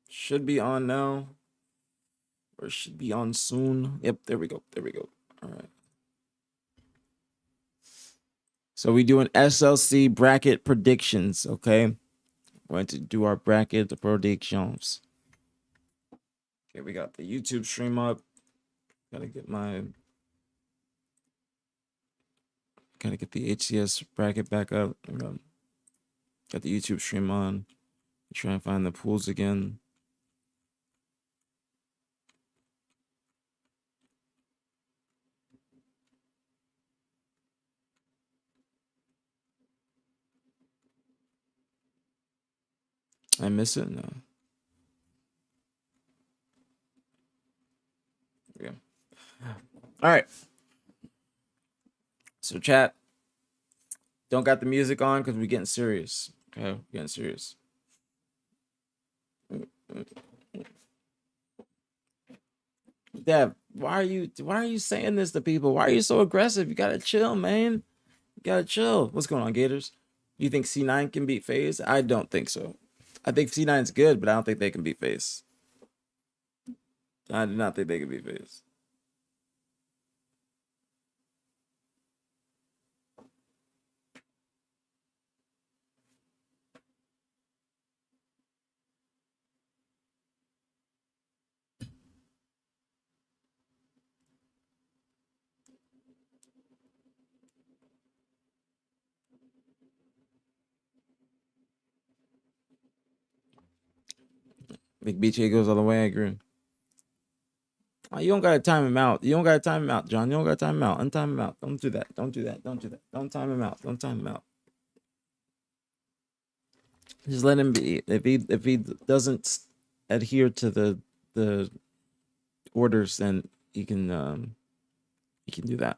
Should be on now, or should be on soon. Yep, there we go. There we go. All right. So we doing SLC bracket predictions. Okay, going to do our bracket predictions. Okay, we got the YouTube stream up. Gotta get the HCS bracket back up. Got the YouTube stream on. Try and find the pools again. I miss it? No. Yeah. All right. So chat, don't got the music on because we're getting serious. Okay, we're getting serious. Deb, why are you saying this to people? Why are you so aggressive? You gotta chill, man. You gotta chill. What's going on, Gators? You think C9 can beat FaZe? I don't think so. I think C9's good, but I don't think they can beat FaZe. I do not think they can beat FaZe. I think BtH goes all the way. I agree. Oh, you don't gotta time him out. You don't gotta time him out, John. You don't gotta time him out. Untime him out. Don't do that. Don't do that. Don't do that. Don't time him out. Don't time him out. Just let him be. If he doesn't adhere to the orders, then he can do that.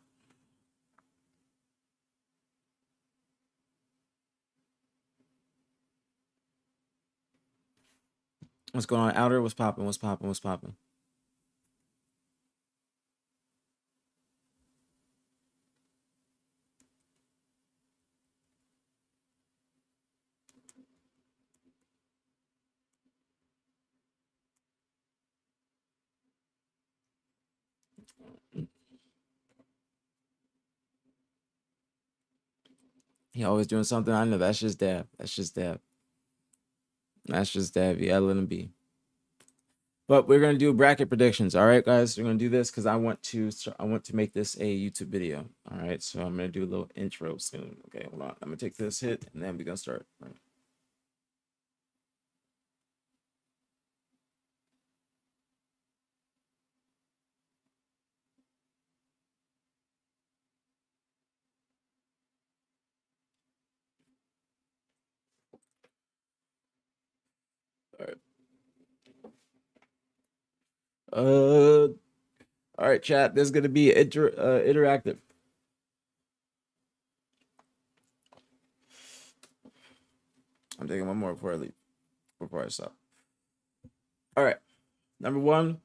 What's going on, Outer? What's popping? What's popping? What's popping? He always doing something. I know that's just Dab. That's just Dab. That's just Dab. Yeah, let him be. But we're gonna do bracket predictions. All right, guys. We're gonna do this because I want to make this a YouTube video. All right, so I'm gonna do a little intro soon. Okay, hold on. I'm gonna take this hit and then we're gonna start. All right. All right. All right, chat. This is gonna be interactive. I'm taking one more before I leave. Before I stop. All right. Number one.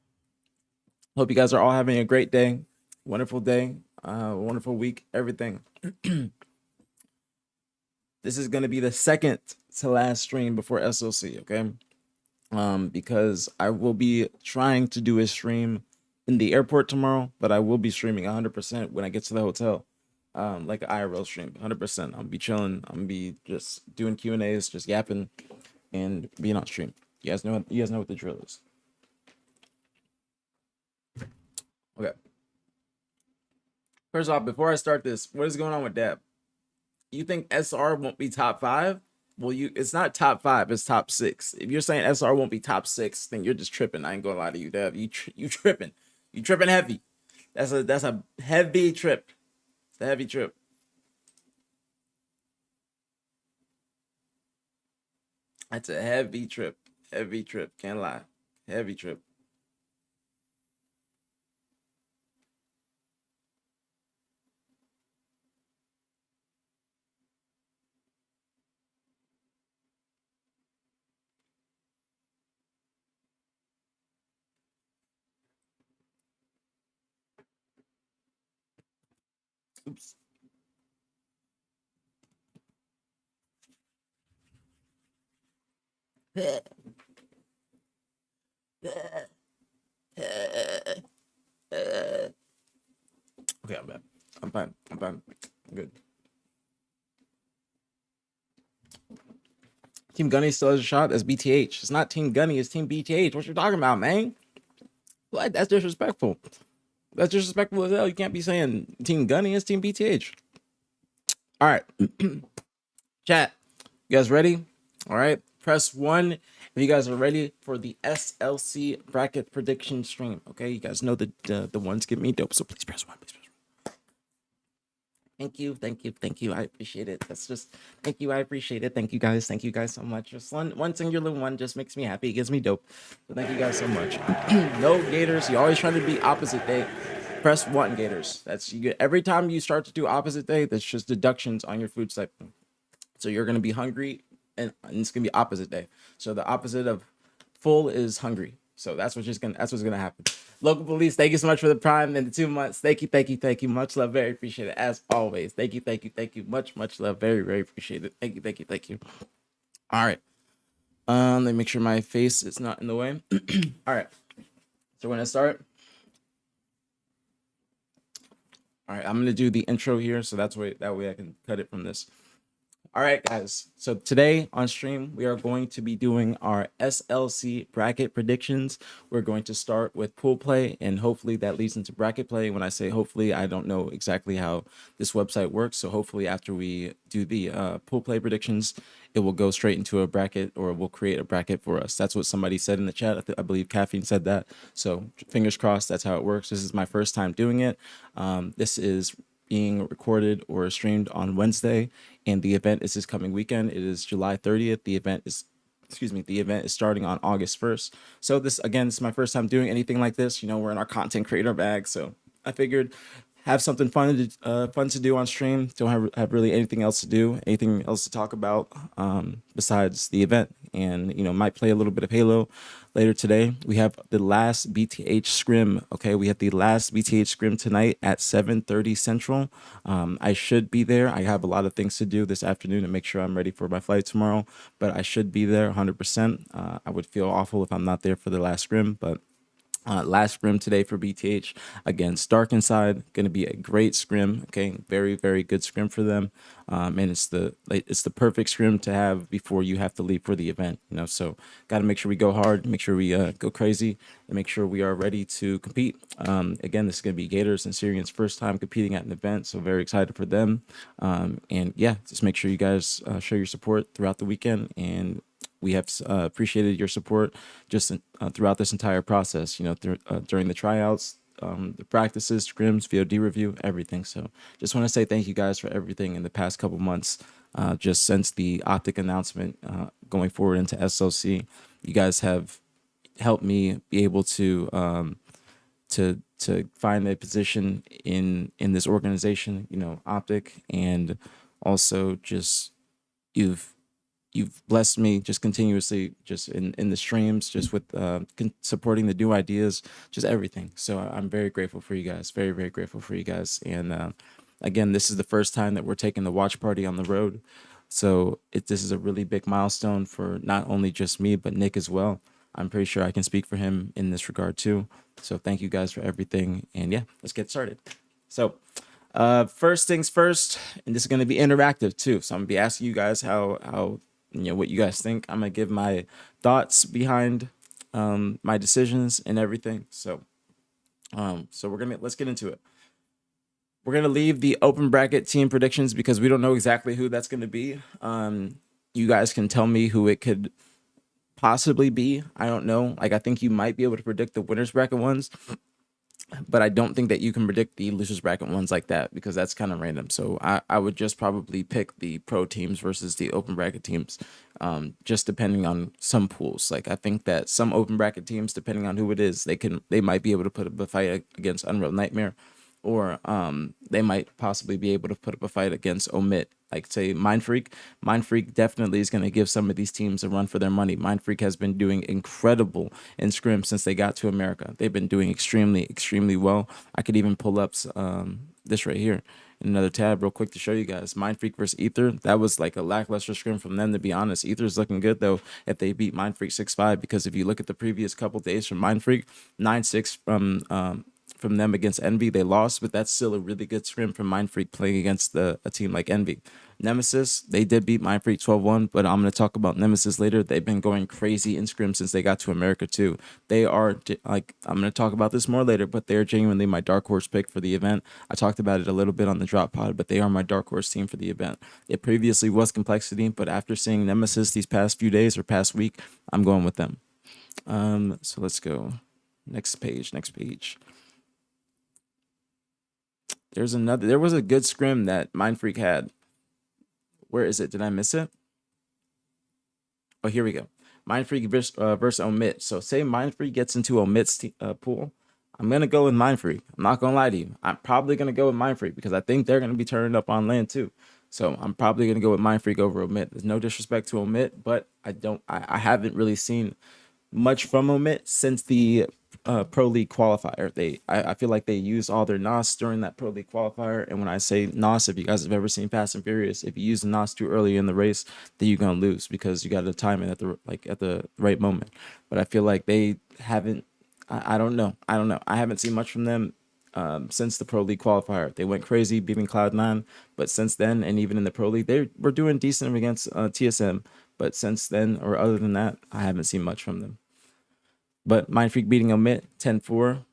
Hope you guys are all having a great day, wonderful day, wonderful week, everything. This is gonna be the second to last stream before SLC. Okay. Because I will be trying to do a stream in the airport tomorrow, but I will be streaming 100% when I get to the hotel, like an IRL stream, 100%. I'll be chilling. I'm gonna be just doing Q&As, just yapping, and being on stream. You guys know what the drill is. Okay. First off, before I start this, what is going on with Dab? You think SR won't be top 5? Well, it's not top 5, it's top 6. If you're saying SR won't be top 6, then you're just tripping. I ain't gonna lie to you, Dev. You tripping. You tripping heavy. That's a heavy trip. It's a heavy trip. That's a heavy trip. Heavy trip. Can't lie. Heavy trip. Oops. Okay, I'm bad. I'm fine. I'm fine. I'm good. Team Gunny still has a shot as BTH. It's not Team Gunny, it's Team BTH. What you talking about, man? What? That's disrespectful. That's disrespectful as hell. You can't be saying Team Gunny is Team BTH. All right. Chat. You guys ready? All right. Press 1 if you guys are ready for the SLC bracket prediction stream. Okay. You guys know the ones get me dope. So please press 1. Please press 1. Thank you, thank you, thank you. I appreciate it. That's just thank you. I appreciate it. Thank you guys. Thank you guys so much. Just one singular one just makes me happy. It gives me dope. So thank you guys so much. No Gators. You always trying to be opposite day. Press 1 Gators. That's you get every time you start to do opposite day. That's just deductions on your food stipend. So you're gonna be hungry, and it's gonna be opposite day. So the opposite of full is hungry. So that's what's gonna happen. Local police, thank you so much for the prime and the 2 months. Thank you, thank you, thank you. Much love, very appreciate it as always. Thank you, thank you, thank you. Much love, very, very appreciate it. Thank you, thank you, thank you. All right. Let me make sure my face is not in the way. All right. So we're gonna start. All right, I'm gonna do the intro here, so that way I can cut it from this. All right, guys. So today on stream, we are going to be doing our SLC bracket predictions. We're going to start with pool play, and hopefully that leads into bracket play. When I say hopefully, I don't know exactly how this website works. So hopefully after we do the pool play predictions, it will go straight into a bracket, or we'll create a bracket for us. That's what somebody said in the chat. I believe Caffeine said that. So fingers crossed, that's how it works. This is my first time doing it. This is being recorded or streamed on Wednesday, and the event is this coming weekend. It is July 30th. The event is starting on August 1st. So this is my first time doing anything like this. You know, we're in our content creator bag, so I figured have something fun to do on stream. Don't have really anything else to talk about besides the event, and might play a little bit of Halo later today. We have the last BtH scrim. Okay, we have the last BtH scrim tonight at 7:30 Central. I should be there. I have a lot of things to do this afternoon to make sure I'm ready for my flight tomorrow, but I should be there 100%. I would feel awful if I'm not there for the last scrim, but last scrim today for BTH against Dark Inside, going to be a great scrim. Okay, very, very good scrim for them, and it's the perfect scrim to have before you have to leave for the event. So got to make sure we go hard, make sure we go crazy, and make sure we are ready to compete. Again, this is going to be Gators and Syrian's first time competing at an event, so very excited for them. And yeah, just make sure you guys show your support throughout the weekend, and we have appreciated your support just throughout this entire process, during the tryouts, the practices, scrims, VoD review, everything. So just want to say thank you guys for everything in the past couple months, just since the Optic announcement going forward into SOC. You guys have helped me be able to find a position in this organization, Optic, and also just you've blessed me just continuously, just in the streams, just with supporting the new ideas, just everything. So I'm very grateful for you guys, very, very grateful for you guys. And again, this is the first time that we're taking the watch party on the road. So this is a really big milestone for not only just me, but Nick as well. I'm pretty sure I can speak for him in this regard too. So thank you guys for everything. And yeah, let's get started. So first things first, and this is going to be interactive too. So I'm going to be asking you guys how what you guys think. I'm gonna give my thoughts behind my decisions and everything. So let's get into it. We're gonna leave the open bracket team predictions because we don't know exactly who that's gonna be. You guys can tell me who it could possibly be. I don't know. Like, I think you might be able to predict the winners bracket ones, but I don't think that you can predict the losers bracket ones like that, because that's kind of random. So I would just probably pick the pro teams versus the open bracket teams, just depending on some pools. Like, I think that some open bracket teams, depending on who it is, they might be able to put up a fight against Unreal Nightmare, or they might possibly be able to put up a fight against Omit. Like, say, Mind Freak. Mind Freak definitely is going to give some of these teams a run for their money. Mind Freak has been doing incredible in scrim since they got to America. They've been doing extremely, extremely well. I could even pull up this right here. in another tab real quick to show you guys. Mind Freak versus Ether. That was like a lackluster scrim from them, to be honest. Ether's looking good though if they beat Mind Freak 6-5, because if you look at the previous couple days from Mind Freak, 9-6 from them against Envy, they lost, but that's still a really good scrim from Mind Freak playing against a team like Envy. Nemesis, they did beat Mind Freak 12-1, but I'm going to talk about Nemesis later. They've been going crazy in scrim since they got to America too. They are, like, I'm going to talk about this more later, but they're genuinely my dark horse pick for the event. I talked about it a little bit on the drop pod, but they are my dark horse team for the event. It previously was Complexity, but after seeing Nemesis these past few days or past week, I'm going with them. So let's go. Next page. There was a good scrim that Mind Freak had. Where is it? Did I miss it? Oh, here we go. Mind Freak versus Omit. So say Mind Freak gets into Omit's pool. I'm going to go with Mind Freak. I'm not going to lie to you. I'm probably going to go with Mind Freak because I think they're going to be turning up on land too. So I'm probably going to go with Mind Freak over Omit. There's no disrespect to Omit, but I haven't really seen much from Omit since the Pro League qualifier. I feel like they used all their NOS during that Pro League qualifier. And when I say NOS, if you guys have ever seen Fast and Furious, if you use the NOS too early in the race, then you're gonna lose because you got to time it at the right moment. But I feel like they haven't. I don't know. I haven't seen much from them since the Pro League qualifier. They went crazy beating Cloud9, but since then, and even in the Pro League, they were doing decent against TSM. But since then, or other than that, I haven't seen much from them. But Mind Freak beating Omit 10-4.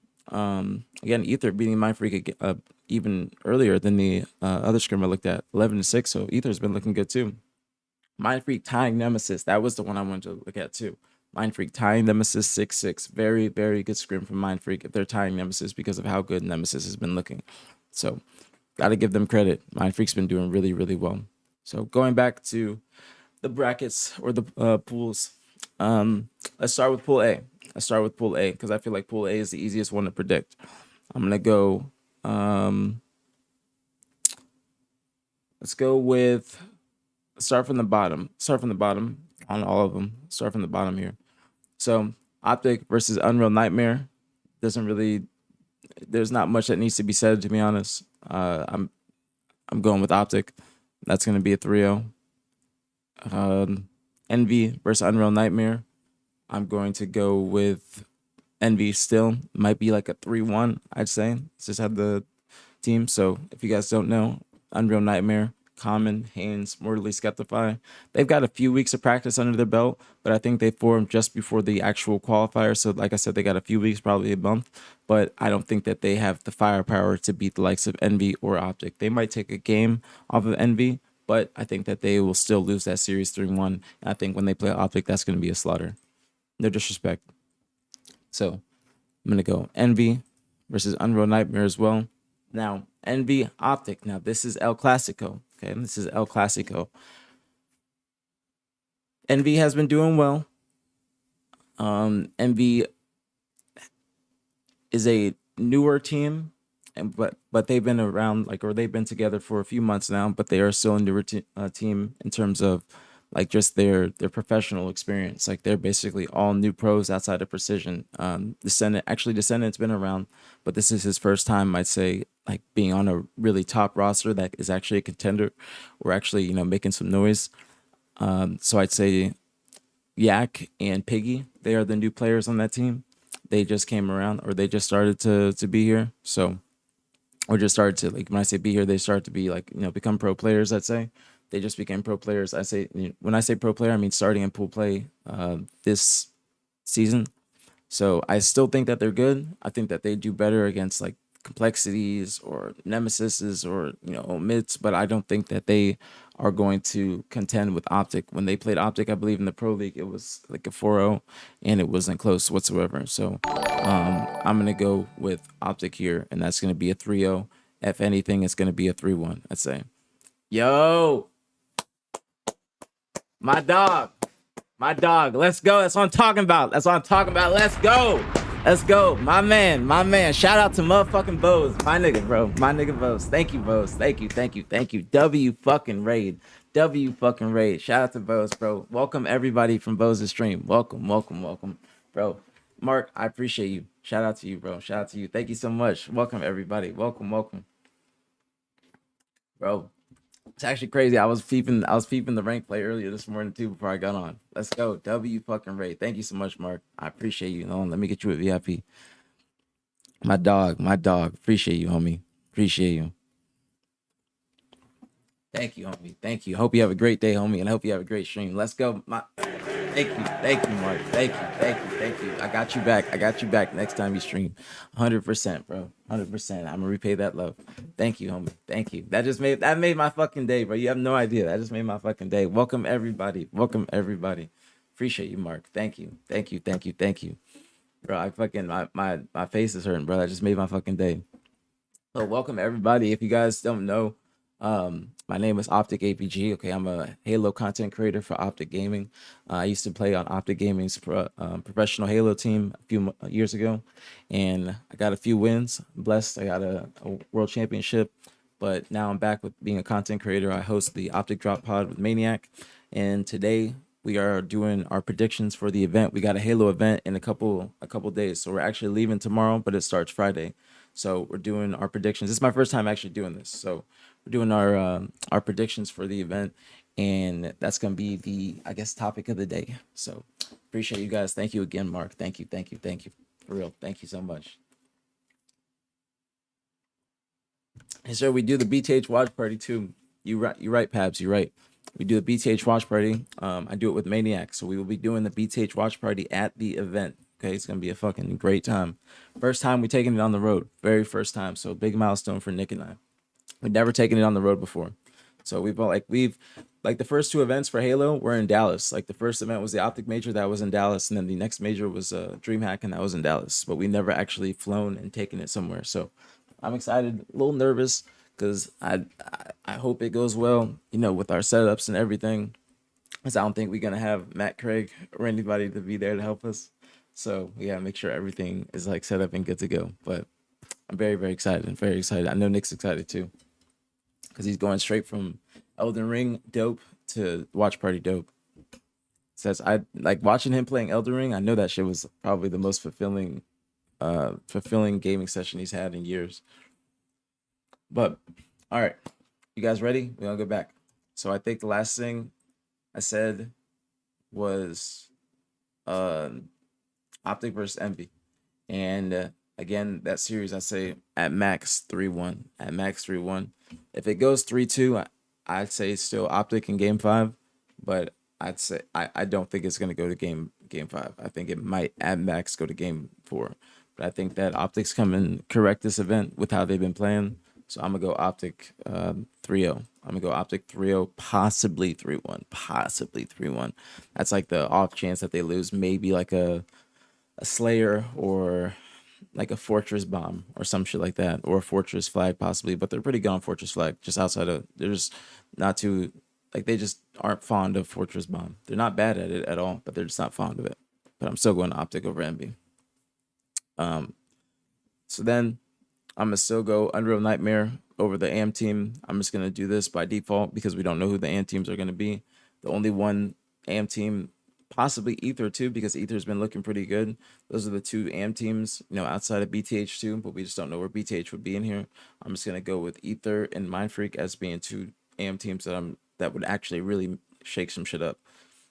Again, Ether beating Mind Freak even earlier than the other scrim I looked at, 11-6. So Ether's been looking good too. Mind Freak tying Nemesis. That was the one I wanted to look at too. Mind Freak tying Nemesis 6-6. Very, very good scrim from Mind Freak if they're tying Nemesis because of how good Nemesis has been looking. So got to give them credit. Mind Freak's been doing really, really well. So going back to the brackets or the pools. Let's start with Pool A. Because I feel like Pool A is the easiest one to predict. I'm gonna go. Let's go with. Start from the bottom on all of them. Start from the bottom here. So Optic versus Unreal Nightmare doesn't really. There's not much that needs to be said, to be honest. I'm going with Optic. That's gonna be a 3-0. Envy versus Unreal Nightmare. I'm going to go with Envy still. Might be like a 3-1, I'd say. It's just had the team. So if you guys don't know, Unreal Nightmare, Common, Haynes, Mortally Skeptify. They've got a few weeks of practice under their belt, but I think they formed just before the actual qualifier. So like I said, they got a few weeks, probably a month, but I don't think that they have the firepower to beat the likes of Envy or Optic. They might take a game off of Envy, but I think that they will still lose that series 3-1. And I think when they play Optic, that's going to be a slaughter. No disrespect. So I'm going to go Envy versus Unreal Nightmare as well. Now, Envy Optic. Now, this is El Clasico. Okay, this is El Clasico. Envy has been doing well. Envy is a newer team, but they've been around, or they've been together for a few months now, but they are still a newer team in terms of just their professional experience. Like, they're basically all new pros outside of Precision. Descendant's been around, but this is his first time, I'd say, being on a really top roster that is actually a contender or actually, making some noise. So I'd say Yak and Piggy, they are the new players on that team. They just came around, or they just started to be here. So, or just started to, when I say be here, they started to be become pro players, I'd say. They just became pro players. When I say pro player, I mean starting in pool play this season. So I still think that they're good. I think that they do better against Complexities or Nemesises or Omits, but I don't think that they are going to contend with Optic. When they played Optic, I believe in the Pro League, it was like a 4-0, and it wasn't close whatsoever. So I'm gonna go with Optic here, and that's gonna be a 3-0. If anything, it's gonna be a 3-1, I'd say. Yo, my dog. Let's go. That's what I'm talking about. Let's go. My man. Shout out to motherfucking Bose. My nigga, bro. Bose. Thank you, Bose. Thank you. W fucking raid. Shout out to Bose, bro. Welcome everybody from Bose's stream. Welcome. Bro. Mark, I appreciate you. Shout out to you, bro. Thank you so much. Welcome everybody. Welcome. bro. It's actually crazy. I was peeping the rank play earlier this morning too before I got on. Let's go. W fucking Ray. Thank you so much, Mark. I appreciate you. No, let me get you a VIP. My dog, my dog. Appreciate you, homie. Appreciate you. Thank you, homie. Thank you. Hope you have a great day, homie, and I hope you have a great stream. Let's go. Thank you, Mark. Thank you. I got you back. I got you back next time you stream. 100%, bro. 100%. I'm gonna repay that love. Thank you, homie. Thank you. That made my fucking day, bro. You have no idea. That just made my fucking day. Welcome everybody. Welcome everybody. Appreciate you, Mark. Thank you. Thank you. Thank you. Thank you. Bro, I fucking my face is hurting, bro. That just made my fucking day. So welcome everybody. If you guys don't know, my name is Optic APG. Okay, I'm a Halo content creator for Optic Gaming. I used to play on Optic Gaming's professional Halo team a few years ago, and I got a few wins. I'm blessed. I got a world championship, but now I'm back with being a content creator. I host the Optic Drop Pod with Maniac, and today we are doing our predictions for the event. We got a Halo event in a couple days, so we're actually leaving tomorrow, but it starts Friday. So we're doing our predictions. This is my first time actually doing this. So we're doing our predictions for the event, and that's gonna be the, I guess, topic of the day. So appreciate you guys. Thank you again, Mark. Thank you, thank you, thank you. For real. Thank you so much. And so we do the BtH watch party too. You're right, Pabs. You're right. We do the BtH watch party. I do it with Maniac. So we will be doing the BtH watch party at the event. Okay, it's gonna be a fucking great time. First time we taking it on the road. Very first time. So big milestone for Nick and I. We've never taken it on the road before. So we've like the first two events for Halo were in Dallas. Like the first event was the Optic Major that was in Dallas, and then the next major was DreamHack, and that was in Dallas. But we never actually flown and taken it somewhere. So I'm excited, a little nervous because I hope it goes well. You know, with our setups and everything. Because I don't think we're gonna have Matt Craig or anybody to be there to help us. So we gotta make sure everything is like set up and good to go. But I'm very, very excited and very excited. I know Nick's excited too because he's going straight from Elden Ring dope to Watch Party dope. Says I like watching him playing Elden Ring. I know that shit was probably the most fulfilling gaming session he's had in years. But all right, you guys ready? We're gonna go back. So I think the last thing I said was uh Optic versus Envy. And again, that series I say at max 3-1. At max 3-1. If it goes 3-2, I'd say still Optic in game 5, but I'd say I don't think it's gonna go to game 5. I think it might at max go to game 4. But I think that Optics come and correct this event with how they've been playing. So I'm gonna go Optic 3-0. I'm gonna go Optic 3-0, possibly 3-1, possibly 3-1. That's like the off chance that they lose, maybe like a Slayer or like a Fortress Bomb or some shit like that, or a Fortress Flag possibly. But they're pretty good on Fortress Flag. Just outside of, they're just not too, like, they just aren't fond of Fortress Bomb. They're not bad at it at all, but they're just not fond of it. But I'm still going Optic over Envy. So then I'm gonna still go Unreal Nightmare over the AM team. I'm just gonna do this by default because we don't know who the AM teams are gonna be. The only one AM team, possibly Ether too, because Ether's been looking pretty good. Those are the two AM teams, you know, outside of BTH too, but we just don't know where BTH would be in here. I'm just gonna go with Ether and Mindfreak as being two AM teams that would actually really shake some shit up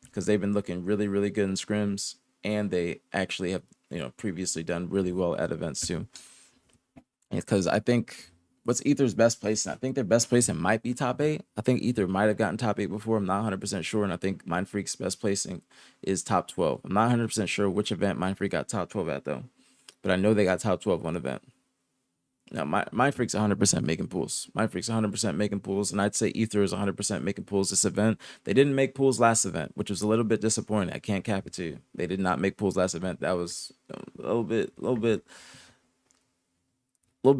because they've been looking really, really good in scrims, and they actually have, you know, previously done really well at events too. Because I think what's Ether's best place? I think their best placing might be top 8. I think Ether might have gotten top 8 before. I'm not 100% sure. And I think Mindfreak's best placing is top 12. I'm not 100% sure which event Mindfreak got top 12 at, though. But I know they got top 12 one event. Now, Mindfreak's 100% making pools. Mindfreak's 100% making pools. And I'd say Ether is 100% making pools this event. They didn't make pools last event, which was a little bit disappointing. I can't cap it to you. They did not make pools last event. That was a little bit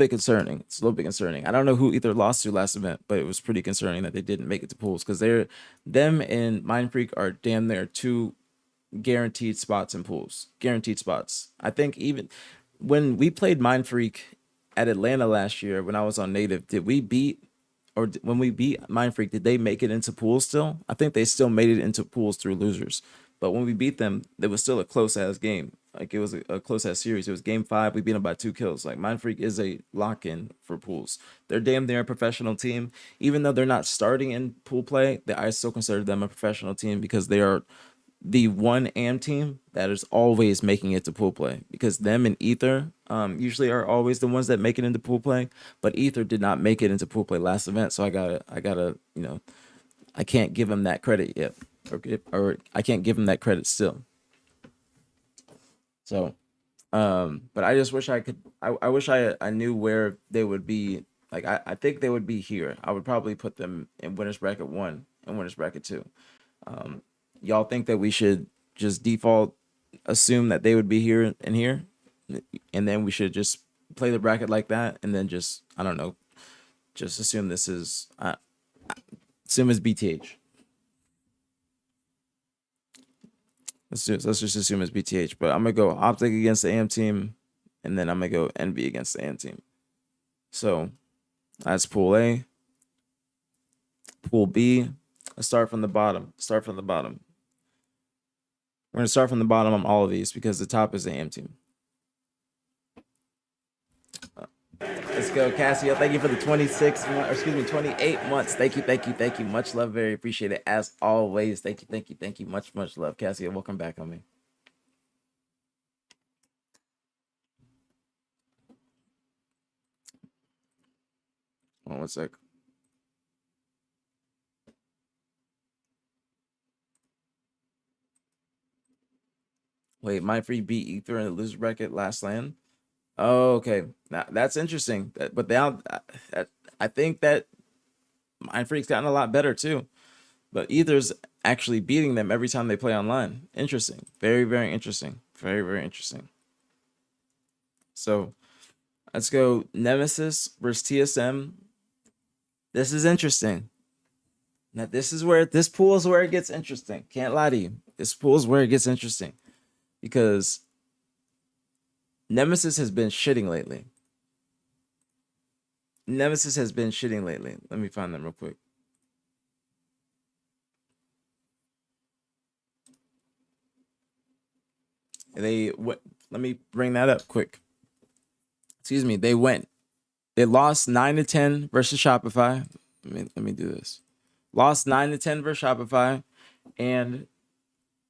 concerning. It's a little bit concerning. I don't know who Ether lost to last event, but it was pretty concerning that they didn't make it to pools because them and Mindfreak are damn near two guaranteed spots in pools. Guaranteed spots. I think even when we played Mindfreak at Atlanta last year when I was on native, when we beat Mindfreak, did they make it into pools still? I think they still made it into pools through losers But when we beat them, it was still a close ass game. Like it was a close ass series. It was game 5. We beat them by 2 kills. Like Mind Freak is a lock in for pools. They're damn near a professional team. Even though they're not starting in pool play, I still consider them a professional team because they are the one AM team that is always making it to pool play, because them and Ether usually are always the ones that make it into pool play, but Ether did not make it into pool play last event, so I gotta I can't give him that credit yet, or I can't give him that credit still. So but I just wish I could. I wish I knew where they would be. Like I think they would be here. I would probably put them in winners bracket 1 and winners bracket 2. Y'all think that we should just default assume that they would be here and here, and then we should just play the bracket like that, and then just, I don't know, just assume this is assume it's BTH. Let's just assume it's BTH. But I'm gonna go Optic against the AM team, and then I'm gonna go Envy against the AM team. So that's Pool A. Pool B. Let's start from the bottom. We're gonna start from the bottom on all of these because the top is the AM team. Let's go, Cassio. Thank you for the 28 months. Thank you. Much love, very appreciate it as always. Thank you. Much love, Cassio. Welcome back on me. Hold on 1 sec. Wait, Mind Free beat Ether in the loser bracket last land. Oh, okay. Now, that's interesting. But now I think that Mind Freak's gotten a lot better too. But Ether's actually beating them every time they play online. Interesting. Very interesting. Very interesting. So let's go Nemesis versus TSM. This is interesting. Now this pool is where it gets interesting. Can't lie to you. This pool is where it gets interesting. Because Nemesis has been shitting lately. Let me find them real quick. Let me bring that up quick. Excuse me. They lost 9-10 versus Shopify. Let me do this. Lost 9-10 versus Shopify, and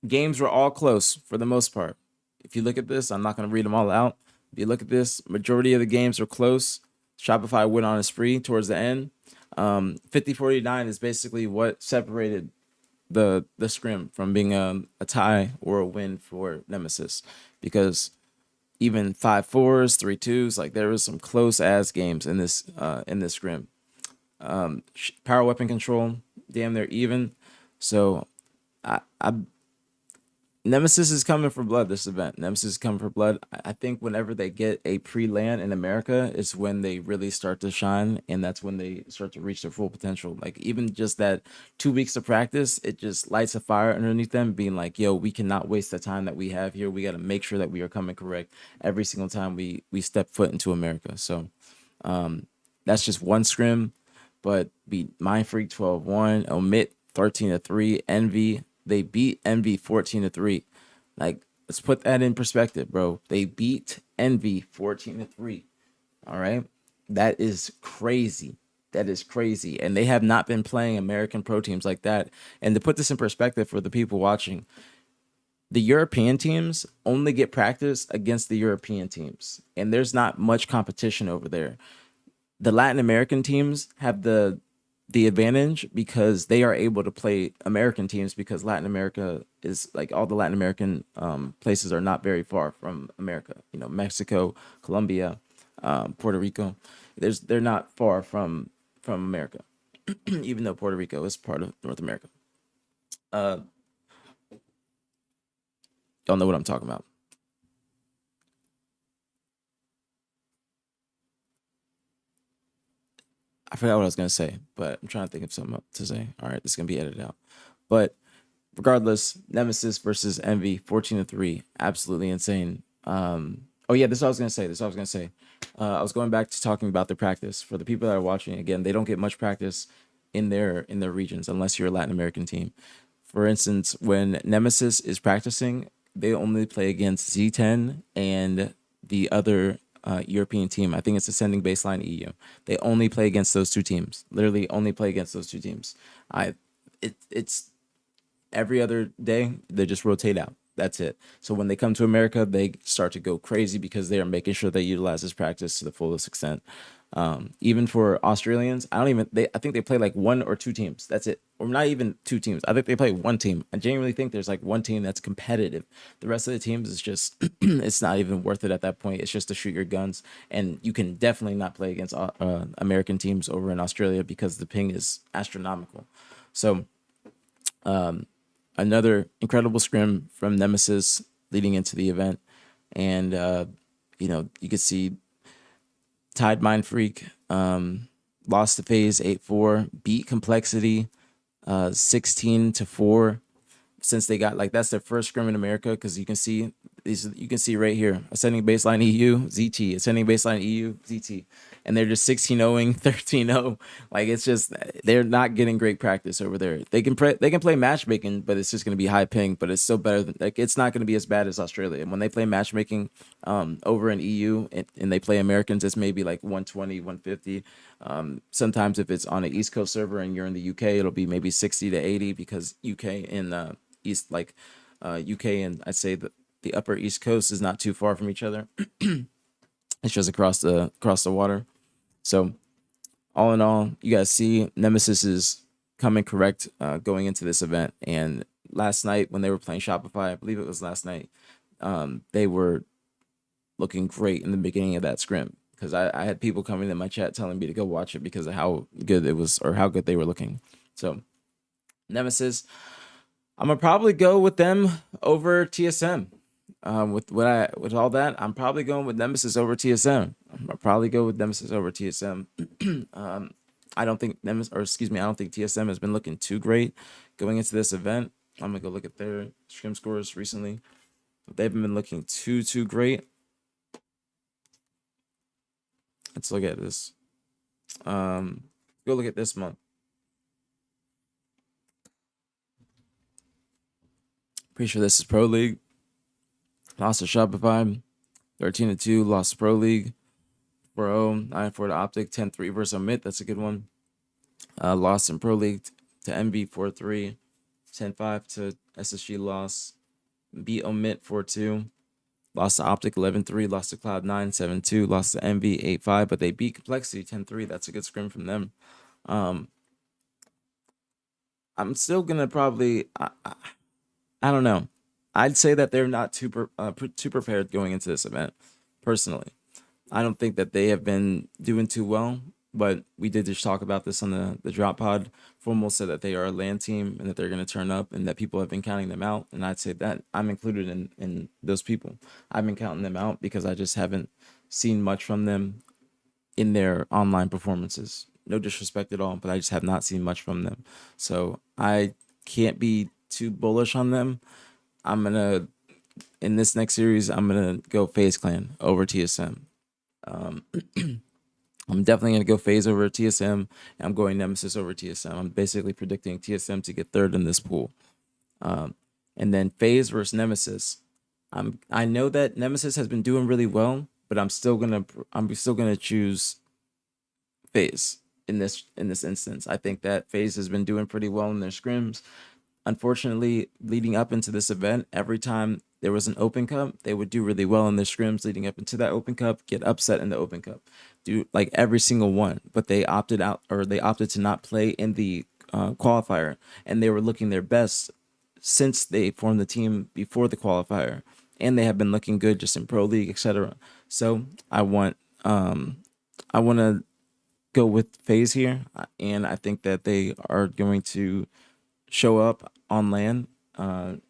games were all close for the most part. If you look at this, I'm not going to read them all out. If you look at this, majority of the games are close. Shopify went on a spree towards the end. 50-49 is basically what separated the scrim from being a tie or a win for Nemesis, because even 5-4s, 3-2s, like there was some close ass games in this scrim. Power weapon control, damn, they're even. So Nemesis is coming for blood this event. Nemesis is coming for blood. I think whenever they get a pre-land in America is when they really start to shine, and that's when they start to reach their full potential. Like even just that 2 weeks of practice, it just lights a fire underneath them, being like, yo, we cannot waste the time that we have here. We got to make sure that we are coming correct every single time we step foot into America. So that's just one scrim, but beat Mind Freak 12-1, Omit 13-3, Envy. They beat Envy 14-3. Like, let's put that in perspective, bro. They beat Envy 14-3. All right? That is crazy. And they have not been playing American pro teams like that. And to put this in perspective for the people watching, the European teams only get practice against the European teams, and there's not much competition over there. The Latin American teams have the advantage because they are able to play American teams, because Latin America is like, all the Latin American places are not very far from America. You know, Mexico, Colombia, Puerto Rico. They're not far from America, even though Puerto Rico is part of North America. Y'all know what I'm talking about. I forgot what I was going to say, but I'm trying to think of something to say. All right, this is going to be edited out. But regardless, Nemesis versus Envy, 14-3, absolutely insane. Oh yeah, this is what I was going to say. I was going back to talking about the practice. For the people that are watching, again, they don't get much practice in their regions unless you're a Latin American team. For instance, when Nemesis is practicing, they only play against Z10 and the other European team. I think it's Ascending Baseline EU. They only play against those two teams. Literally, only play against those two teams. It's every other day they just rotate out. That's it. So when they come to America, they start to go crazy because they are making sure they utilize this practice to the fullest extent. Even for Australians, I think they play like one or two teams. That's it. Or not even two teams. I think they play one team. I genuinely think there's like one team that's competitive. The rest of the teams is just, it's not even worth it at that point. It's just to shoot your guns. And you can definitely not play against American teams over in Australia because the ping is astronomical. So, another incredible scrim from Nemesis leading into the event. And, you could see Tide Mind Freak lost to FaZe 8-4, beat Complexity 16-4. Since they got that's their first scrim in America, because you can see right here, Ascending Baseline EU, ZT, Ascending Baseline EU, ZT. And they're just 16-0ing, 13-0. It's just, they're not getting great practice over there. They can play matchmaking, but it's just going to be high ping, but it's still better than, it's not going to be as bad as Australia. And when they play matchmaking over in EU and they play Americans, it's maybe 120, 150. Sometimes if it's on an East Coast server and you're in the UK, it'll be maybe 60 to 80 because UK and East, UK and I'd say the upper East Coast is not too far from each other. It's just across the water. So all in all, you guys see Nemesis is coming correct going into this event. And last night when they were playing Shopify, I believe it was last night, they were looking great in the beginning of that scrim, because I had people coming in my chat telling me to go watch it because of how good it was or how good they were looking. So Nemesis, I'm gonna probably go with them over TSM. With all that, I'm probably going with Nemesis over TSM. I'll probably go with Nemesis over TSM. I don't think I don't think TSM has been looking too great going into this event. I'm gonna go look at their scrim scores recently. They haven't been looking too great. Let's look at this. Go look at this month. Pretty sure this is Pro League. Lost to Shopify, 13-2. Lost to Pro League, 4-0. 9-4 to Optic, 10-3 versus Omit. That's a good one. Lost in Pro League to MB, 4-3. 10-5 to SSG loss. Beat Omit, 4-2. Lost to Optic, 11-3. Lost to Cloud9, 7-2. Lost to MB, 8-5. But they beat Complexity, 10-3. That's a good scrim from them. I'm still going to probably... I don't know. I'd say that they're not too prepared going into this event, personally. I don't think that they have been doing too well, but we did just talk about this on the drop pod. Formal said that they are a LAN team and that they're going to turn up and that people have been counting them out. And I'd say that I'm included in those people. I've been counting them out because I just haven't seen much from them in their online performances. No disrespect at all, but I just have not seen much from them. So I can't be too bullish on them. In this next series, I'm gonna go FaZe Clan over TSM. I'm definitely gonna go FaZe over TSM, and I'm going Nemesis over TSM. I'm basically predicting TSM to get third in this pool. And then FaZe versus Nemesis. I know that Nemesis has been doing really well, but I'm still gonna choose FaZe in this instance. I think that FaZe has been doing pretty well in their scrims. Unfortunately, leading up into this event, every time there was an Open Cup, they would do really well in their scrims leading up into that Open Cup, get upset in the Open Cup, do every single one. But they opted out, or they opted to not play in the qualifier, and they were looking their best since they formed the team before the qualifier, and they have been looking good just in Pro League, etc. So I want to go with FaZe here, and I think that they are going to show up on LAN.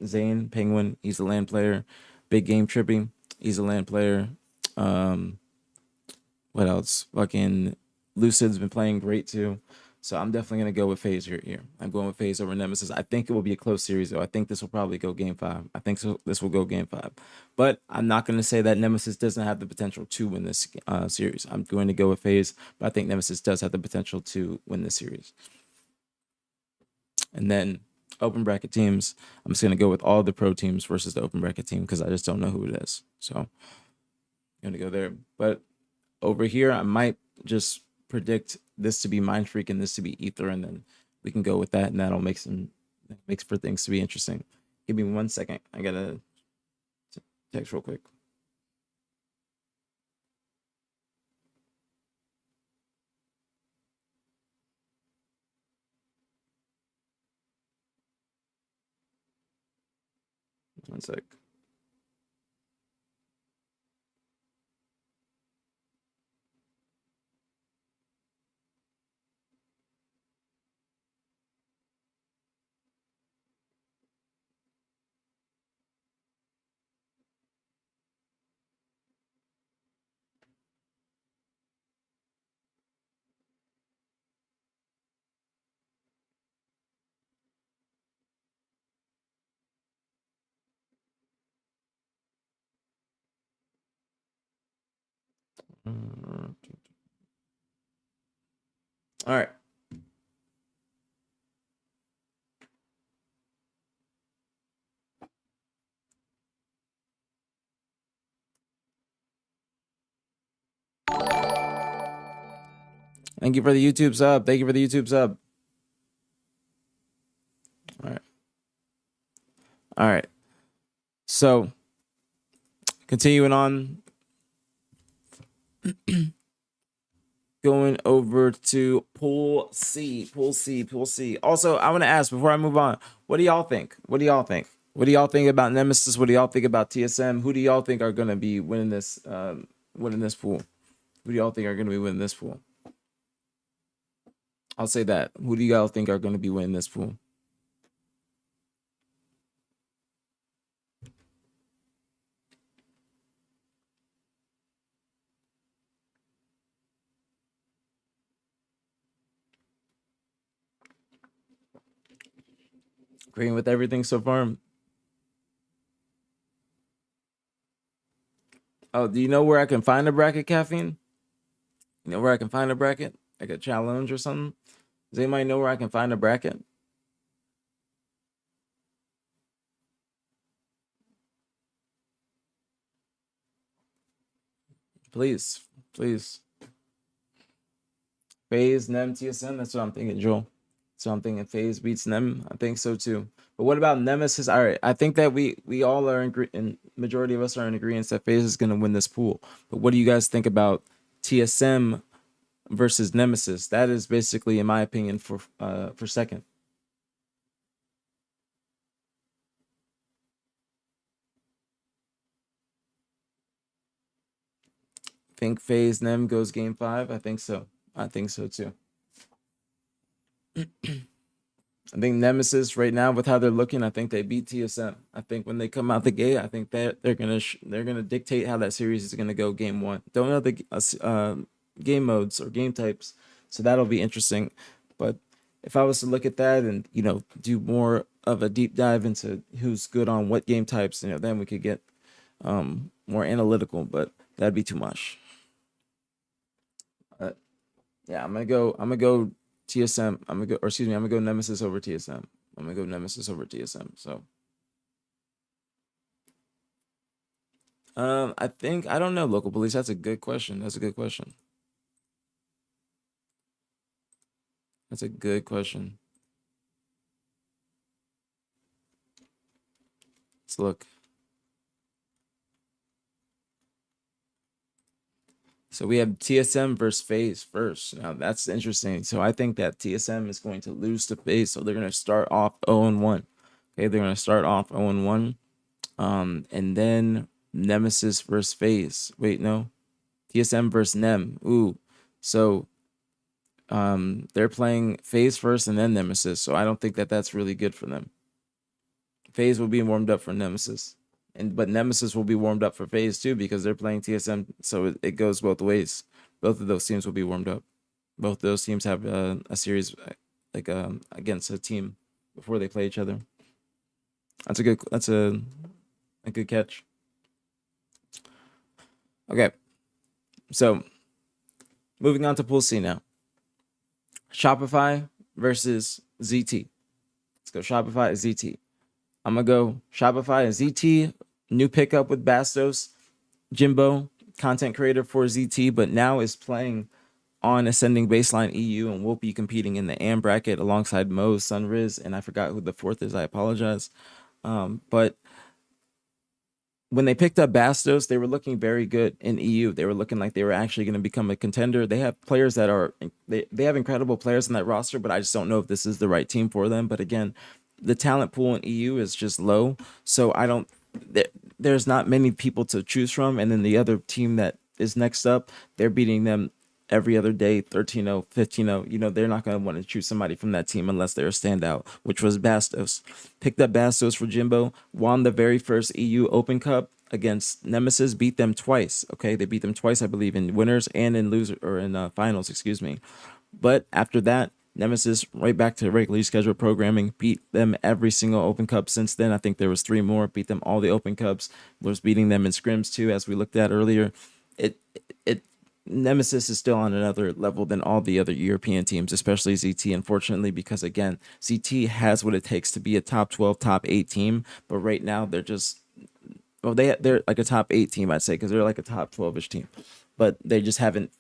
Zane Penguin, he's a LAN player. Big Game Trippy, he's a LAN player. What else? Fucking Lucid's been playing great too. So I'm definitely gonna go with FaZe here. I'm going with FaZe over Nemesis. I think it will be a close series though. I think this will probably go game 5. I think this will go game 5. But I'm not gonna say that Nemesis doesn't have the potential to win this series. I'm going to go with FaZe, but I think Nemesis does have the potential to win this series. And then open bracket teams. I'm just gonna go with all the pro teams versus the open bracket team because I just don't know who it is. So I'm gonna go there. But over here, I might just predict this to be Mind Freak and this to be Ether, and then we can go with that, and that'll make makes for things to be interesting. Give me 1 second. I gotta text real quick. One sec. All right. Thank you for the YouTube sub. Thank you for the YouTube sub. All right. All right. So, continuing on, going over to Pool C. Also, I want to ask before I move on, what do y'all think? What do y'all think about Nemesis? What do y'all think about TSM? Who do y'all think are going to be winning this pool? Who do y'all think are going to be winning this pool? I'll say that. Who do y'all think are going to be winning this pool? Agreeing with everything so far? Oh, do you know where I can find a bracket, Caffeine? You know where I can find a bracket? Like a challenge or something? Does anybody know where I can find a bracket? Please. FaZe, Nem, TSM. That's what I'm thinking, Joel. So I'm thinking FaZe beats Nem. I think so too. But what about Nemesis? All right, I think that we all are in majority of us are in agreement that FaZe is going to win this pool. But what do you guys think about TSM versus Nemesis? That is basically, in my opinion, for second. Think FaZe Nem goes game 5. I think so too. I think Nemesis right now, with how they're looking, I think they beat TSM. I think when they come out the gate, I think that they're gonna dictate how that series is gonna go. Game 1. Don't know the game modes or game types, so that'll be interesting. But if I was to look at that and do more of a deep dive into who's good on what game types, then we could get more analytical. But that'd be too much. Yeah, I'm gonna go TSM. I'm gonna go Nemesis over TSM. So, I don't know, local police. That's a good question. Let's look. So we have TSM versus FaZe first. Now that's interesting. So I think that TSM is going to lose to FaZe. So they're going to start off 0-1. Okay, they're going to start off 0-1. And then Nemesis versus FaZe. Wait, no. TSM versus Nem. Ooh. So they're playing FaZe first and then Nemesis. So I don't think that that's really good for them. FaZe will be warmed up for Nemesis. But Nemesis will be warmed up for FaZe too because they're playing TSM, so it goes both ways. Both of those teams will be warmed up. Both of those teams have a series against a team before they play each other. That's a good catch. Okay, so moving on to Pool C now. Shopify versus ZT. go Shopify and ZT. I'm gonna go Shopify and ZT. New pickup with Bastos, Jimbo, content creator for ZT, but now is playing on Ascending Baseline EU and will be competing in the AM bracket alongside Mo, Sunriz, and I forgot who the fourth is. I apologize. But when they picked up Bastos, they were looking very good in EU. They were looking like they were actually going to become a contender. They have players that are they have incredible players in that roster, but I just don't know if this is the right team for them. But again, the talent pool in EU is just low, so I don't. There's not many people to choose from, and then the other team that is next up, they're beating them every other day, 13-0, 15-0. You know, they're not going to want to choose somebody from that team unless they're a standout, which was Bastos. Picked up Bastos for Jimbo, won the very first EU Open Cup against Nemesis, beat them twice. Okay, they beat them twice, I believe, in winners and in loser or in finals, excuse me. But after that, Nemesis right back to regularly scheduled programming, beat them every single Open Cup since then. I think there was 3 more, beat them all the Open Cups, was beating them in scrims too, as we looked at earlier. It Nemesis is still on another level than all the other European teams, especially ZT, unfortunately, because again, ZT has what it takes to be a top 12, top 8 team, but right now they're just, well, they're like a top 8 team, I'd say, because they're like a top 12-ish team, but they just haven't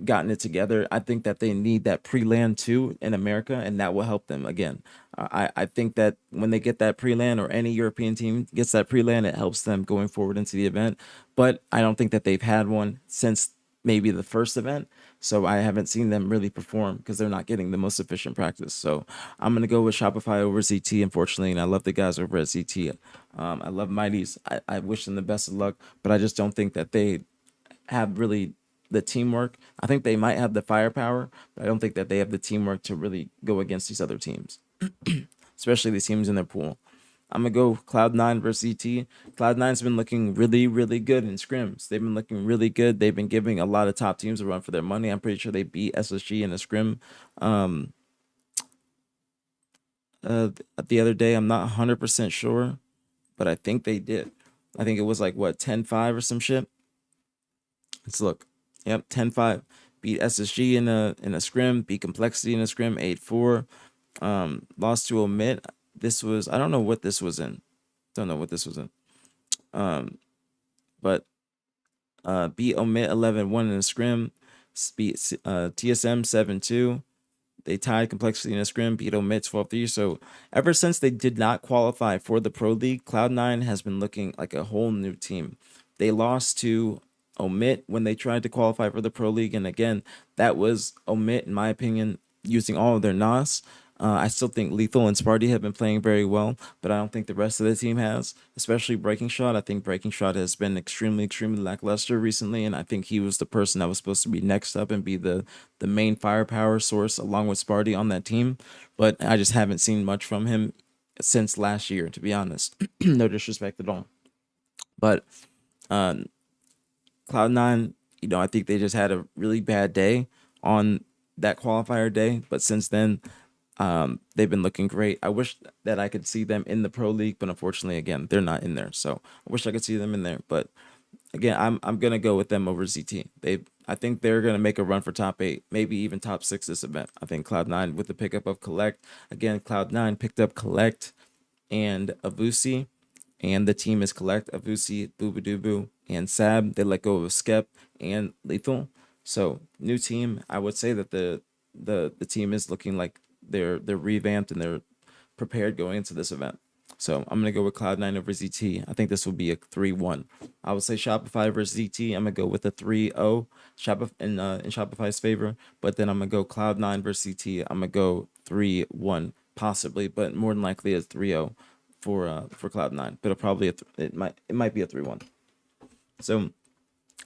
gotten it together. I think that they need that pre-land too in America, and that will help them again. I think that when they get that pre-land, or any European team gets that pre-land, it helps them going forward into the event. But I don't think that they've had one since maybe the first event, so I haven't seen them really perform because they're not getting the most efficient practice. So I'm gonna go with Shopify over ZT, unfortunately, and I love the guys over at ZT. I love Mighties. I wish them the best of luck, but I just don't think that they have really the teamwork. I think they might have the firepower, but I don't think that they have the teamwork to really go against these other teams, especially these teams in their pool. I'm gonna go Cloud9 versus ET. Cloud9's been looking really, really good in scrims. They've been looking really good. They've been giving a lot of top teams a run for their money. I'm pretty sure they beat SSG in a scrim the other day. I'm not 100% sure, but I think they did. I think it was like what, 10-5 or some shit. Let's look. Yep, 10-5. Beat SSG in a scrim, beat Complexity in a scrim, 8-4. Lost to Omit. This was, I don't know what this was in. Don't know what this was in. But beat Omit 11-1 in a scrim, beat TSM 7-2. They tied Complexity in a scrim, beat Omit 12-3. So ever since they did not qualify for the Pro League, Cloud9 has been looking like a whole new team. They lost to Omit when they tried to qualify for the Pro League, and again, that was Omit, in my opinion, using all of their NOS. I still think Lethal and Sparty have been playing very well, but I don't think the rest of the team has, especially Breaking Shot. I think Breaking Shot has been extremely lackluster recently, and I think he was the person that was supposed to be next up and be the main firepower source along with Sparty on that team, but I just haven't seen much from him since last year, to be honest. No disrespect at all. But Cloud9, you know, I think they just had a really bad day on that qualifier day, but since then, they've been looking great. I wish that I could see them in the Pro League, but unfortunately, again, they're not in there. So I wish I could see them in there, but again, I'm gonna go with them over ZT. I think they're gonna make a run for top 8, maybe even top 6 this event. I think Cloud9 with the pickup of Collect. Again, Cloud9 picked up Collect and Avusi, and the team is Collect, Avusi, Boobadooboo, and Sab. They let go of Skep and Lethal. So new team. I would say that the team is looking like they're revamped and they're prepared going into this event. So I'm gonna go with Cloud9 over ZT. I think this will be a 3-1. I would say Shopify versus ZT. I'm gonna go with a 3-0 in Shopify's favor, but then I'm gonna go Cloud9 versus ZT. I'm gonna go 3-1 possibly, but more than likely a 3-0 for Cloud9. But it might be a 3-1. So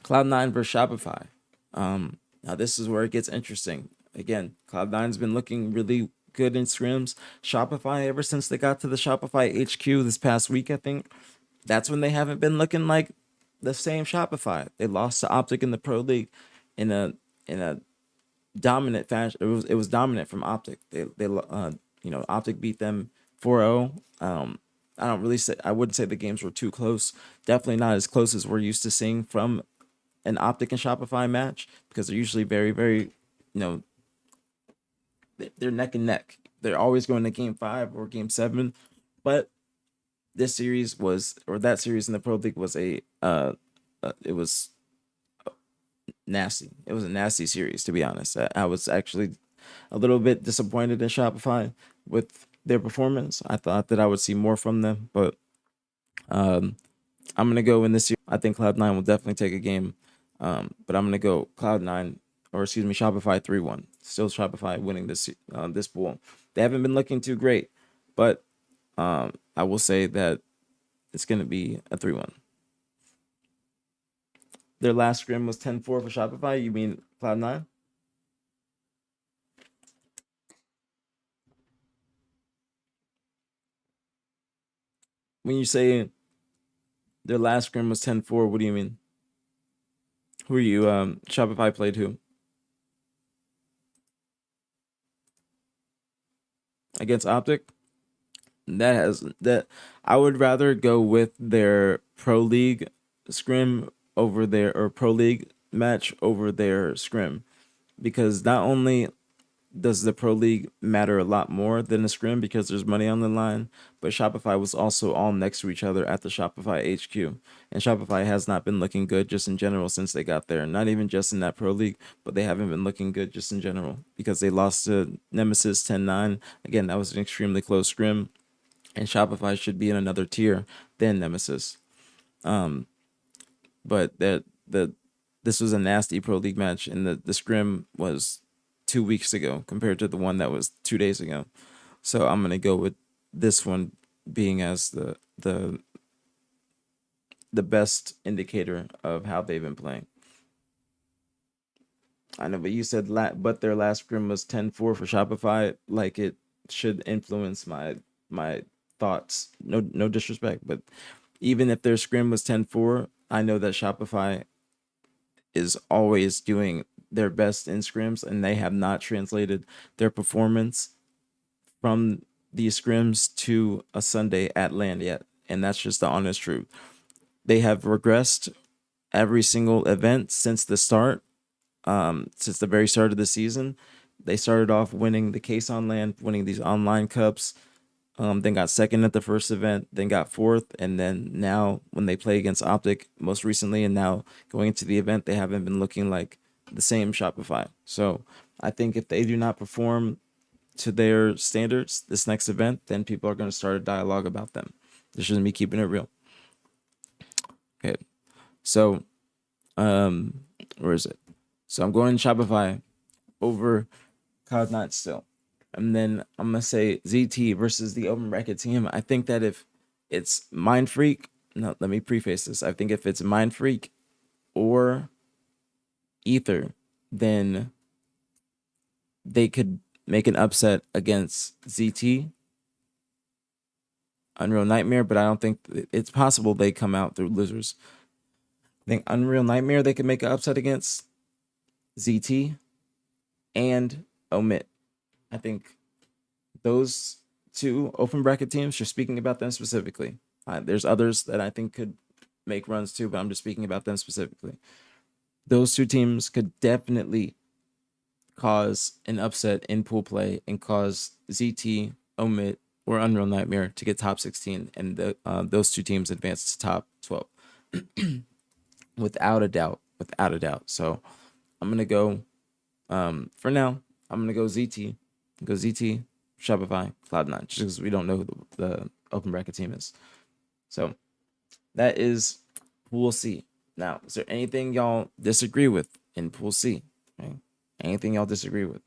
Cloud9 versus Shopify. Now this is where it gets interesting. Again, Cloud9's been looking really good in scrims. Shopify, ever since they got to the Shopify HQ this past week, I think, that's when they haven't been looking like the same Shopify. They lost to Optic in the Pro League in a dominant fashion. It was dominant from Optic. They Optic beat them 4-0. I wouldn't say the games were too close. Definitely not as close as we're used to seeing from an Optic and Shopify match, because they're usually very, very, they're neck and neck. they're always going to game 5 or game 7, but this series was, or that series in the Pro League was it was nasty. It was a nasty series, to be honest. I was actually a little bit disappointed in Shopify with their performance. I thought that I would see more from them, but um, I'm gonna go in this year. I think Cloud9 will definitely take a game, but I'm gonna go Cloud9, or excuse me, Shopify 3-1. Still Shopify winning this pool. They haven't been looking too great, but I will say that it's gonna be a 3-1. Their last scrim was 10-4 for Shopify. You mean Cloud9? When you say their last scrim was 10-4, what do you mean? Who are you? Shopify played who? Against Optic? That I would rather go with their Pro League scrim over their, or Pro League match over their scrim, because not only does the Pro League matter a lot more than the scrim because there's money on the line, but Shopify was also all next to each other at the Shopify HQ. And Shopify has not been looking good just in general since they got there. Not even just in that Pro League, but they haven't been looking good just in general because they lost to Nemesis 10-9. Again, that was an extremely close scrim, and Shopify should be in another tier than Nemesis. But this was a nasty Pro League match, and the scrim was 2 weeks ago compared to the one that was 2 days ago. So I'm gonna go with this one being as the best indicator of how they've been playing. I know, but you said but their last scrim was 10-4 for Shopify. Like, it should influence my thoughts. No disrespect, but even if their scrim was 10-4, I know that Shopify is always doing their best in scrims, and they have not translated their performance from these scrims to a Sunday at LAN yet. And that's just the honest truth. They have regressed every single event since the start, since the very start of the season. They started off winning the case on LAN, winning these online cups, then got second at the first event, then got fourth, and then now when they play against Optic most recently, and now going into the event, they haven't been looking like the same Shopify. So I think if they do not perform to their standards this next event, then people are going to start a dialogue about them. This is me keeping it real. Okay, so where is it? So I'm going Shopify over Cloud9 still. And then I'm gonna say ZT versus the Open Bracket team. I think that if it's Mind Freak, no, let me preface this. I think if it's Mind Freak or Ether, then they could make an upset against ZT, Unreal Nightmare, but I don't think it's possible they come out through losers. I think Unreal Nightmare they could make an upset against ZT and Omit. I think those two open bracket teams, just speaking about them specifically. There's others that I think could make runs too, but I'm just speaking about them specifically. Those two teams could definitely cause an upset in pool play and cause ZT, Omit, or Unreal Nightmare to get top 16, and those two teams advance to top 12. Without a doubt. Without a doubt. So I'm going to go, for now, I'm going to go ZT. Go ZT, Shopify, Cloud9, just because we don't know who the open bracket team is. So that is Pool C. Now, is there anything y'all disagree with in Pool C? Okay? Anything y'all disagree with?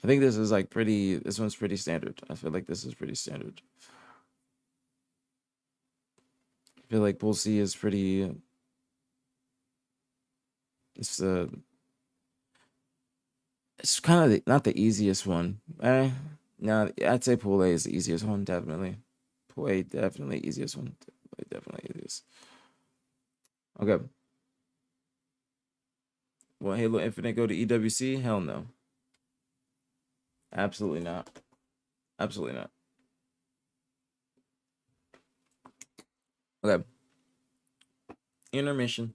I think this is like this one's pretty standard. I feel like this is pretty standard. I feel like Pool C is pretty, it's it's kind of not the easiest one. No, I'd say Pool A is the easiest one, definitely. Pool A, definitely easiest one. Definitely easiest. Okay. Will Halo Infinite go to EWC? Hell no. Absolutely not. Absolutely not. Okay. Intermission.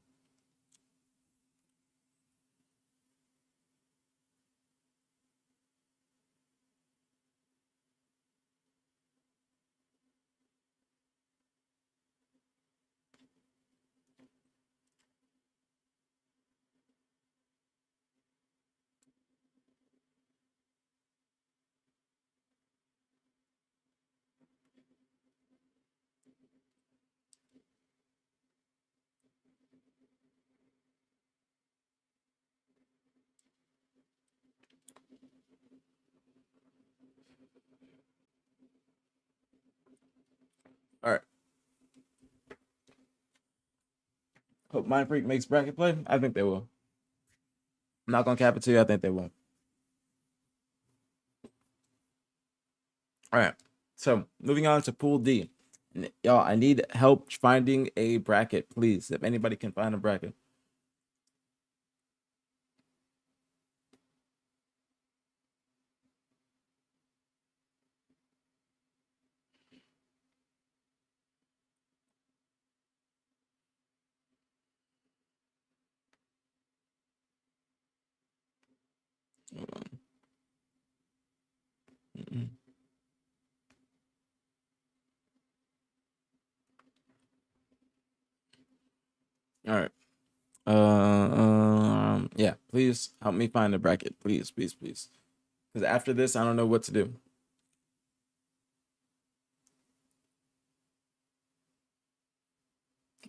Hope Mind Freak makes bracket play. I think they will. I'm not gonna cap it to you. I think they will. All right. So moving on to Pool D. Y'all, I need help finding a bracket, please. If anybody can find a bracket. Hold on. All right. Yeah, please help me find a bracket, please, please, please. Because after this, I don't know what to do.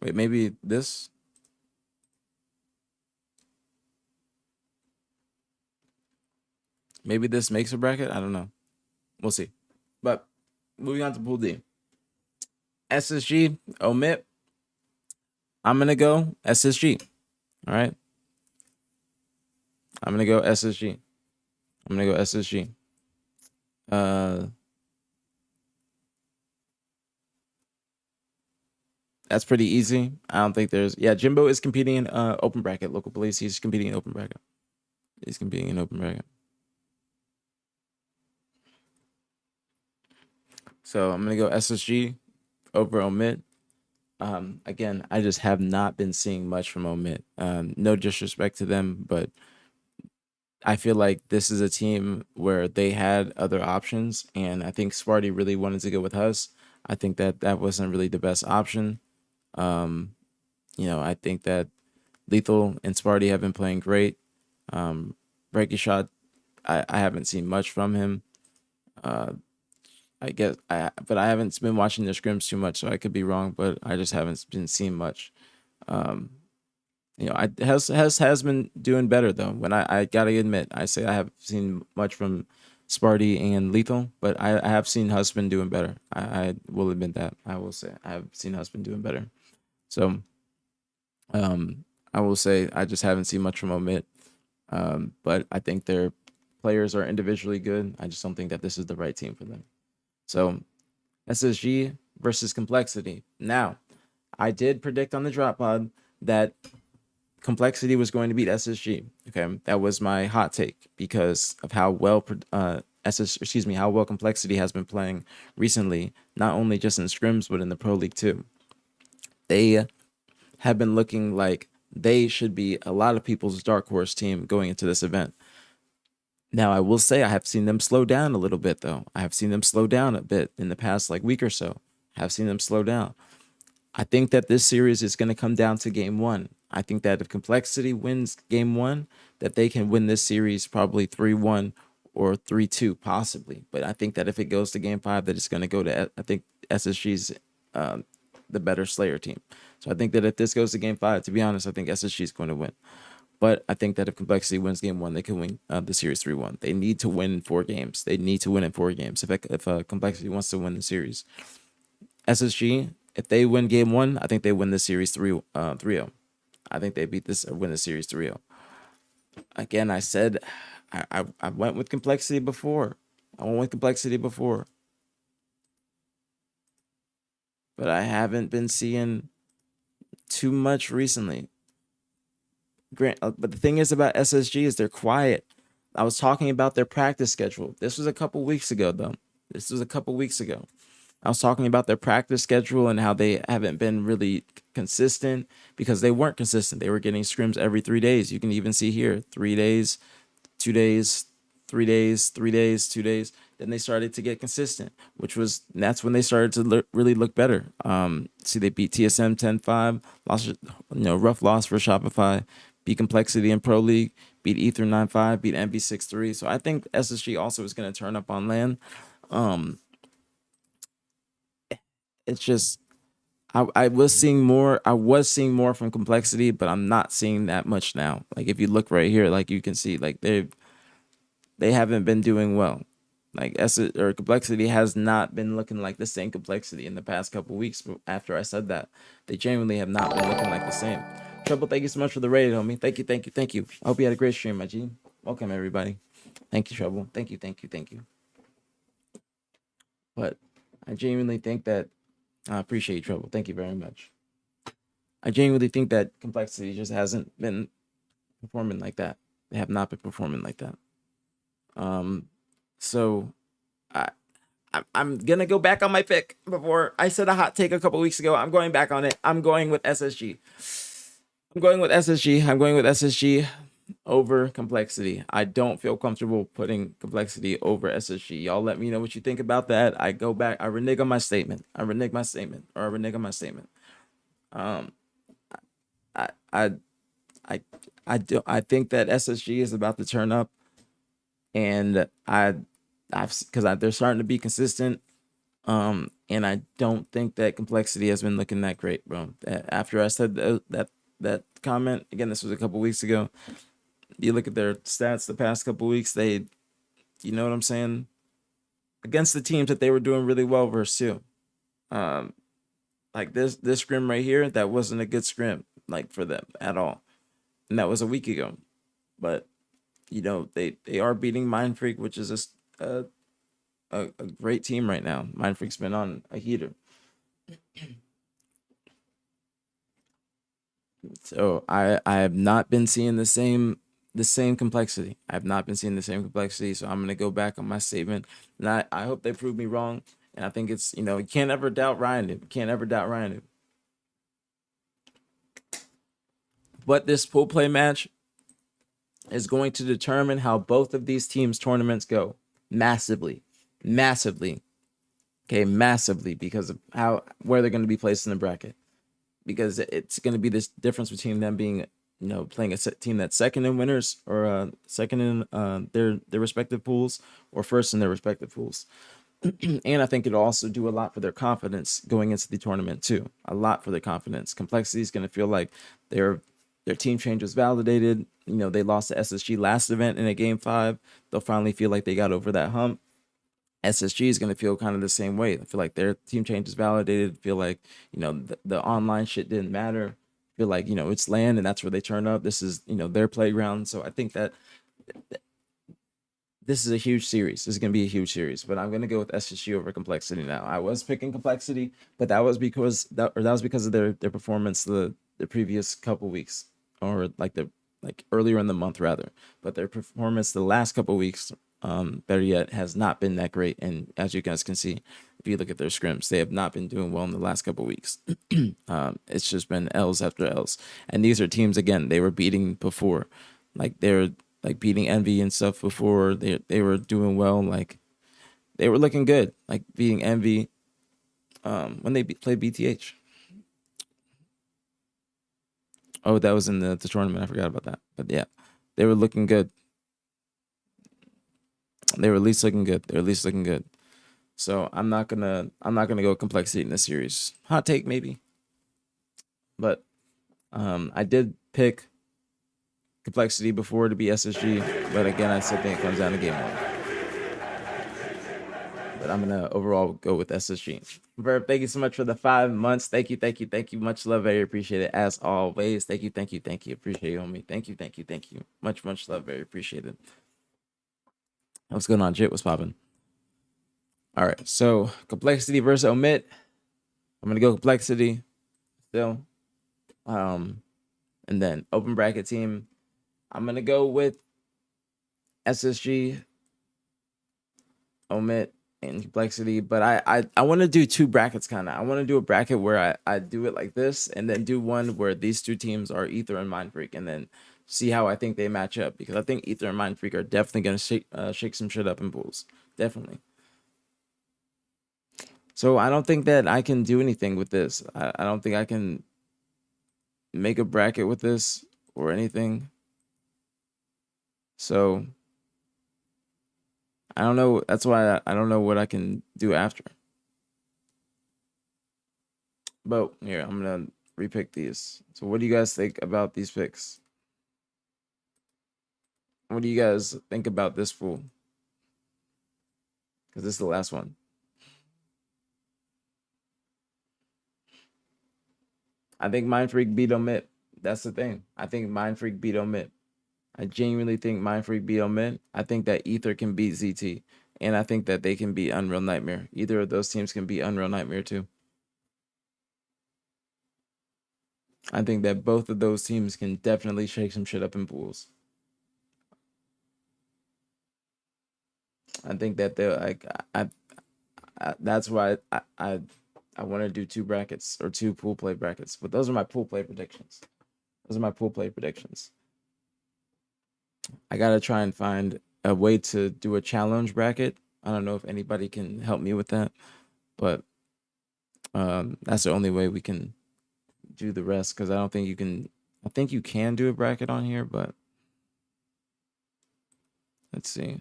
Wait, maybe this? Maybe this makes a bracket? I don't know. We'll see. But moving on to Pool D. SSG, omit. I'm going to go SSG. All right. I'm going to go SSG. I'm going to go SSG. That's pretty easy. I don't think there's... Yeah, Jimbo is competing in open bracket. Local police, he's competing in open bracket. He's competing in open bracket. So I'm going to go SSG over omit. Again, I just have not been seeing much from omit. No disrespect to them, but I feel like this is a team where they had other options, and I think Sparty really wanted to go with Hus. I think that that wasn't really the best option. I think that Lethal and Sparty have been playing great. Breaky Shot, I haven't seen much from him. But I haven't been watching the scrims too much, so I could be wrong, but I just haven't been seeing much. Has been doing better though. When I gotta admit, I say I have seen much from Sparty and Lethal, but I have seen Husband doing better. I will admit that. I will say I have seen Husband doing better. So, I will say I just haven't seen much from Omit. But I think their players are individually good. I just don't think that this is the right team for them. So, SSG versus Complexity. Now, I did predict on the drop pod that Complexity was going to beat SSG. Okay, that was my hot take because of how well how well Complexity has been playing recently, not only just in scrims but in the Pro League too. They have been looking like they should be a lot of people's dark horse team going into this event. Now, I will say I have seen them slow down a little bit, though. I have seen them slow down a bit in the past week or so. I have seen them slow down. I think that this series is going to come down to game one. I think that if Complexity wins game one, that they can win this series probably 3-1 or 3-2 possibly. But I think that if it goes to game five, that it's going to go to, I think SSG's the better Slayer team. So I think that if this goes to game five, to be honest, I think SSG is going to win. But I think that if Complexity wins game one, they can win the series 3-1. They need to win 4 games. They need to win in 4 games if Complexity wants to win the series. SSG, if they win game one, I think they win the series 3-0. I think they win the series 3-0. Again, I said I went with Complexity before. But I haven't been seeing too much recently. But the thing is about SSG is they're quiet. I was talking about their practice schedule. This was a couple weeks ago, though. I was talking about their practice schedule and how they haven't been really consistent because they weren't consistent. They were getting scrims every 3 days. You can even see here 3 days, 2 days, 3 days, 3 days, 2 days. Then they started to get consistent, that's when they started to really look better. See, they beat TSM 10-5, rough loss for Shopify, beat Complexity in Pro League, beat Ether 9-5, beat Envy 6-3. So I think SSG also is going to turn up on LAN. It's just I was seeing more from Complexity, but I'm not seeing that much now. Like if you look right here, like you can see, like they haven't been doing well. Like Complexity has not been looking like the same Complexity in the past couple weeks. After I said that, they genuinely have not been looking like the same. Trouble, thank you so much for the raid, homie. Thank you, thank you, thank you. I hope you had a great stream, my G. Welcome, everybody. Thank you, Trouble. Thank you, thank you, thank you. But I genuinely think that I appreciate you, Trouble. Thank you very much. I genuinely think that Complexity just hasn't been performing like that. They have not been performing like that. So I'm gonna go back on my pick. Before I said a hot take a couple weeks ago, I'm going back on it. I'm going with SSG. I'm going with SSG over Complexity. I don't feel comfortable putting Complexity over SSG. Y'all let me know what you think about that. I go back. I renege on my statement. I renege my statement. I I I think that SSG is about to turn up, and they're starting to be consistent. And I don't think that Complexity has been looking that great, bro. After I said that comment again, this was a couple weeks ago. You look at their stats the past couple weeks, you know what I'm saying? Against the teams that they were doing really well versus too. Like this scrim right here, that wasn't a good scrim, like for them at all. And that was a week ago. But you know, they are beating Mind Freak, which is a great team right now. Mind Freak's been on a heater. So I have not been seeing the same complexity. I have not been seeing the same complexity. So I'm gonna go back on my statement. And I hope they prove me wrong. And I think it's, you know, you can't ever doubt Ryan. You can't ever doubt Ryan. But this pool play match is going to determine how both of these teams' tournaments go. Massively. Okay, massively, because of where they're going to be placed in the bracket. Because it's going to be this difference between them being, you know, playing a team that's second in winners, or second in their respective pools, or first in their respective pools. And I think it'll also do a lot for their confidence going into the tournament too. A lot for their confidence. Complexity is going to feel like their team change was validated. You know, they lost to SSG last event in a game 5. They'll finally feel like they got over that hump. SSG is going to feel kind of the same way. I feel like their team change is validated. Feel like, you know, the online shit didn't matter. Feel like, you know, it's land and that's where they turn up. This is, you know, their playground. So I think that this is a huge series. This is going to be a huge series, but I'm going to go with SSG over Complexity now. I was picking Complexity, but that was because that was because of their performance the previous couple weeks, or like earlier in the month rather. But their performance the last couple weeks, better yet, has not been that great. And as you guys can see, if you look at their scrims, they have not been doing well in the last couple weeks. It's just been L's after L's. And these are teams, again, they were beating before. Like they're like beating Envy and stuff before. They were doing well. Like they were looking good. Like beating Envy when they played BtH. Oh, that was in the tournament. I forgot about that. But yeah, they were looking good. They were at least looking good. So I'm not gonna go Complexity in this series. Hot take maybe. But I did pick Complexity before to be SSG, but again, I still think it comes down to game 1. But I'm gonna overall go with SSG. Verb, thank you so much for the 5 months. Thank you. Much love, very appreciate it as always. Thank you. Appreciate you, homie. Thank you. Much love, very appreciated. What's going on, Jit? What's popping? All right, so Complexity versus Omit. I'm gonna go Complexity still. And then open bracket team, I'm gonna go with SSG, Omit, and Complexity. But I want to do 2 brackets kind of. I want to do a bracket where I do it like this, and then do one where these 2 teams are Ether and Mind Freak, and then see how I think they match up, because I think Ether and Mind Freak are definitely gonna shake some shit up in pools. Definitely. So I don't think that I can do anything with this. I don't think I can make a bracket with this or anything. So I don't know. That's why I don't know what I can do after. But here, I'm gonna repick these. So what do you guys think about these picks? What do you guys think about this pool? Because this is the last one. I think Mind Freak beat Omit. That's the thing. I think Mind Freak beat Omit. I genuinely think Mind Freak beat Omit. I think that Ether can beat ZT. And I think that they can beat Unreal Nightmare. Either of those teams can beat Unreal Nightmare too. I think that both of those teams can definitely shake some shit up in pools. I think that they're like that's why I want to do 2 brackets or 2 pool play brackets. But those are my pool play predictions. Those are my pool play predictions. I gotta try and find a way to do a challenge bracket. I don't know if anybody can help me with that, but that's the only way we can do the rest, because I don't think you can. I think you can do a bracket on here, but let's see.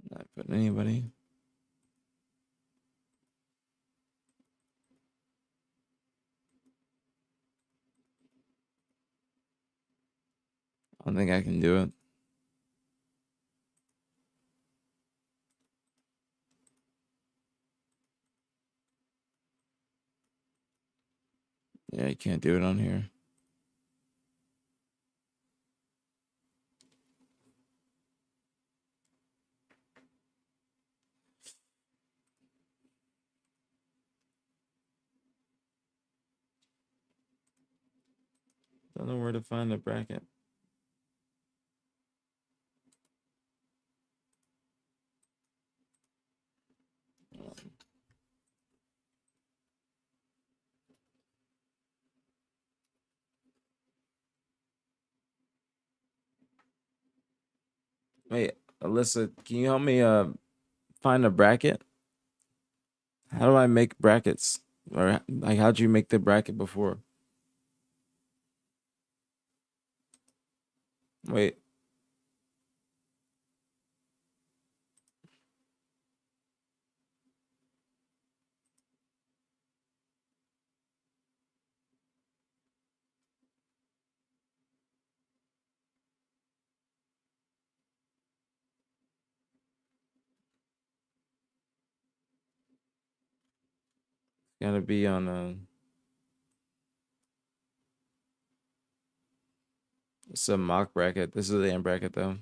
Not putting anybody. I don't think I can do it. Yeah, you can't do it on here. Don't know where to find the bracket. Wait, Alyssa, can you help me find a bracket? How do I make brackets? Or like, how'd you make the bracket before? Wait, gotta be on it's a mock bracket. This is the end bracket though.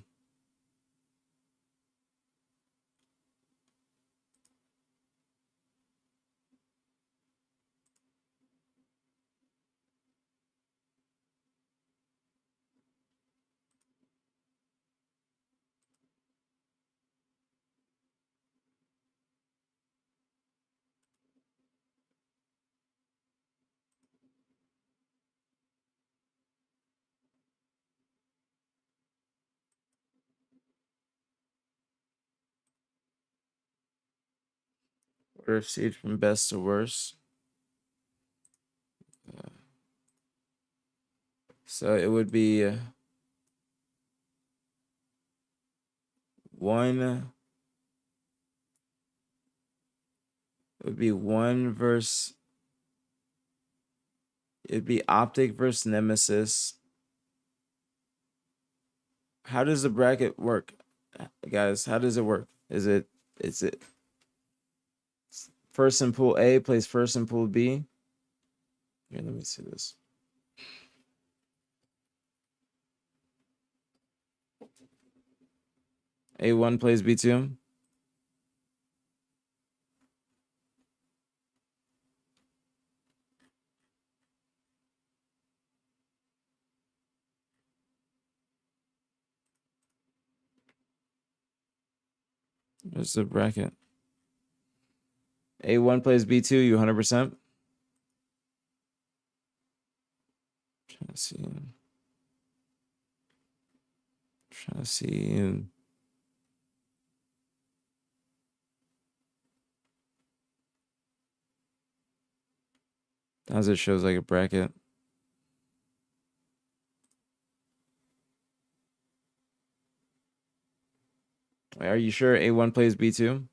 Order of seed from best to worst. So it would be one. It would be one versus. It'd be Optic versus Nemesis. How does the bracket work, guys? How does it work? Is it first in pool A plays first in pool B? Here, let me see this. A1 plays B2. There's the bracket. A1 plays B2, you 100%? Trying to see. Trying to see. As it shows like a bracket. Wait, are you sure A1 plays B2?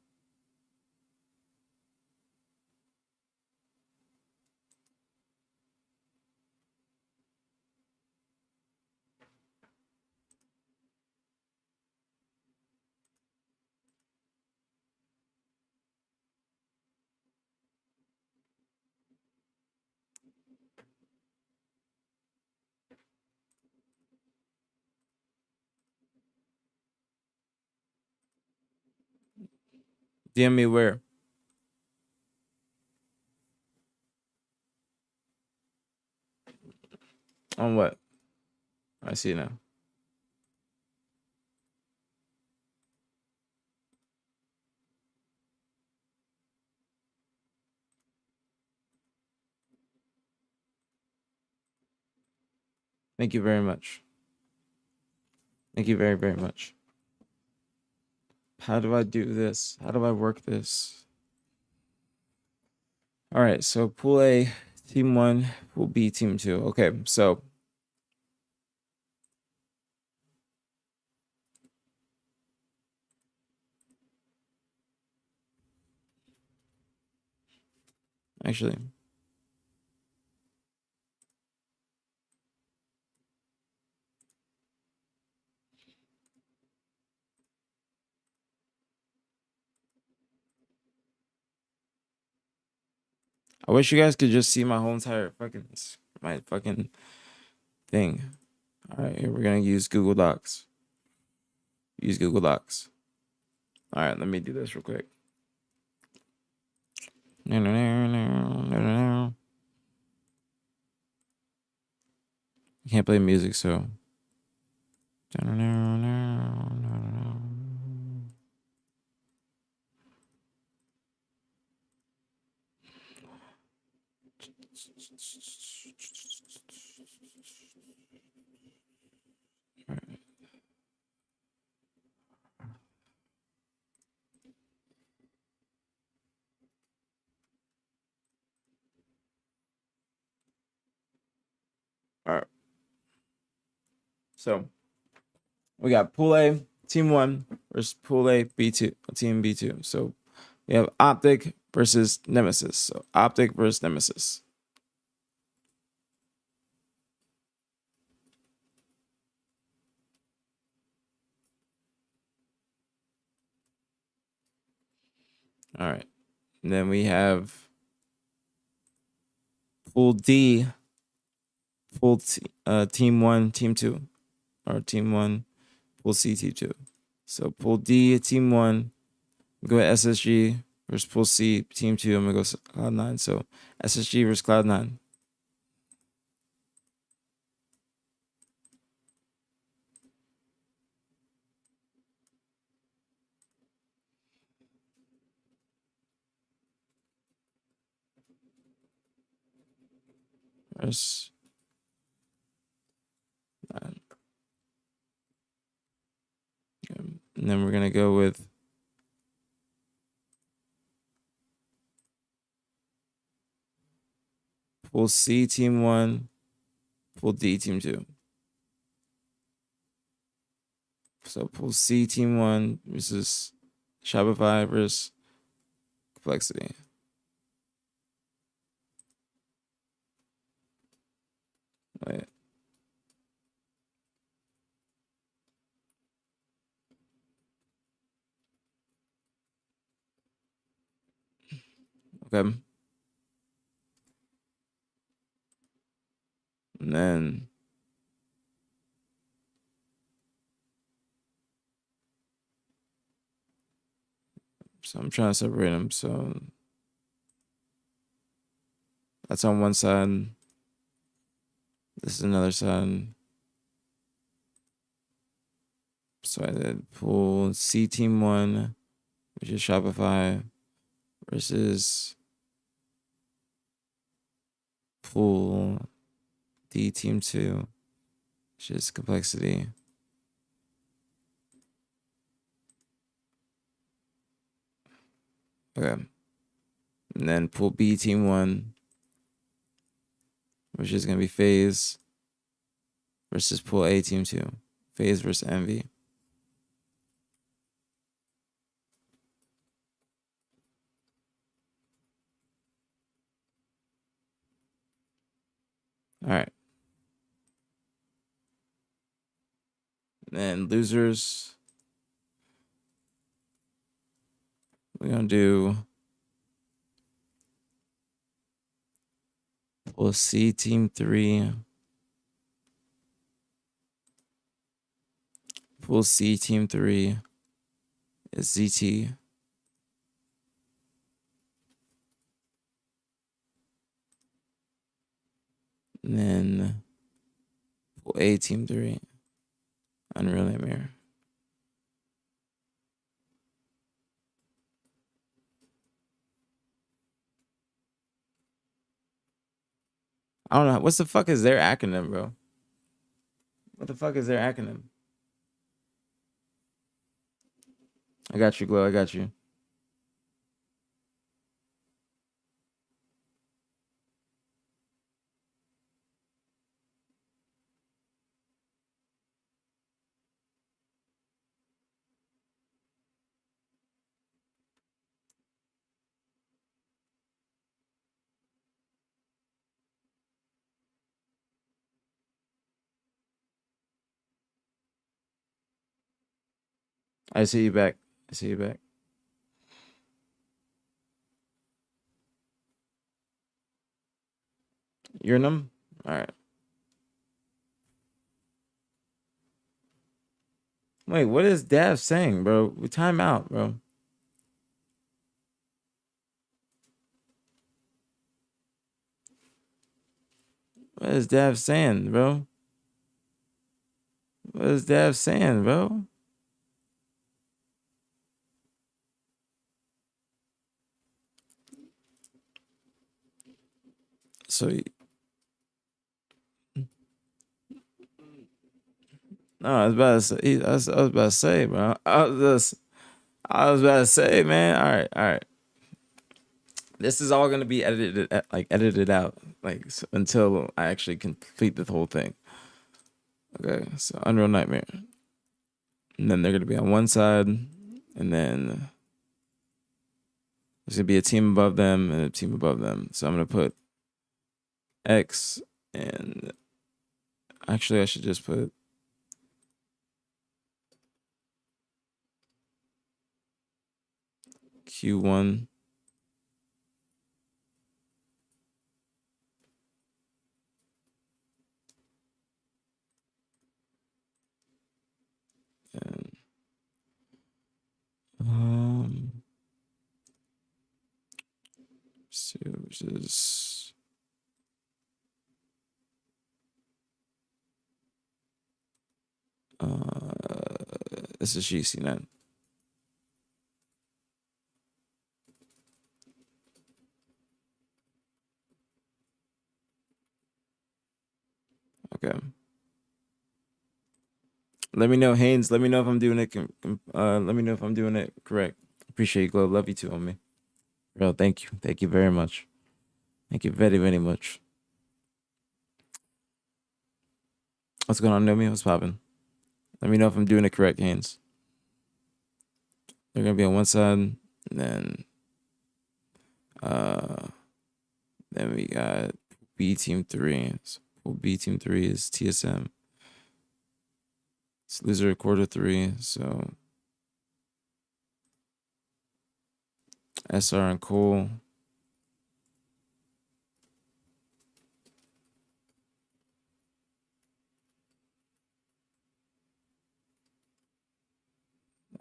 DM me where? On what? I see now. Thank you very much. Thank you very, very much. How do I do this? How do I work this? All right, so pool A, team 1, pool B, team 2. Okay, so actually, I wish you guys could just see my whole entire my fucking thing. All right, here we're gonna use Google Docs. Use Google Docs. All right, let me do this real quick. I can't play music, so. All right. So we got pool A, team 1 versus pool A, B2, team B2. So we have Optic versus Nemesis. So Optic versus Nemesis. All right. And then we have pool D, team 1, team 2. Or team 1, pool C, team 2. So pool D, team 1, go at SSG versus pool C, team 2. I'm going to go Cloud9. So SSG versus Cloud9. Versus 9. And then we're going to go with pool C, team 1, pool D, team 2. So pool C, team 1 versus Shopify versus Complexity. Wait. Okay. And then so I'm trying to separate them. So that's on one side. This is another side. So I did pool C team 1, which is Shopify, versus pool D team 2, which is Complexity. Okay. And then pool B team 1, which is going to be Phase versus pool A team 2. Phase versus Envy. All right. And then losers. We're going to do pool C team 3. Pool C team 3 is ZT And then pool A, team 3. Unreal Nightmare. I don't know. What's the fuck is their acronym, bro? What the fuck is their acronym? I got you, Glow. I got you. I see you back. I see you back. You're in them? All right. Wait, what is Dav saying, bro? We time out, bro. What is Dav saying, bro? What is Dav saying, bro? So, no, I was about to say, I was about to say, bro. I was about to say, man. All right, all right. This is all gonna be edited out, until I actually complete the whole thing. Okay, so Unreal Nightmare, and then they're gonna be on one side, and then there's gonna be a team above them and a team above them. So I'm gonna put X, and actually I should just put Q1. And so which is this is GC9. Okay. Let me know, Haynes. Let me know if I'm doing it. Let me know if I'm doing it correct. Appreciate you, Globe. Love you too, homie. Bro, thank you. Thank you very much. Thank you very, very much. What's going on, Nomi? What's popping? Let me know if I'm doing it correct, Haynes. They're gonna be on one side, and then we got B team 3. So B team 3 is TSM. It's loser quarter 3, so SR and Cole.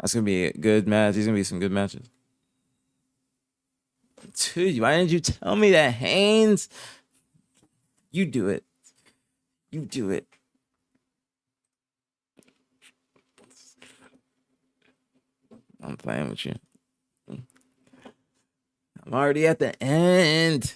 That's gonna be a good match. These gonna be some good matches. Dude, why didn't you tell me that, Haynes? You do it. You do it. I'm playing with you. I'm already at the end.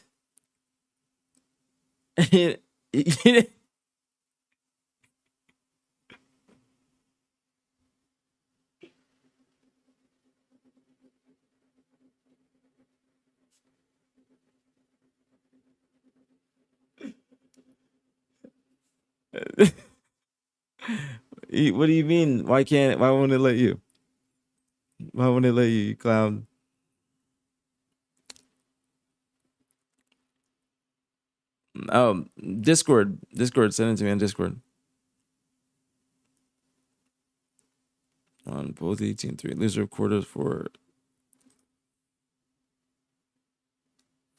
What do you mean? Why won't it let you? Why won't it let you, you clown? Oh, Discord. Send it to me on Discord. On both 18-3. Loser quarters for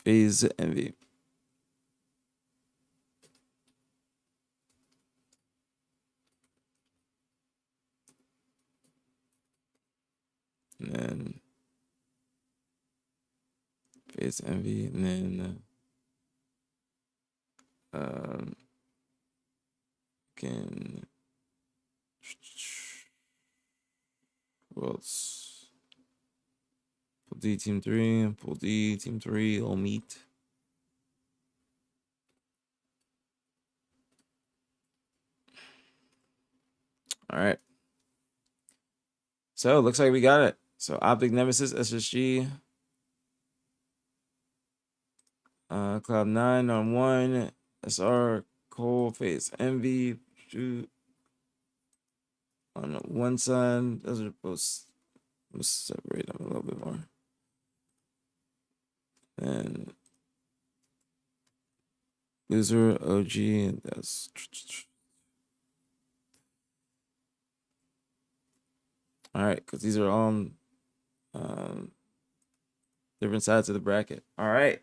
Phase Envy. And then Phase Envy, and then Can who else? Pool D team 3, Pool D team 3, all meet. All right. So it looks like we got it. So Optic Nemesis, SSG, Cloud9 on 1, SR, Cold Face, Envy, shoot on one side. Those are both. Let's separate them a little bit more. And Loser, OG, that's all right, because these are all different sides of the bracket. All right.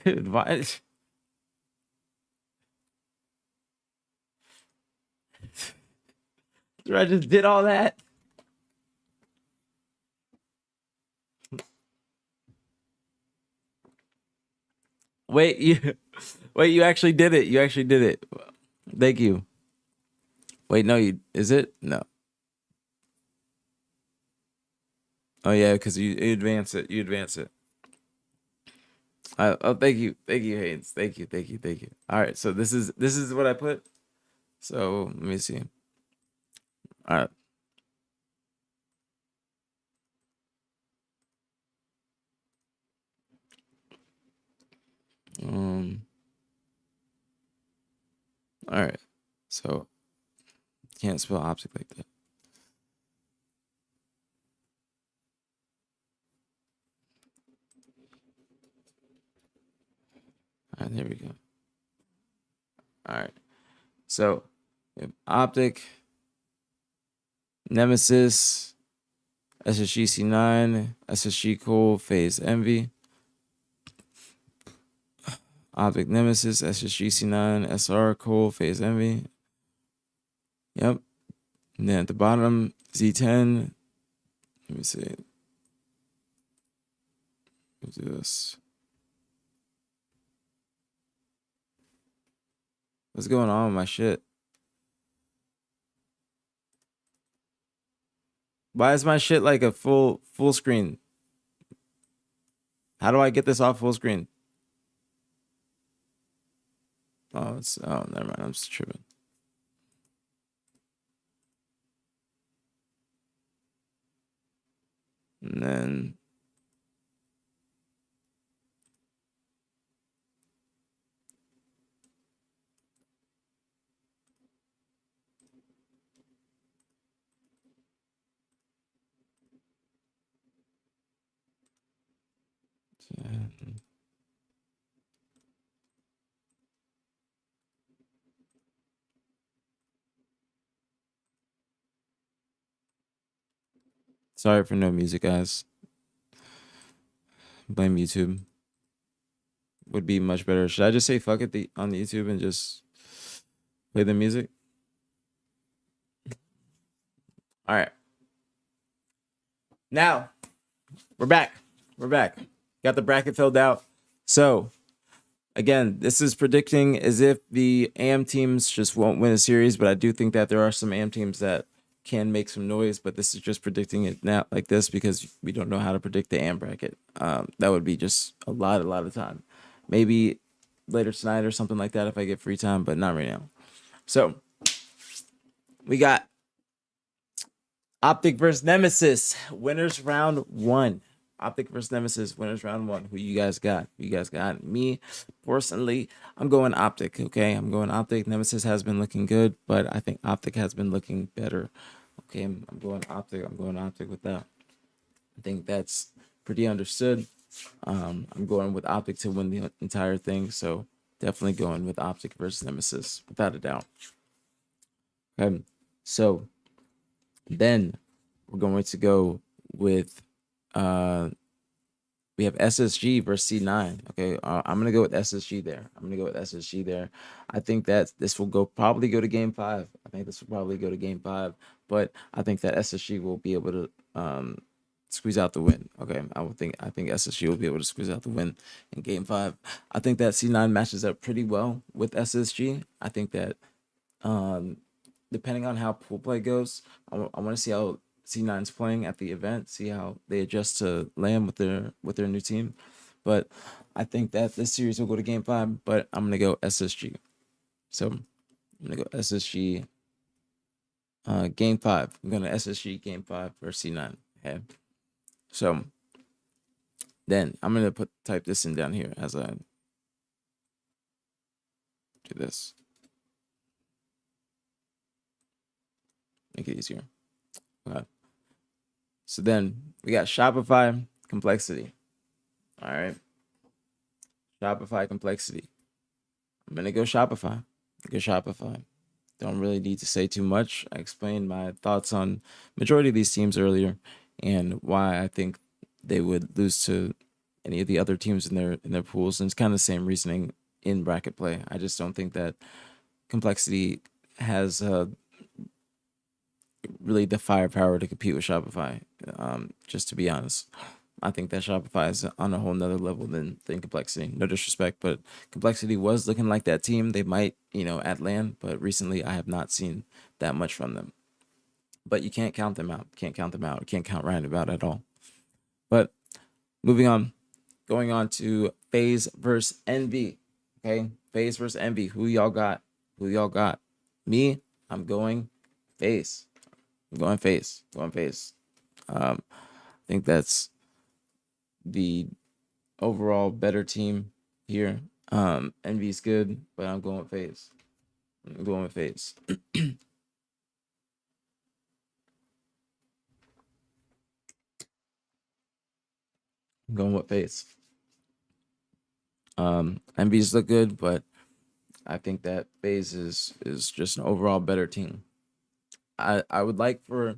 Dude, why? Dude, I just did all that. Wait, you actually did it. You actually did it. Thank you. Wait, no, is it? No. Oh yeah, because you advance it. You advance it. Oh, thank you, Haynes. Thank you. All right, so this is what I put. So let me see. All right. All right. So can't spell optic like that. All right, there we go. All right. So we have Optic, Nemesis, SSG C9, SSG Cold, Phase Envy, Optic Nemesis, SSG C9, SR Cold, Phase Envy. Yep. And then at the bottom, Z10. Let me see. Let's do this. What's going on with my shit? Why is my shit like a full screen? How do I get this off full screen? Oh, never mind. I'm just tripping. And then sorry for no music, guys. Blame YouTube. Would be much better. Should I just say fuck it on the YouTube and just play the music? All right. Now we're back. Got the bracket filled out. So again, this is predicting as if the AM teams just won't win a series, but I do think that there are some AM teams that can make some noise, but this is just predicting it now like this because we don't know how to predict the AM bracket. That would be just a lot of time. Maybe later tonight or something like that if I get free time, but not right now. So we got Optic versus Nemesis, winners round 1. Optic versus Nemesis, winners round 1. Who you guys got? Me, personally, I'm going Optic, okay? I'm going Optic. Nemesis has been looking good, but I think Optic has been looking better. Okay, I'm going Optic. I'm going Optic with that. I think that's pretty understood. I'm going with Optic to win the entire thing, so definitely going with Optic versus Nemesis, without a doubt. Okay, so then we're going to go with we have SSG versus C9. Okay, I'm gonna go with SSG there. I'm gonna go with SSG there. I think that this will probably go to game 5. I think this will probably go to game 5, but I think that SSG will be able to squeeze out the win. Okay, I think SSG will be able to squeeze out the win in game 5. I think that C9 matches up pretty well with SSG. I think that depending on how pool play goes, I want to see how C9's playing at the event, see how they adjust to land with their new team. But I think that this series will go to game 5, but I'm gonna go SSG. So I'm gonna go SSG game 5. I'm gonna SSG game 5 for C9. Okay. So then I'm gonna type this in down here as I do this. Make it easier. Okay. So then we got Shopify complexity. All right. Shopify complexity. I'm gonna go Shopify. Go Shopify. Don't really need to say too much. I explained my thoughts on majority of these teams earlier and why I think they would lose to any of the other teams in their pools. And it's kind of the same reasoning in bracket play. I just don't think that complexity has really the firepower to compete with Shopify. Just to be honest, I think that Shopify is on a whole nother level than complexity. No disrespect, but complexity was looking like that team. They might, at land, but recently I have not seen that much from them. But you can't count them out. Can't count them out. Can't count Roundabout at all. But moving on, going on to FaZe versus Envy. Okay, FaZe versus Envy. Who y'all got? Who y'all got? Me, I'm going FaZe. I'm going FaZe. Going FaZe. I think that's the overall better team here. Envy's good, but I'm going with FaZe. I'm going with FaZe. I'm going with FaZe. Envy's look good, but I think that FaZe is just an overall better team. I would like for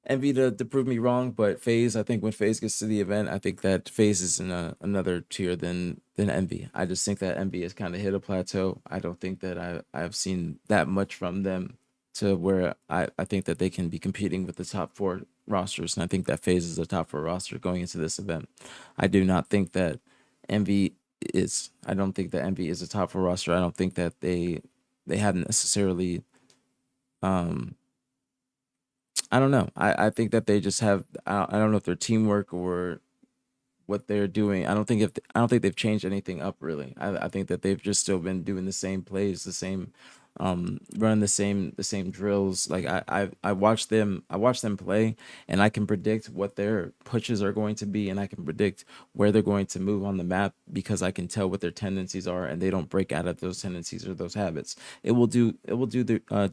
Envy to prove me wrong, but FaZe, I think when FaZe gets to the event, I think that FaZe is in another tier than Envy. I just think that Envy has kind of hit a plateau. I don't think that I've seen that much from them to where I think that they can be competing with the top 4 rosters, and I think that FaZe is the top 4 roster going into this event. I do not think that Envy is. I don't think that Envy is a top 4 roster. I don't think that they haven't necessarily I don't know. I think that they just have. I don't know if their teamwork or what they're doing. I don't think they've changed anything up really. I think that they've just still been doing the same plays, the same running the same drills. Like I watch them play, and I can predict what their pushes are going to be, and I can predict where they're going to move on the map because I can tell what their tendencies are, and they don't break out of those tendencies or those habits. It will do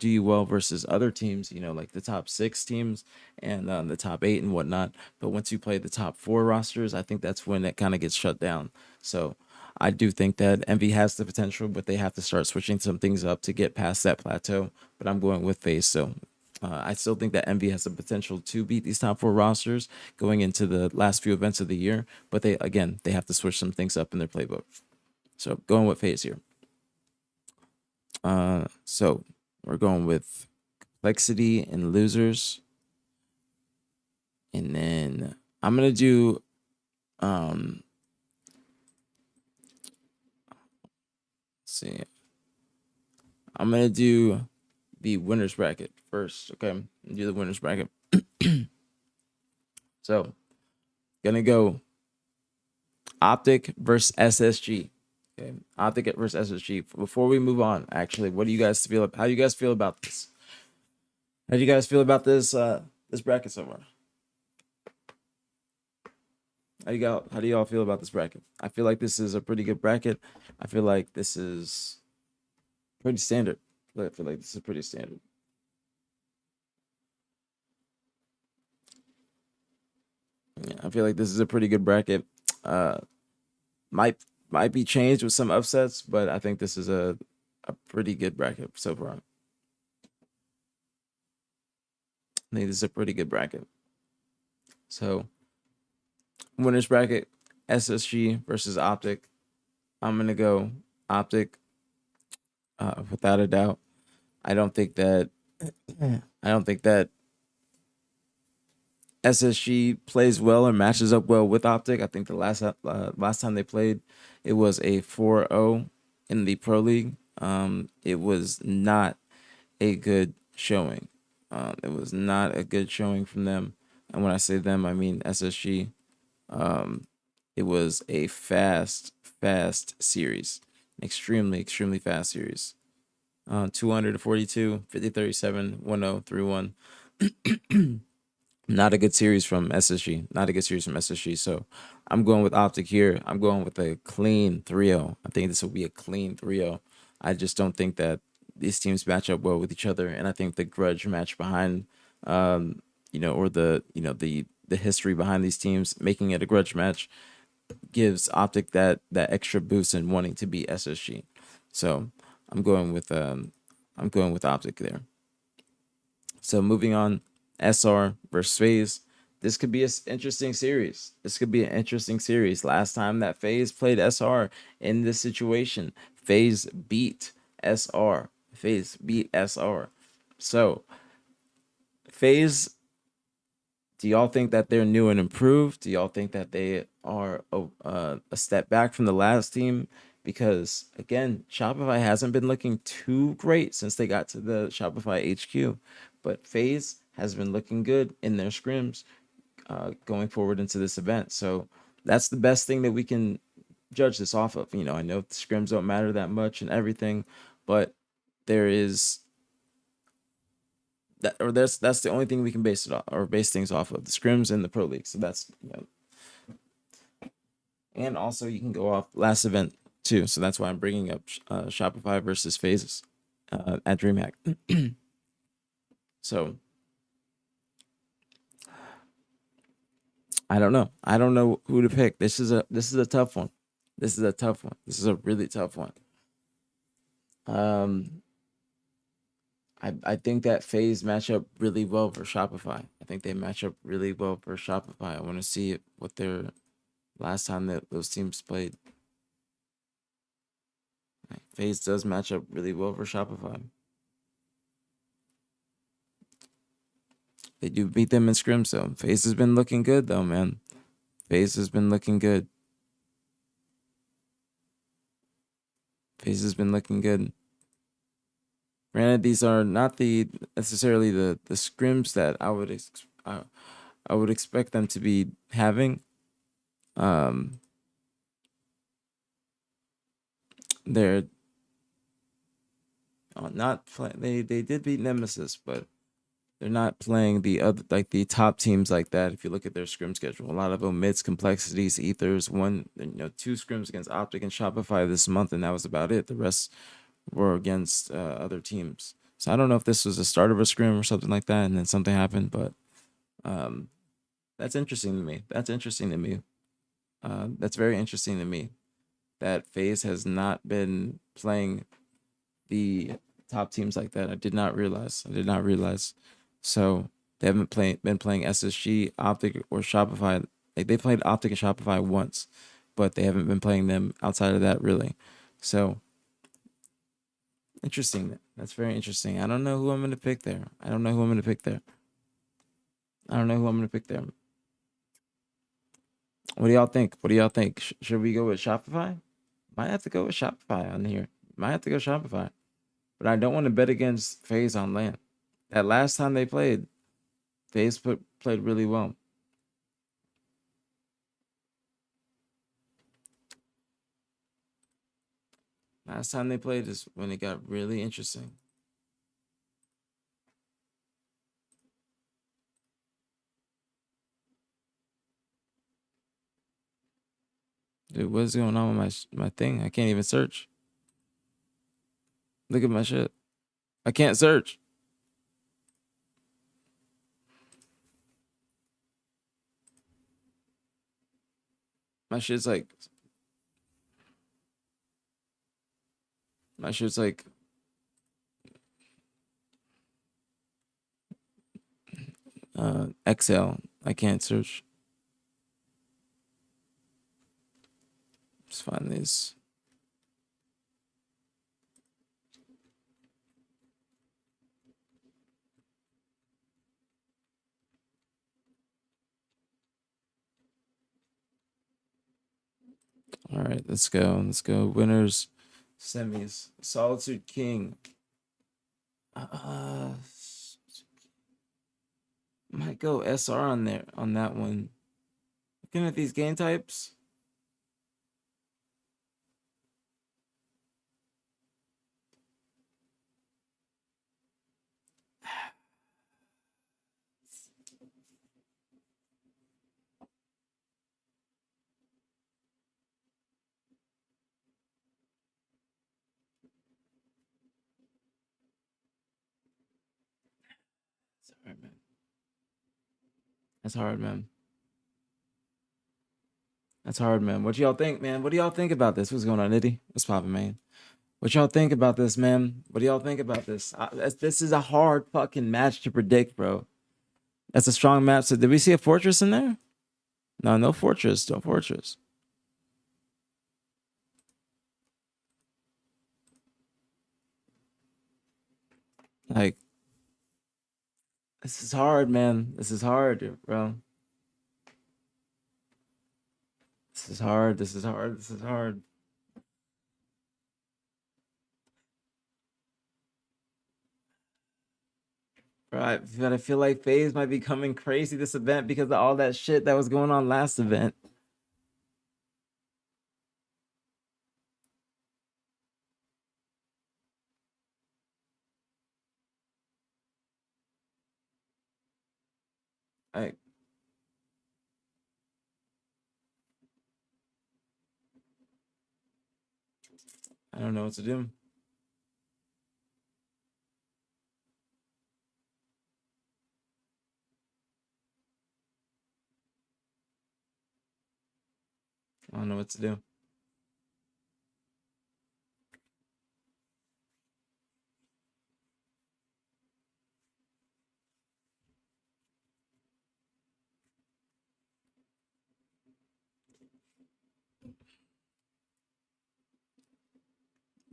you well versus other teams, like the top 6 teams and the top 8 and whatnot. But once you play the top 4 rosters, I think that's when it kind of gets shut down. So I do think that Envy has the potential, but they have to start switching some things up to get past that plateau. But I'm going with FaZe. So I still think that Envy has the potential to beat these top 4 rosters going into the last few events of the year. But they have to switch some things up in their playbook. So going with FaZe here. So we're going with complexity and losers. And then I'm going to do let's see. I'm gonna do the winners bracket first. Okay, do the winners bracket. So, gonna go Optic versus SSG. Okay, Optic versus SSG. Before we move on, actually, what do you guys feel? How do you guys feel about this? How do you guys feel about this this bracket so far? How do y'all feel about this bracket? I feel like this is a pretty good bracket. I feel like this is pretty standard. I feel like this is pretty standard. Yeah, I feel like this is a pretty good bracket. Might be changed with some upsets, but I think this is a pretty good bracket so far. I think this is a pretty good bracket. So, winners bracket, SSG versus Optic. I'm gonna go Optic, without a doubt. I don't think that I don't think that SSG plays well or matches up well with Optic. I think the last time they played, it was a 4-0 in the Pro League. It was not a good showing. It was not a good showing from them. And when I say them, I mean SSG. It was a fast series, extremely fast series. 242, 50, 37, 1-0, 3-1. Not a good series from SSG. Not a good series from SSG. So I'm going with Optic here. I'm going with a clean 3-0. I think this will be a clean 3-0. I just don't think that these teams match up well with each other. And I think the grudge match behind, or the history behind these teams making it a grudge match gives Optic that extra boost in wanting to beat SSG. So I'm going with Optic there. So moving on, SR versus FaZe. This could be an interesting series. Last time that FaZe played SR in this situation, FaZe beat SR. So FaZe, do y'all think that they're new and improved? Do y'all think that they are a step back from the last team? Because again, Shopify hasn't been looking too great since they got to the Shopify HQ, but FaZe has been looking good in their scrims going forward into this event. So that's the best thing that we can judge this off of. I know the scrims don't matter that much and everything, but there is that's the only thing we can base it off or base things off of, the scrims and the Pro League. So that's and also you can go off last event too. So that's why I'm bringing up Shopify versus FaZe at DreamHack. So I don't know. I don't know who to pick. This is a tough one. This is a really tough one. I think that FaZe match up really well for Shopify. I think they match up really well for Shopify. I want to see what their last time that those teams played. FaZe does match up really well for Shopify. They do beat them in scrims though. FaZe has been looking good though, man. FaZe has been looking good. FaZe has been looking good. Granted, these are not necessarily the scrims that I would expect them to be having. They're not playing. They did beat Nemesis, but they're not playing the other the top teams like that. If you look at their scrim schedule, a lot of them mids, complexities, ethers. 2 scrims against Optic and Shopify this month, and that was about it. The rest were against other teams. So I don't know if this was the start of a scrim or something like that, and then something happened. But that's interesting to me. That's very interesting to me that FaZe has not been playing the top teams like that. I did not realize. So they haven't been playing SSG, Optic, or Shopify. They played Optic and Shopify once, but they haven't been playing them outside of that really. So interesting. That's very interesting. I don't know who I'm gonna pick there. What do y'all think? Should we go with Shopify? Might have to go with Shopify on here. But I don't want to bet against FaZe on LAN. That last time they played, FaZe played really well. Last time they played is when it got really interesting. Dude, what's going on with my thing? I can't even search. Look at my shit. I can't search. My shit's like Excel. I can't search. Let's find these. All right, let's go. Let's go. Winners, semis. Solitude King. Might go SR on there on that one. Looking at these game types. It's hard, man. That's hard, man. That's hard, man. What y'all think, man? What do y'all think about this? What's going on, Nitty? What's poppin', man? What y'all think about this, man? What do y'all think about this? This is a hard fucking match to predict, bro. That's a strong match. So did we see a fortress in there? No, no fortress. No fortress. Like, this is hard, man. This is hard, bro. This is hard. This is hard. This is hard. Right, but I feel like FaZe might be coming crazy this event because of all that shit that was going on last event. I I don't know what to do. I don't know what to do.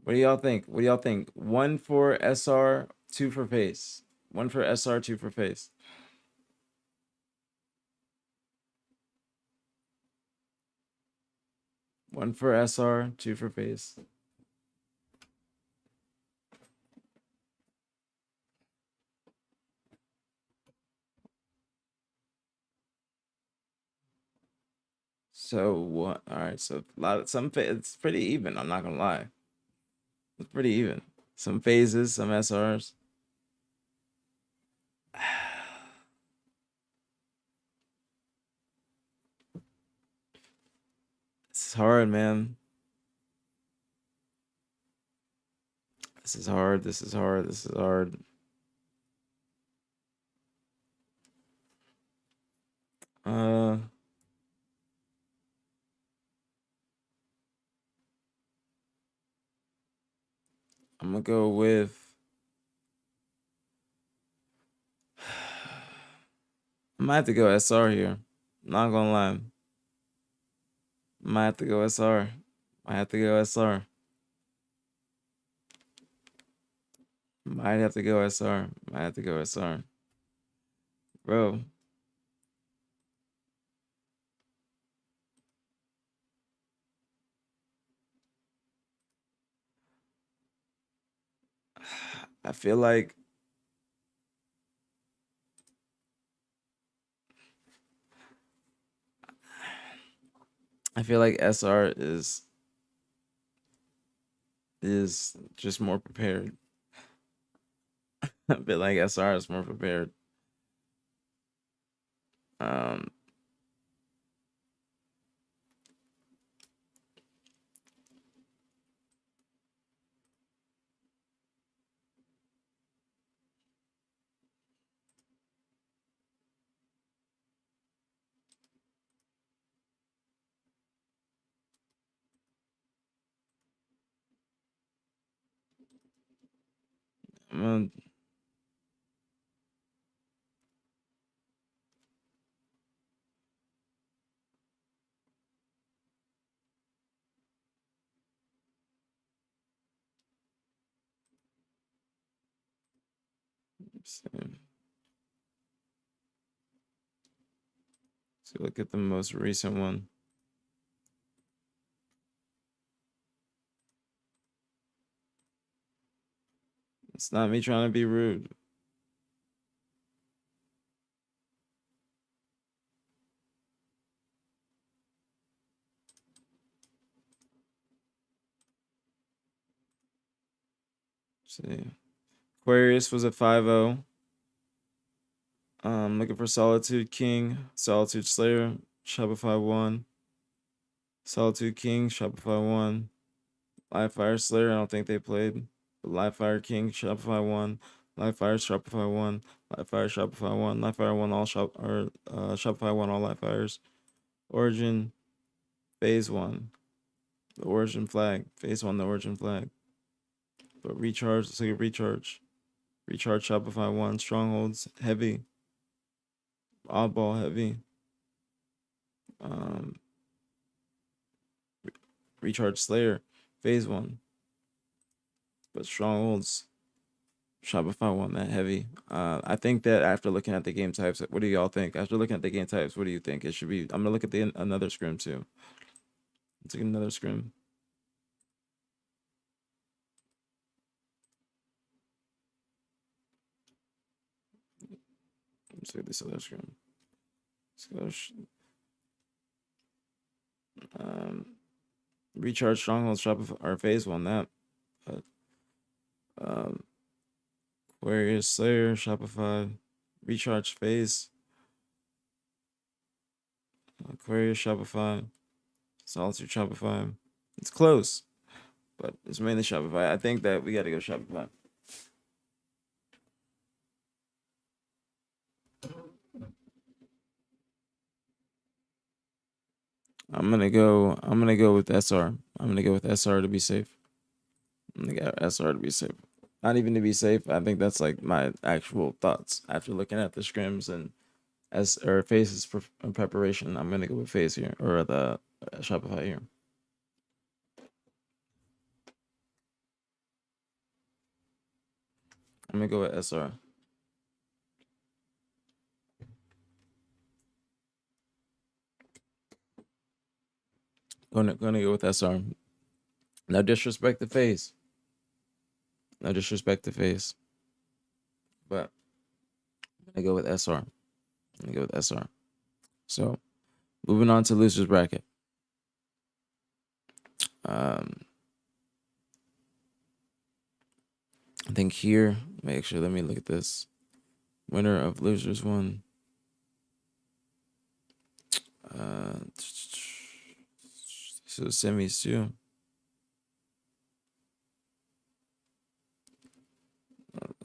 What do y'all think? What do y'all think? One for SR, two for FaZe. One for SR, two for FaZe. One for SR, two for FaZe. So what? All right. So a lot of some. It's pretty even. I'm not gonna lie. It's pretty even. Some phases, some SRs. This is hard, man. This is hard. This is hard. This is hard. Uh, I'm gonna go with. I might have to go SR here. Not gonna lie. Might have to go SR. Might have to go SR. Might have to go SR. Might have to go SR. Bro. I feel like SR is just more prepared. I feel like SR is more prepared. Um, I'm gonna, So look at the most recent one. It's not me trying to be rude. See, Aquarius was a 5-0. Looking for Solitude King, Solitude Slayer, Shopify 1. Solitude King, Shopify 1. Live Fire Slayer, I don't think they played. But Live Fire King, Shopify 1. Live Fire, Shopify 1. Live Fire, Shopify 1. Live Fire 1, all Shopify 1, all Live Fires. Origin, Phase 1. The Origin flag. Phase 1, the Origin flag. But Recharge, let's take a Recharge. Recharge, Shopify 1. Strongholds, Heavy. Oddball, Heavy. Recharge Slayer, Phase 1. But Strongholds, Shopify 1, that Heavy. I think that after looking at the game types, what do y'all think? After looking at the game types, what do you think? It should be, I'm gonna look at another scrim too. Let's take another scrim. Let's take this other scrim. Let's go. Recharge Strongholds, Shopify, or Phase 1, that. But, Aquarius Slayer, Shopify, Recharge Phase. Aquarius, Shopify, Solitude, Shopify. It's close, but it's mainly Shopify. I think that we got to go Shopify. I'm gonna go with SR. I'm gonna go with SR to be safe. I'm gonna go SR to be safe. Not even to be safe. I think that's like my actual thoughts after looking at the scrims and Phases preparation. I'm gonna go with Phase here, or the Shopify here. I'm gonna go with SR. Gonna go with SR. No disrespect to Phase. No disrespect to Phase. But I'm gonna go with SR. I'm gonna go with SR. So moving on to losers bracket. I think here, actually, let me look at this. Winner of losers 1. So semis too.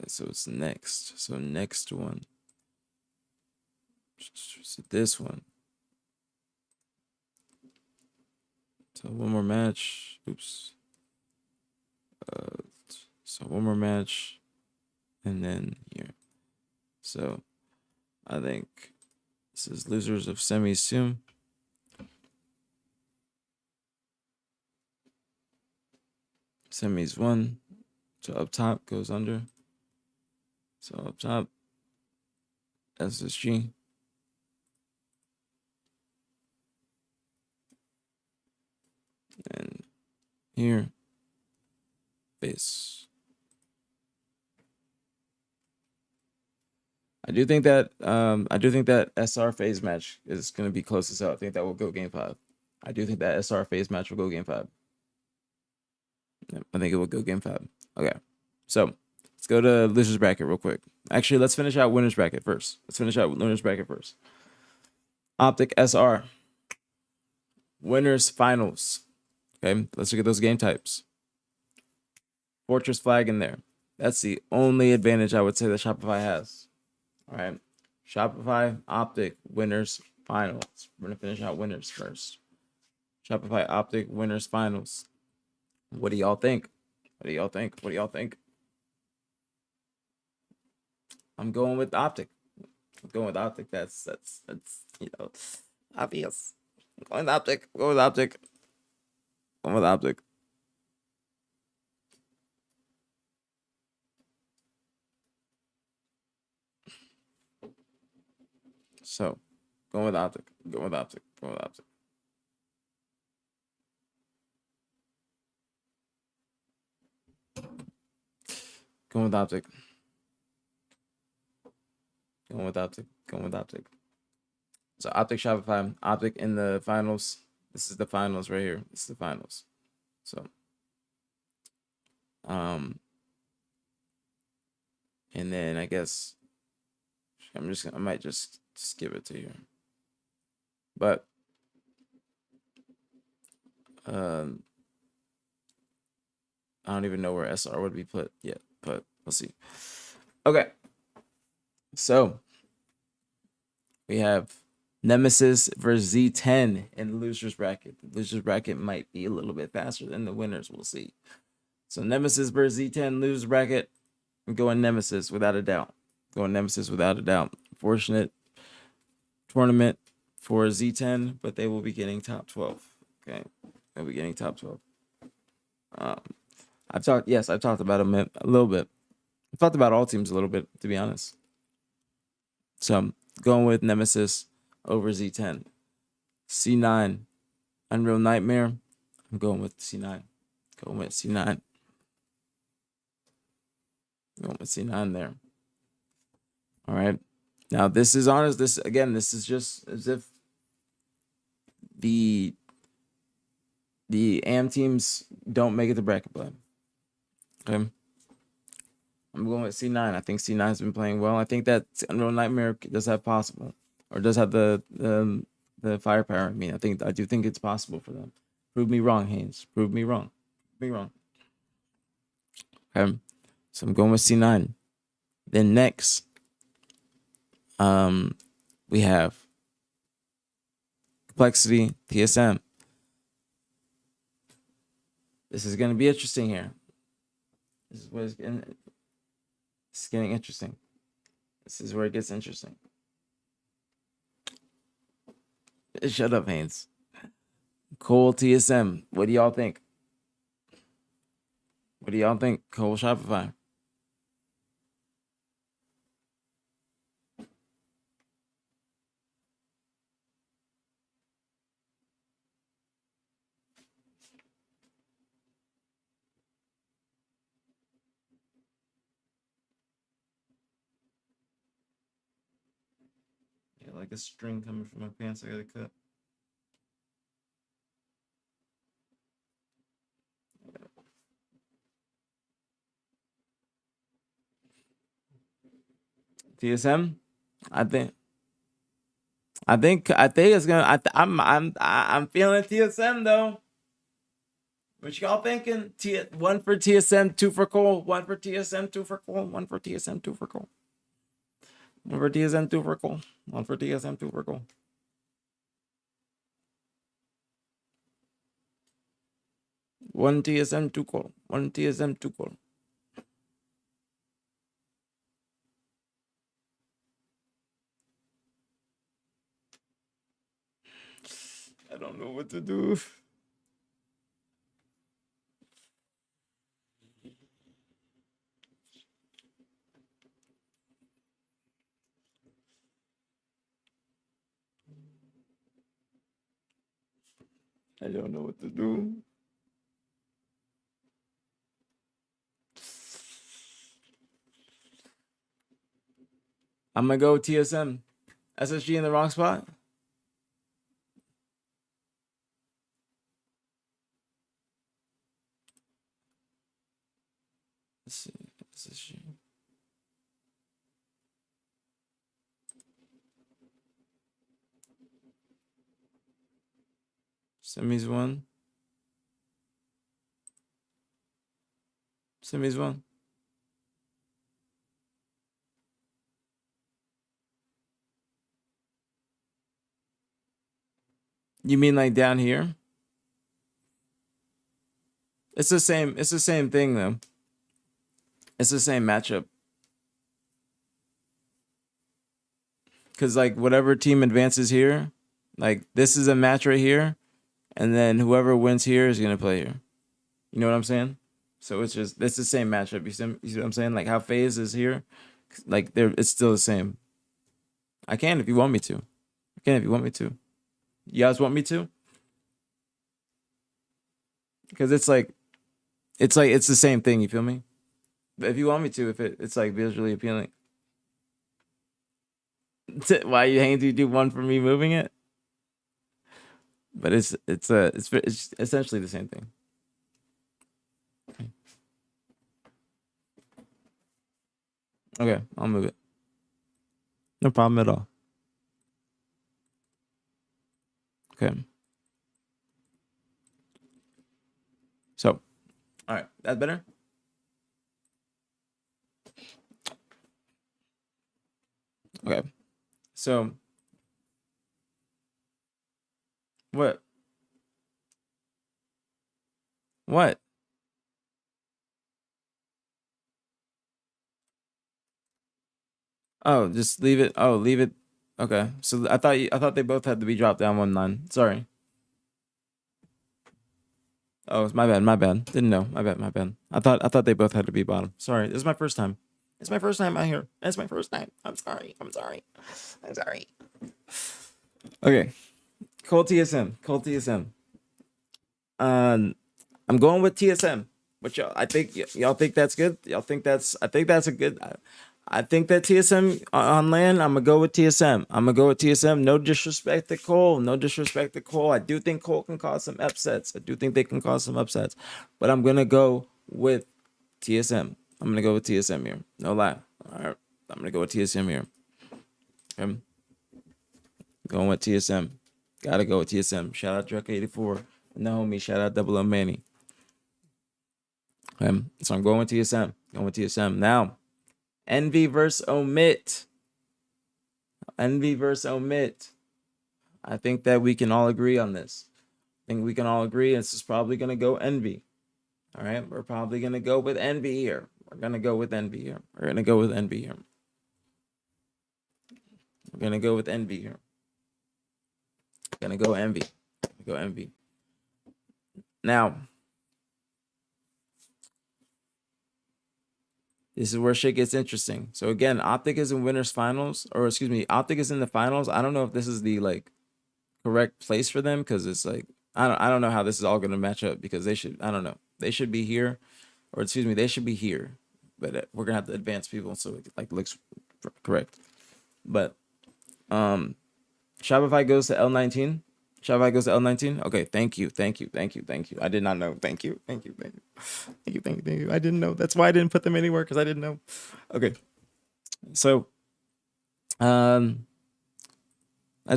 So it's next. So next one. So this one. So one more match. Oops. So one more match, and then here. So I think this is losers of semis too. Semis 1. So up top goes under. So up top, SSG. And here, base. I do think that SR phase match is gonna be close as hell. I think that will go game 5. I do think that SR phase match will go game 5. I think it will go game 5. Okay. So let's go to losers bracket real quick. Actually, let's finish out winners bracket first. Optic SR. Winners finals. Okay, let's look at those game types. Fortress flag in there. That's the only advantage I would say that Shopify has. All right. Shopify Optic winners finals. We're gonna finish out winners first. Shopify Optic winners finals. What do y'all think? I'm going with Optic. That's obvious. I'm going with Optic. So going with optic. Going with optic. Going with optic. Going with optic. Going with optic. Going with optic. So optic Shopify. Optic in the finals. This is the finals right here. This is the finals. So and then I guess I might just give it to you. But I don't even know where SR would be put yet, but we'll see. Okay. So we have Nemesis versus Z10 in the loser's bracket. The loser's bracket might be a little bit faster than the winners. We'll see. So Nemesis versus Z10 loser's bracket. I'm going Nemesis without a doubt. Going Nemesis without a doubt. Fortunate tournament for Z10, but they will be getting top 12. Okay. They'll be getting top 12. I've talked about them a little bit. I've talked about all teams a little bit, to be honest. So I'm going with Nemesis over Z10. C9, Unreal Nightmare. I'm going with C9. Going with C9. Going with C9 there. All right. Now this is honest. This is just as if the AM teams don't make it to bracket play. Okay. I'm going with C9. I think C9's been playing well. I think that Unreal Nightmare does have possible, or does have the firepower. I mean, I do think it's possible for them. Prove me wrong, Haynes. Prove me wrong. Prove me wrong. Okay. So I'm going with C9. Then next, we have Complexity TSM. This is going to be interesting here. This is what it's getting interesting. This is where it gets interesting. Shut up, Haynes. Cole TSM. What do y'all think? What do y'all think? Cole Shopify. Yeah, like a string coming from my pants. I gotta cut. TSM. I think it's gonna. I'm feeling TSM though. What y'all thinking? One for TSM, two for Cole. One for TSM, two for Cole. One for TSM, two for Cole. One for TSM, two for Cole. One for TSM, two for Cole. One TSM, two Cole. One TSM, two Cole. I don't know what to do. I don't know what to do. I'm gonna go TSM. SSG in the wrong spot. Let's see. SSG. Semis one. Semis one. You mean like down here? It's the same thing though. It's the same matchup. Cause like whatever team advances here, like this is a match right here, and then whoever wins here is gonna play here. You know what I'm saying? So it's the same matchup. You see what I'm saying? Like how FaZe is here, like it's still the same. I can if you want me to. I can if you want me to. You guys want me to? Because it's the same thing. You feel me? But if you want me to, if it's like visually appealing. Why you hanging to do one for me moving it? But it's essentially the same thing. Okay, I'll move it. No problem at all. Okay. So, all right, that's better. Okay. So, what? What? Oh, just leave it. Oh, leave it. Okay. So I thought they both had to be dropped down 1-9. Sorry. Oh, it's my bad. My bad. Didn't know. My bad. My bad. I thought they both had to be bottom. Sorry. This is my first time. It's my first time out here. It's my first time. I'm sorry. I'm sorry. I'm sorry. Okay. Cold TSM. Cold TSM. I'm going with TSM. What y'all? I think y'all think that's good. Y'all think that's? I think that's a good. I think that TSM on land. I'm gonna go with TSM. I'm gonna go with TSM. No disrespect to Cole. No disrespect to Cole. I do think Cole can cause some upsets. I do think they can cause some upsets, but I'm gonna go with TSM. I'm gonna go with TSM here. No lie. All right. I'm gonna go with TSM here. Going with TSM. Gotta go with TSM. Shout out Drake84. And the homie. Shout out Double O Manny. So I'm going with TSM. Going with TSM. Now, Envy versus Omit. Envy versus Omit. I think that we can all agree on this. I think we can all agree this is probably going to go Envy. All right. We're probably going to go with Envy here. We're going to go with Envy here. We're going to go with Envy here. We're going to go with Envy here. Going to go Envy. Go Envy. Now, this is where shit gets interesting. So again, Optic is in winners finals, or excuse me, Optic is in the finals. I don't know if this is the like correct place for them because it's like I don't know how this is all gonna match up because they should I don't know they should be here, or excuse me they should be here, but we're gonna have to advance people so it like looks correct. But Shopify goes to L19. Shopify goes to L19. Okay, thank you. I did not know. Thank you. I didn't know. That's why I didn't put them anywhere because I didn't know. Okay, so let's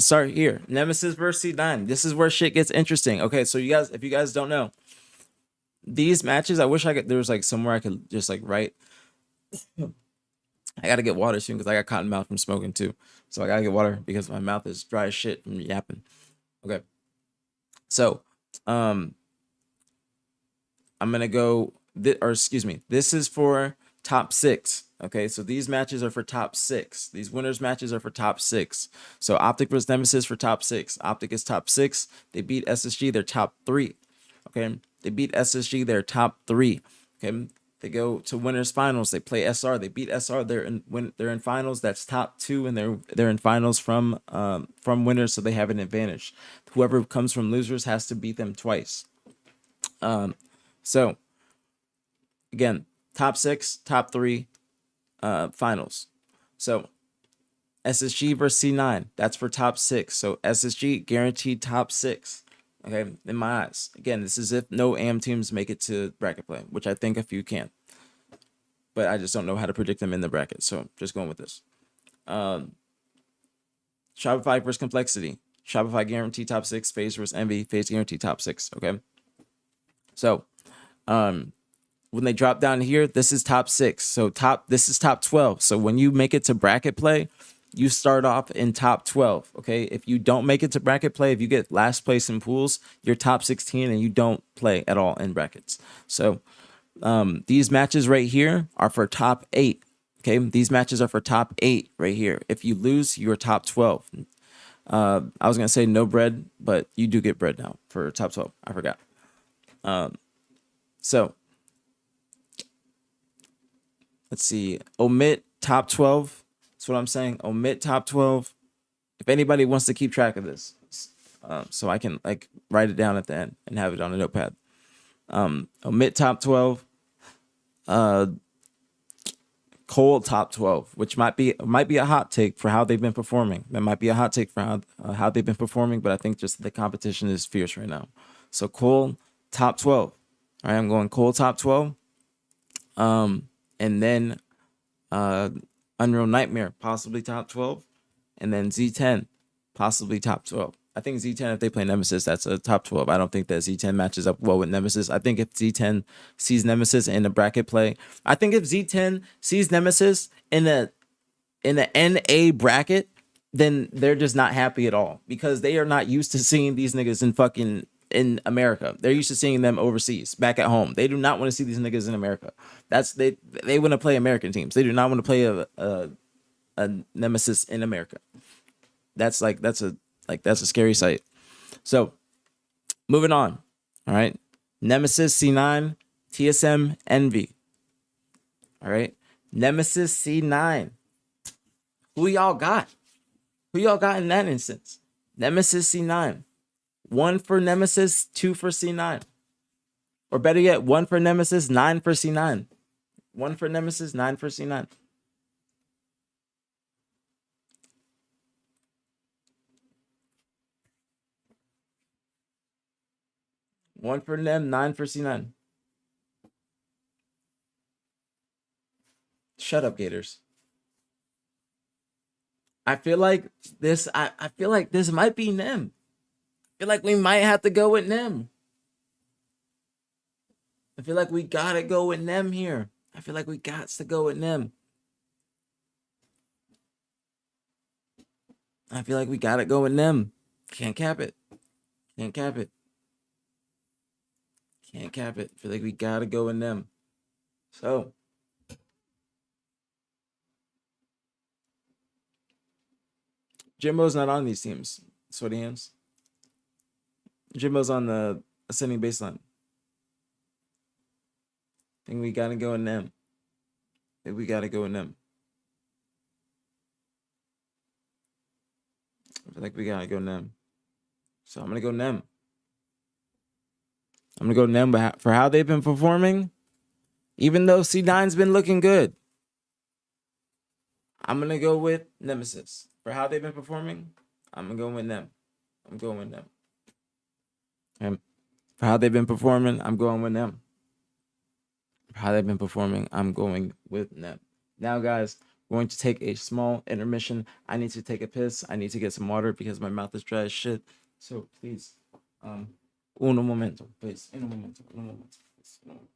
start here. Nemesis versus C9. This is where shit gets interesting. Okay, so you guys, if you guys don't know, these matches, I wish there was like somewhere I could just like write. I gotta get water soon because I got cotton mouth from smoking too. So I gotta get water because my mouth is dry as shit from yapping. Okay. So, I'm gonna go, this is for top 6. Okay, so these matches are for top 6. These winners matches are for top 6. So Optic versus Nemesis for top 6. Optic is top 6. They beat SSG, they're top 3. Okay, they beat SSG, they're top 3. Okay, they go to winners finals. They play SR. They beat SR. They're in finals. That's top 2, and they're in finals from winners, so they have an advantage. Whoever comes from losers has to beat them twice. So again, top 6, top 3, finals. So SSG versus C9. That's for top 6. So SSG guaranteed top 6. Okay, in my eyes. Again, this is if no AM teams make it to bracket play, which I think a few can. But I just don't know how to predict them in the bracket. So just going with this. Shopify versus Complexity. Shopify guaranteed top 6. FaZe versus Envy. FaZe guaranteed top 6. Okay. So when they drop down here, this is top 6. So this is top 12. So when you make it to bracket play, you start off in top 12. Okay. If you don't make it to bracket play, if you get last place in pools, you're top 16 and you don't play at all in brackets. So these matches right here are for top 8. Okay. These matches are for top 8 right here. If you lose, you're top 12. I was going to say no bread, but you do get bread now for top 12. I forgot. So let's see. Omit top 12. That's what I'm saying. Omit top 12. If anybody wants to keep track of this, so I can like write it down at the end and have it on a notepad. Omit top 12. Cole top 12, which might be a hot take for how they've been performing. That might be a hot take for how they've been performing, but I think just the competition is fierce right now. So Cole top 12. All right, I'm going Cole top 12. And then Unreal Nightmare possibly top 12, and then Z10 possibly top 12. I think Z10, if they play Nemesis, that's a top 12. I don't think that Z10 matches up well with Nemesis. I think if Z10 sees Nemesis in a bracket play, I think if Z10 sees Nemesis in a NA bracket, then they're just not happy at all because they are not used to seeing these niggas in America. They're used to seeing them overseas, back at home. They do not want to see these niggas in America. They want to play American teams. They do not want to play a Nemesis in America. That's a scary sight. So moving on. All right. Nemesis C9, TSM Envy. All right. Nemesis C9. Who y'all got? Who y'all got in that instance? Nemesis C9. 1 for Nemesis, 2 for C9. Or better yet, 1 for Nemesis, 9 for C9. 1 for Nemesis, 9 for C9. One for them, 9 for C9. Shut up, Gators. I feel like this. I feel like this might be Nem. I feel like we might have to go with Nem. I feel like we gotta go with Nem here. I feel like we got to go with Nem. I feel like we gotta go with Nem. Can't cap it. Can't cap it. Can't cap it. I feel like we gotta go with Nem. So Jimbo's not on these teams. Sweaty hands. Jimbo's on the ascending baseline. I think we gotta go with Nem. I think we gotta go with Nem. I feel like we gotta go Nem. So I'm gonna go Nem. I'm gonna go Nem, but for how they've been performing, even though C9's been looking good, I'm gonna go with Nemesis. For how they've been performing, I'm gonna go with Nem. I'm going with Nem. And for how they've been performing, I'm going with Nem. For how they've been performing, I'm going with Nem. Now, guys, going to take a small intermission. I need to take a piss. I need to get some water because my mouth is dry as shit. So please, uno momento, please. Uno momento, uno momento, please. Uno momento.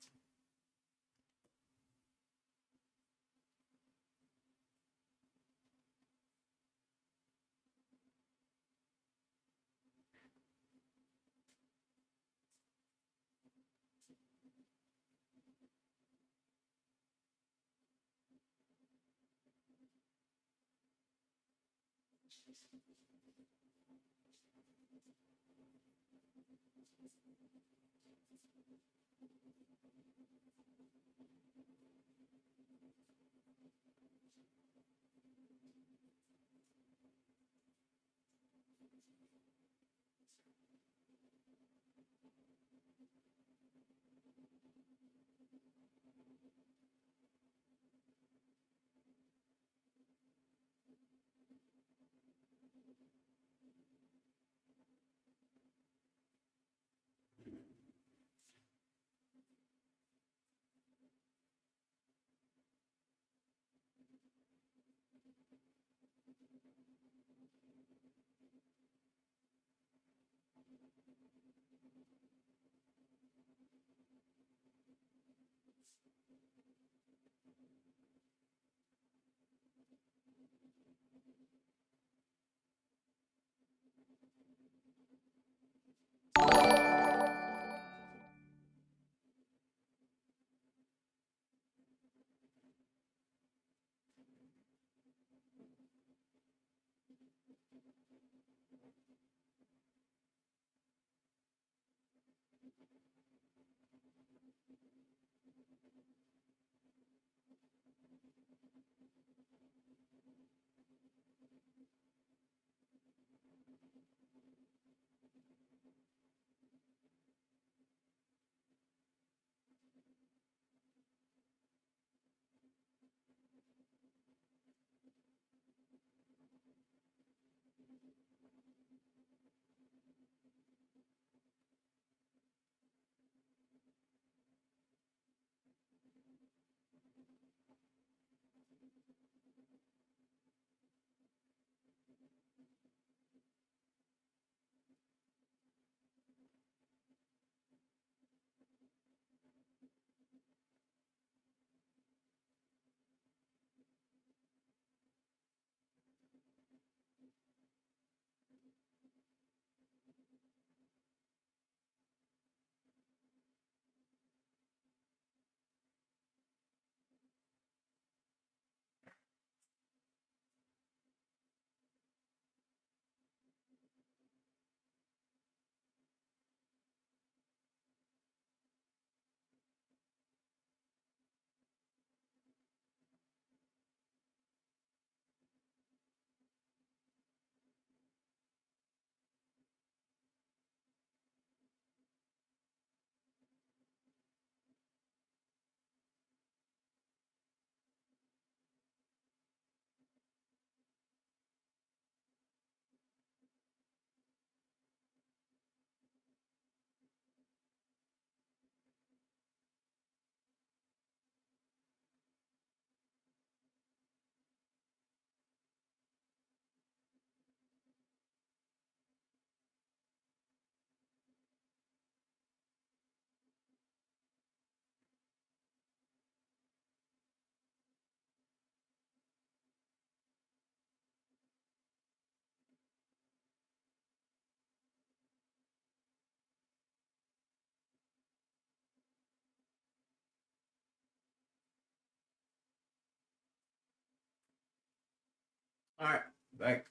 All right, back.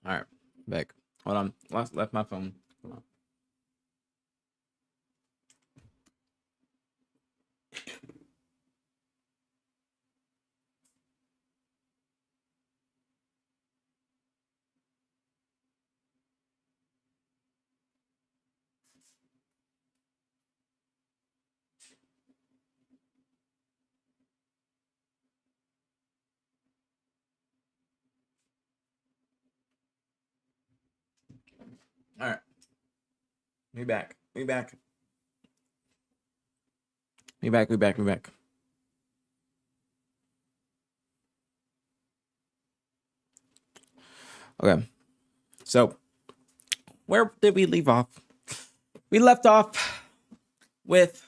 All right, back. Hold on, left my phone. Hold on. All right, we back. We back. We back. We back. We back. Okay, so where did we leave off? We left off with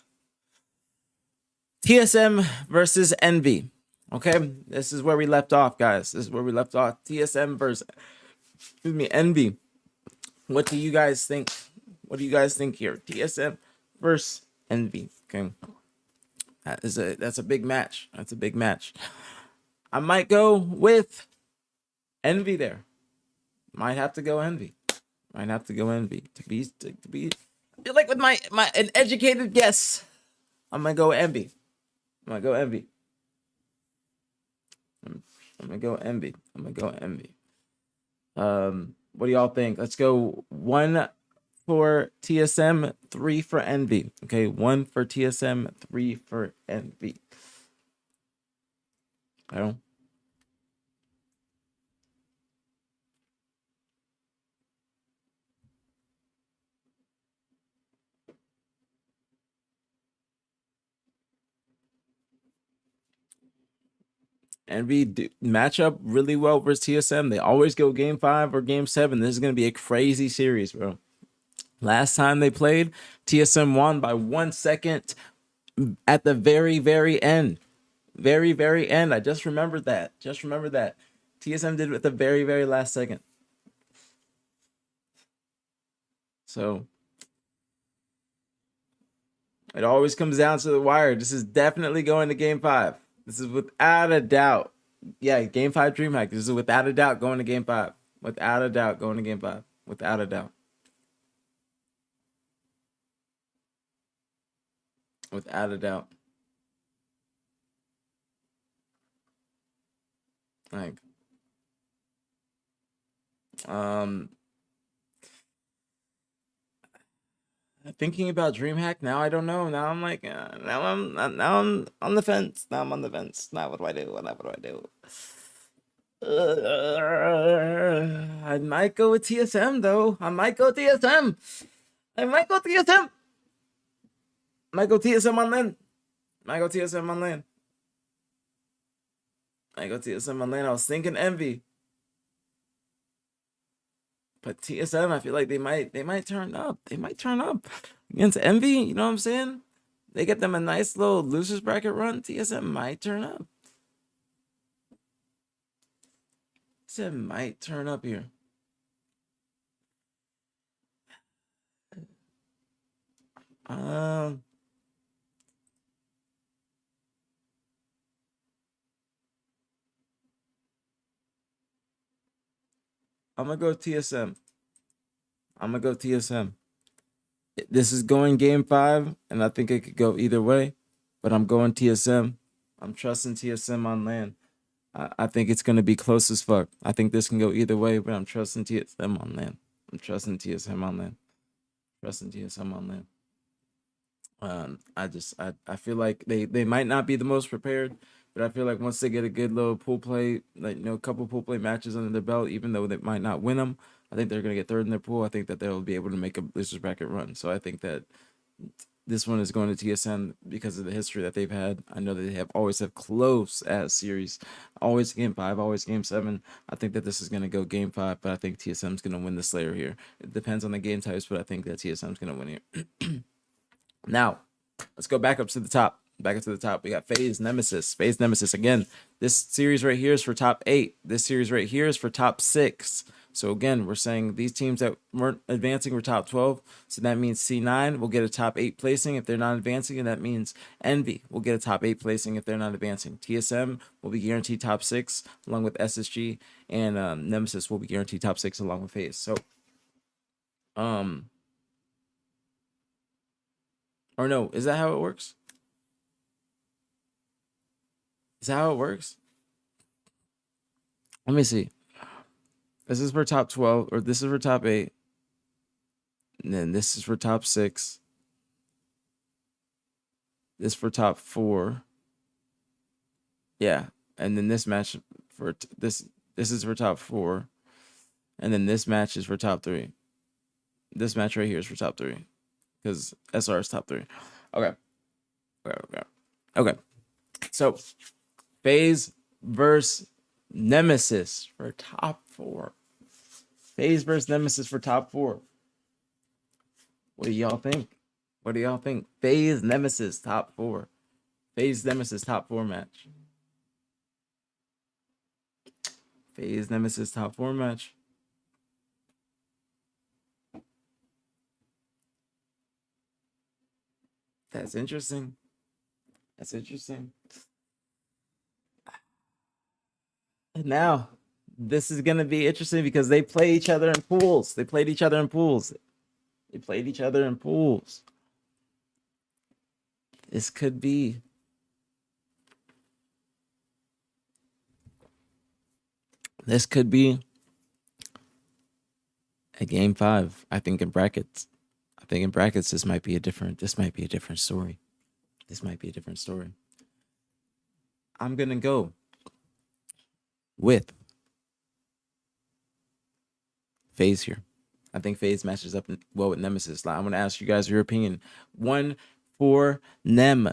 TSM versus Envy. Okay, this is where we left off, guys. This is where we left off. TSM versus, excuse me, Envy. What do you guys think? What do you guys think here? TSM versus Envy. Okay, that's a big match. That's a big match. I might go with Envy there. Might have to go Envy. Might have to go Envy to be. I feel like with my an educated guess, I'm gonna go Envy. I'm gonna go Envy. I'm gonna go Envy. I'm gonna go Envy. What do y'all think? Let's go 1 for TSM, 3 for Envy. Okay, 1 for TSM, 3 for Envy. I don't. Envy match up really well versus TSM. They always go game 5 or game 7. This is gonna be a crazy series, bro. Last time they played, TSM won by 1 second at the very, very end. Very, very end. I just remembered that. Just remember that. TSM did it at the very, very last second. So it always comes down to the wire. This is definitely going to game 5. This is without a doubt. Yeah, game 5 DreamHack. This is without a doubt going to game 5. Without a doubt going to game 5. Without a doubt. Without a doubt. Like, thinking about DreamHack now, I don't know. Now I'm like, now I'm on the fence. Now I'm on the fence. Now what do I do? What do I do? I might go with TSM though. I might go TSM. I might go TSM. Might go TSM on land. Might go TSM on land. Might go TSM on land. I was thinking Envy. But TSM, I feel like they might turn up. They might turn up against Envy. You know what I'm saying? They get them a nice little losers bracket run. TSM might turn up. TSM might turn up here. I'm gonna go TSM. I'm gonna go TSM. This is going game 5, and I think it could go either way, but I'm going TSM. I'm trusting TSM on land. I think it's gonna be close as fuck. I think this can go either way, but I'm trusting TSM on land. I'm trusting TSM on land. Trusting TSM on land. I feel like they might not be the most prepared, but I feel like once they get a good little pool play, like a couple pool play matches under their belt, even though they might not win them, I think they're gonna get third in their pool. I think that they'll be able to make a losers bracket run. So I think that this one is going to TSM because of the history that they've had. I know that they always have close ass series, always game 5, always game 7. I think that this is gonna go game 5, but I think TSM's gonna win the Slayer here. It depends on the game types, but I think that TSM's gonna win here. Now, let's go back up to the top. Back up to the top. We got FaZe Nemesis. FaZe Nemesis. Again, this series right here is for top 8. This series right here is for top 6. So again, we're saying these teams that weren't advancing were top 12. So that means C9 will get a top 8 placing if they're not advancing, and that means Envy will get a top 8 placing if they're not advancing. TSM will be guaranteed top 6 along with SSG, and Nemesis will be guaranteed top 6 along with FaZe. So, or no, is that how it works? Is that how it works? Let me see. This is for top 12, or this is for top 8. And then this is for top 6. This for top 4. Yeah. And then this match for this is for top 4. And then this match is for top 3. This match right here is for top 3. Because SR is top 3. Okay. Okay. So FaZe versus Nemesis for top 4. FaZe versus Nemesis for top 4. What do y'all think? What do y'all think? FaZe Nemesis top 4. FaZe Nemesis top 4 match. FaZe Nemesis top 4 match. That's interesting. That's interesting. And now, this is going to be interesting because they play each other in pools. They played each other in pools. They played each other in pools. This could be. This could be a game 5. I think in brackets. I think in brackets this might be a different story. This might be a different story. I'm going to go with FaZe here. I think FaZe matches up well with Nemesis. I'm going to ask you guys your opinion. 1 for Nem,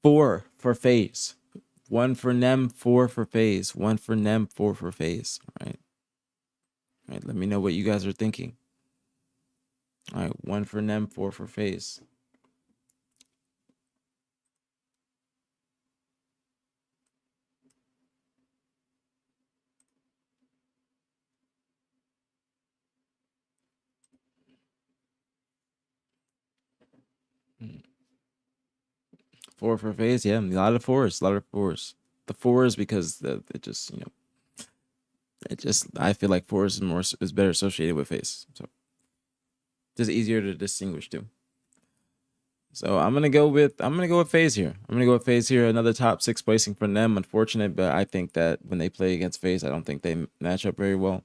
4 for FaZe. 1 for Nem, 4 for FaZe. 1 for Nem, 4 for FaZe. All right. All right. Let me know what you guys are thinking. All right. 1 for Nem, 4 for FaZe. Four for FaZe, yeah, a lot of fours. The fours because it just I feel like fours is better associated with FaZe, so just easier to distinguish too. So I'm gonna go with FaZe here. Another top 6 placing for them. Unfortunate, but I think that when they play against FaZe, I don't think they match up very well.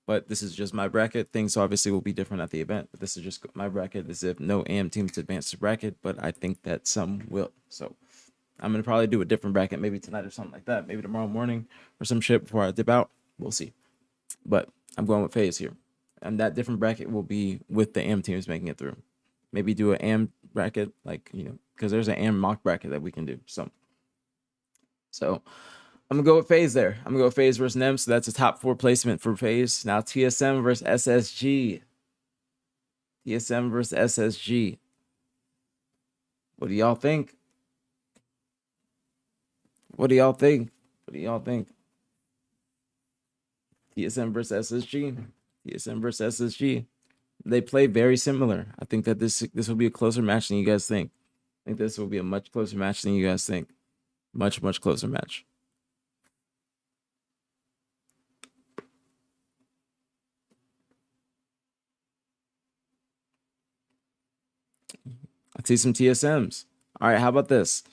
But this is just my bracket. Things obviously will be different at the event. But this is just my bracket. As if no AM teams advance to bracket, but I think that some will. So I'm gonna probably do a different bracket maybe tonight or something like that. Maybe tomorrow morning or some shit before I dip out. We'll see. But I'm going with FaZe here, and that different bracket will be with the AM teams making it through. Maybe do an AM bracket, like because there's an AM mock bracket that we can do. So I'm gonna go with FaZe there. I'm gonna go with FaZe versus Nem. So that's a top 4 placement for FaZe. Now TSM versus SSG. TSM versus SSG. What do y'all think? What do y'all think? TSM versus SSG. TSM versus SSG. They play very similar. I think that this will be a closer match than you guys think. I think this will be a much closer match than you guys think. Much closer match. I see some TSMs. All right, how about this?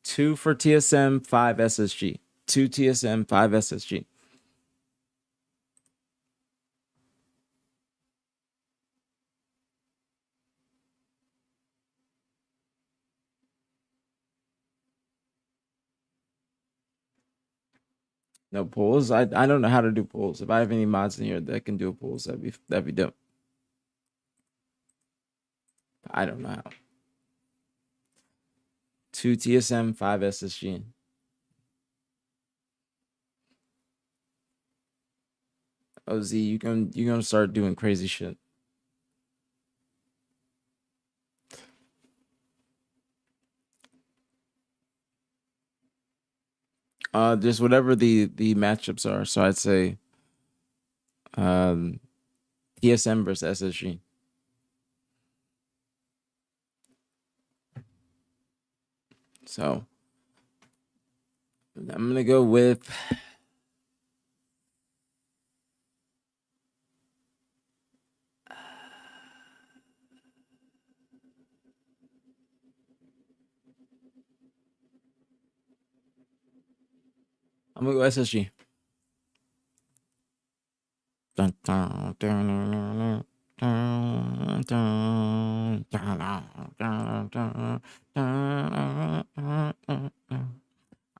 2 for TSM, 5 SSG. 2 TSM, 5 SSG. No polls. I don't know how to do polls. If I have any mods in here that can do polls, that'd be dope. I don't know how. 2 TSM, 5 SSG. OZ, you're gonna start doing crazy shit. Just whatever the matchups are. So I'd say TSM versus SSG. So I'm gonna go with SSG.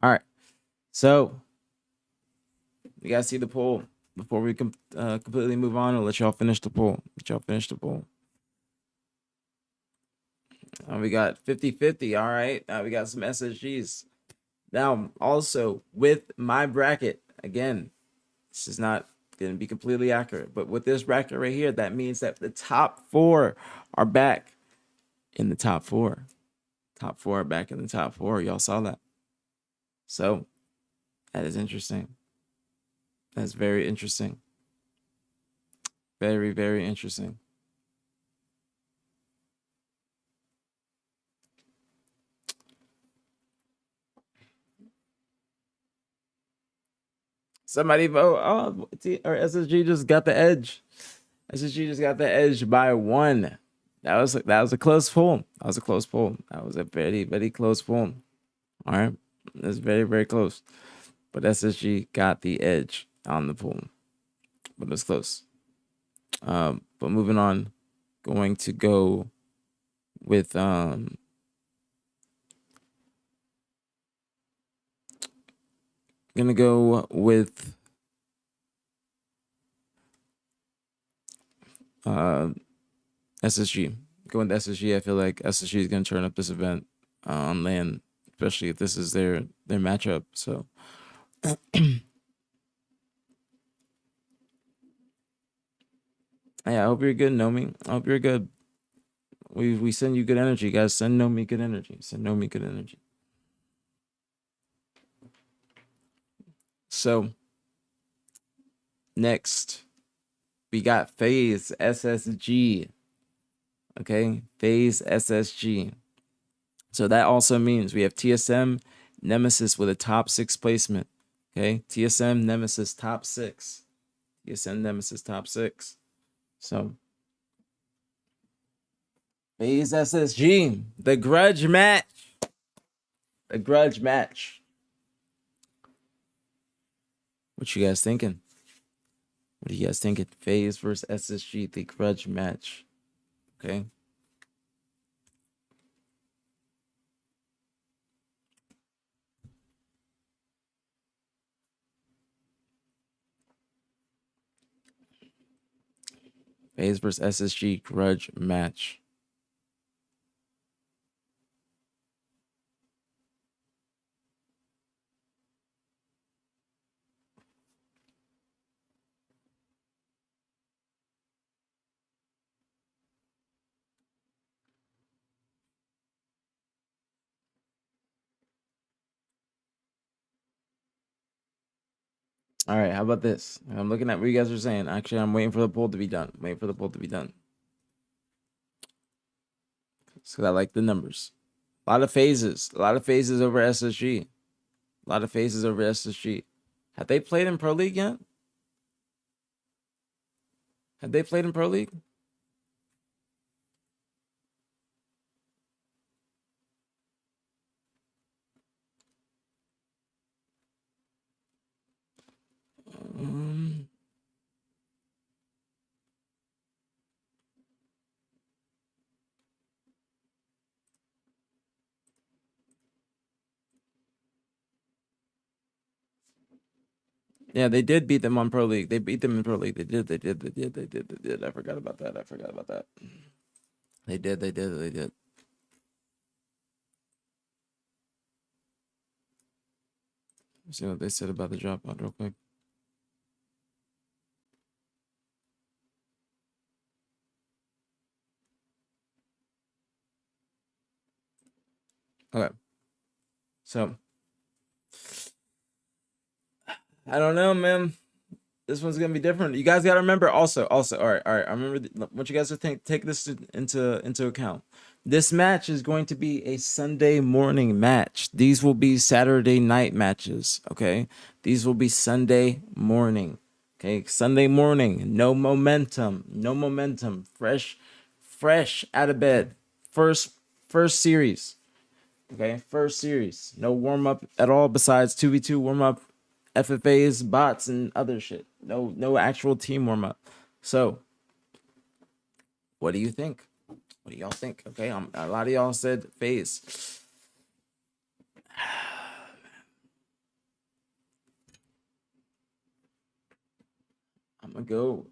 All right, so you guys see the poll before we completely move on. I'll let y'all finish the poll. We got 50-50. All right, we got some SSGs. Now, also with my bracket, again, this is not going to be completely accurate, but with this bracket right here, that means that the top 4 are back in the top 4. Top 4 are back in the top 4. Y'all saw that. So that is interesting. That's very interesting. Very, very interesting. Somebody vote. Oh, or SSG just got the edge. SSG just got the edge by 1. That was a close poll. That was a close poll. That was a very, very close poll. All right, that's very, very close. But SSG got the edge on the poll, but it's close. But moving on, going to go with gonna go with SSG. Going to SSG, I feel like SSG is gonna turn up this event on LAN, especially if this is their matchup. So yeah, I hope you're good, Nomi. I hope you're good. We send you good energy, guys. Send Nomi good energy. Send Nomi good energy. So next, we got FaZe SSG. Okay, FaZe SSG. So that also means we have TSM Nemesis with a top 6 placement. Okay, TSM Nemesis top 6. TSM Nemesis top 6. So FaZe SSG, the grudge match. The grudge match. What you guys thinking? What are you guys thinking? FaZe versus SSG, the grudge match. Okay. FaZe versus SSG grudge match. All right, how about this? I'm looking at what you guys are saying. Actually, I'm waiting for the poll to be done. Waiting for the poll to be done. So I like the numbers. A lot of phases. A lot of phases over SSG. A lot of phases over SSG. Have they played in Pro League yet? Have they played in Pro League? Yeah, they did beat them on Pro League. They beat them in Pro League. They did. I forgot about that. They did. Let's see what they said about the dropout real quick. Okay. So I don't know, man. This one's gonna be different. You guys gotta remember also. All right. I remember. I want you guys to take this into account. This match is going to be a Sunday morning match. These will be Saturday night matches. Okay, these will be Sunday morning. Okay, Sunday morning. No momentum. No momentum. Fresh out of bed. First series. Okay, first series. No warm up at all besides 2v2 warm up, FFAs, bots, and other shit. No actual team warm up. So, what do you think? What do y'all think? Okay, a lot of y'all said phase. I'm gonna go.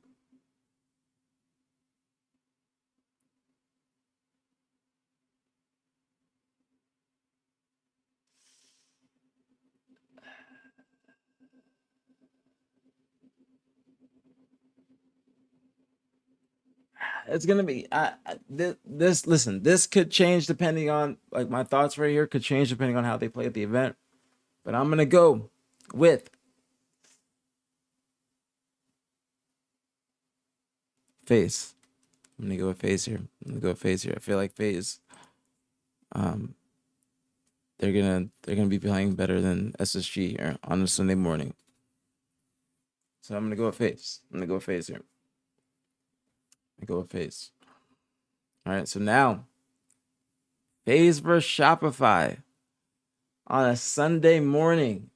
It's gonna be this. Listen, this could change depending on like my thoughts right here could change depending on how they play at the event. But I'm gonna go with phase. I'm gonna go with phase here. I'm gonna go with phase here. I feel like phase. Um, they're gonna be playing better than SSG here on a Sunday morning. So I'm gonna go with phase. I'm gonna go with phase here. I go with phase. All right. So now, phase versus Shopify on a Sunday morning.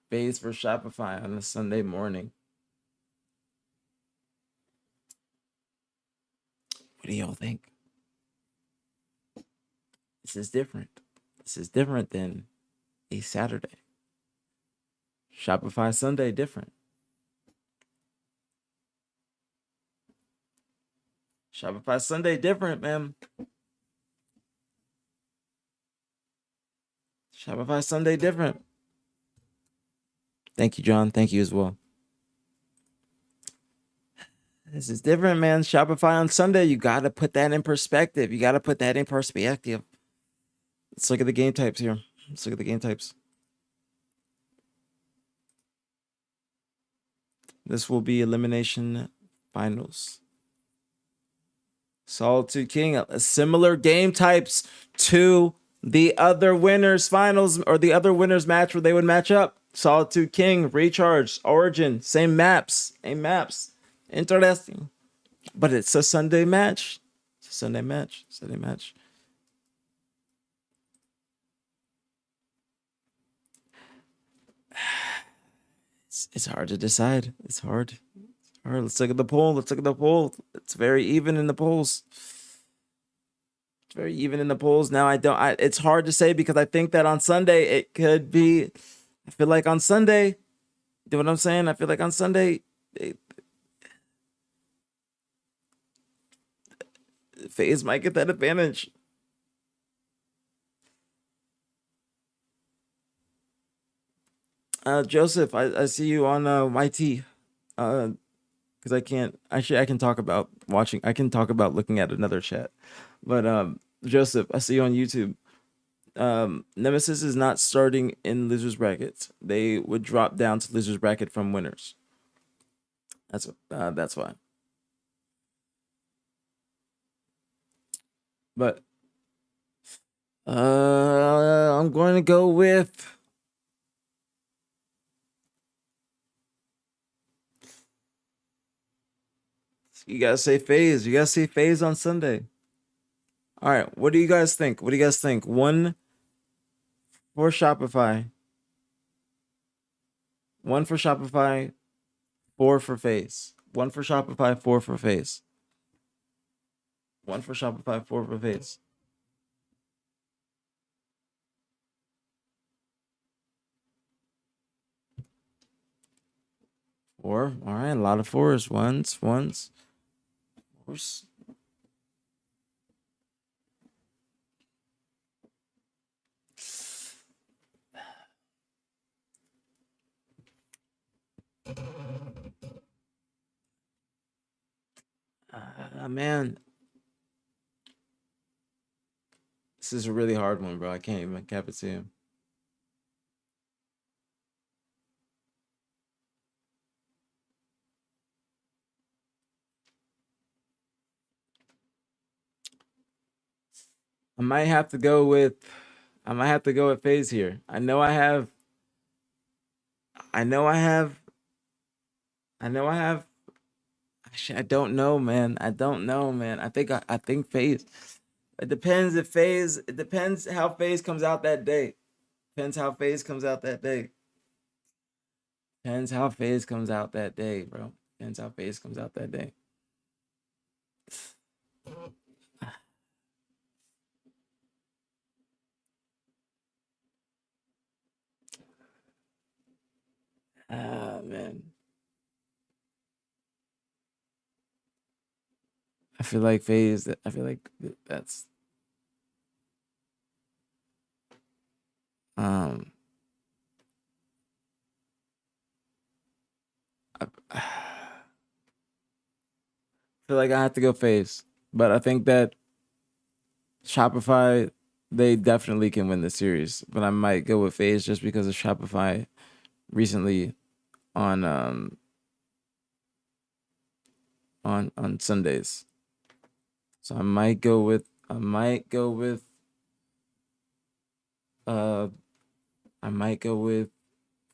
Phase for Shopify on a Sunday morning. What do y'all think? This is different. This is different than a Saturday. Shopify Sunday different. Shopify Sunday different, man. Shopify Sunday different. Thank you, John. Thank you as well. This is different, man. Shopify on Sunday, you got to put that in perspective. You got to put that in perspective. Let's look at the game types here. Let's look at the game types. This will be elimination finals. Solitude King, similar game types to the other winners finals or the other winners match where they would match up. Solitude King, Recharge, Origin, same maps. Interesting. But it's a Sunday match. It's a Sunday match. Sunday match. It's hard to decide. It's hard. All right, let's look at the poll. Let's look at the poll. It's very even in the polls. It's very even in the polls. Now it's hard to say because I think that on Sunday it could be. I feel like on Sunday, you know what I'm saying? I feel like on Sunday, FaZe might get that advantage. Joseph, I see you on YT. Because I can't actually I can talk about watching. I can talk about looking at another chat, but Joseph, I see you on YouTube. Nemesis is not starting in losers brackets. They would drop down to losers bracket from winners. That's why. But I'm going to go with you gotta say FaZe. You gotta say FaZe on Sunday. All right, what do you guys think? What do you guys think? 1 for Shopify. 1 for Shopify, 4 for FaZe. 1 for Shopify, 4 for FaZe. 1 for Shopify, 4 for FaZe. Four. All right, a lot of fours. Ones. Fours. Man, This is a really hard one, bro. I can't even cap it to you. I might have to go with FaZe here. I know I have actually, I don't know, man. I don't know, man. I think FaZe. It depends it depends how FaZe comes out that day. Depends how FaZe comes out that day. Depends how FaZe comes out that day, bro. Depends how FaZe comes out that day. Ah, man. I feel like that's um I feel like I have to go FaZe. But I think that Shopify, they definitely can win the series. But I might go with FaZe just because of Shopify recently on on Sundays. So I might go with uh I might go with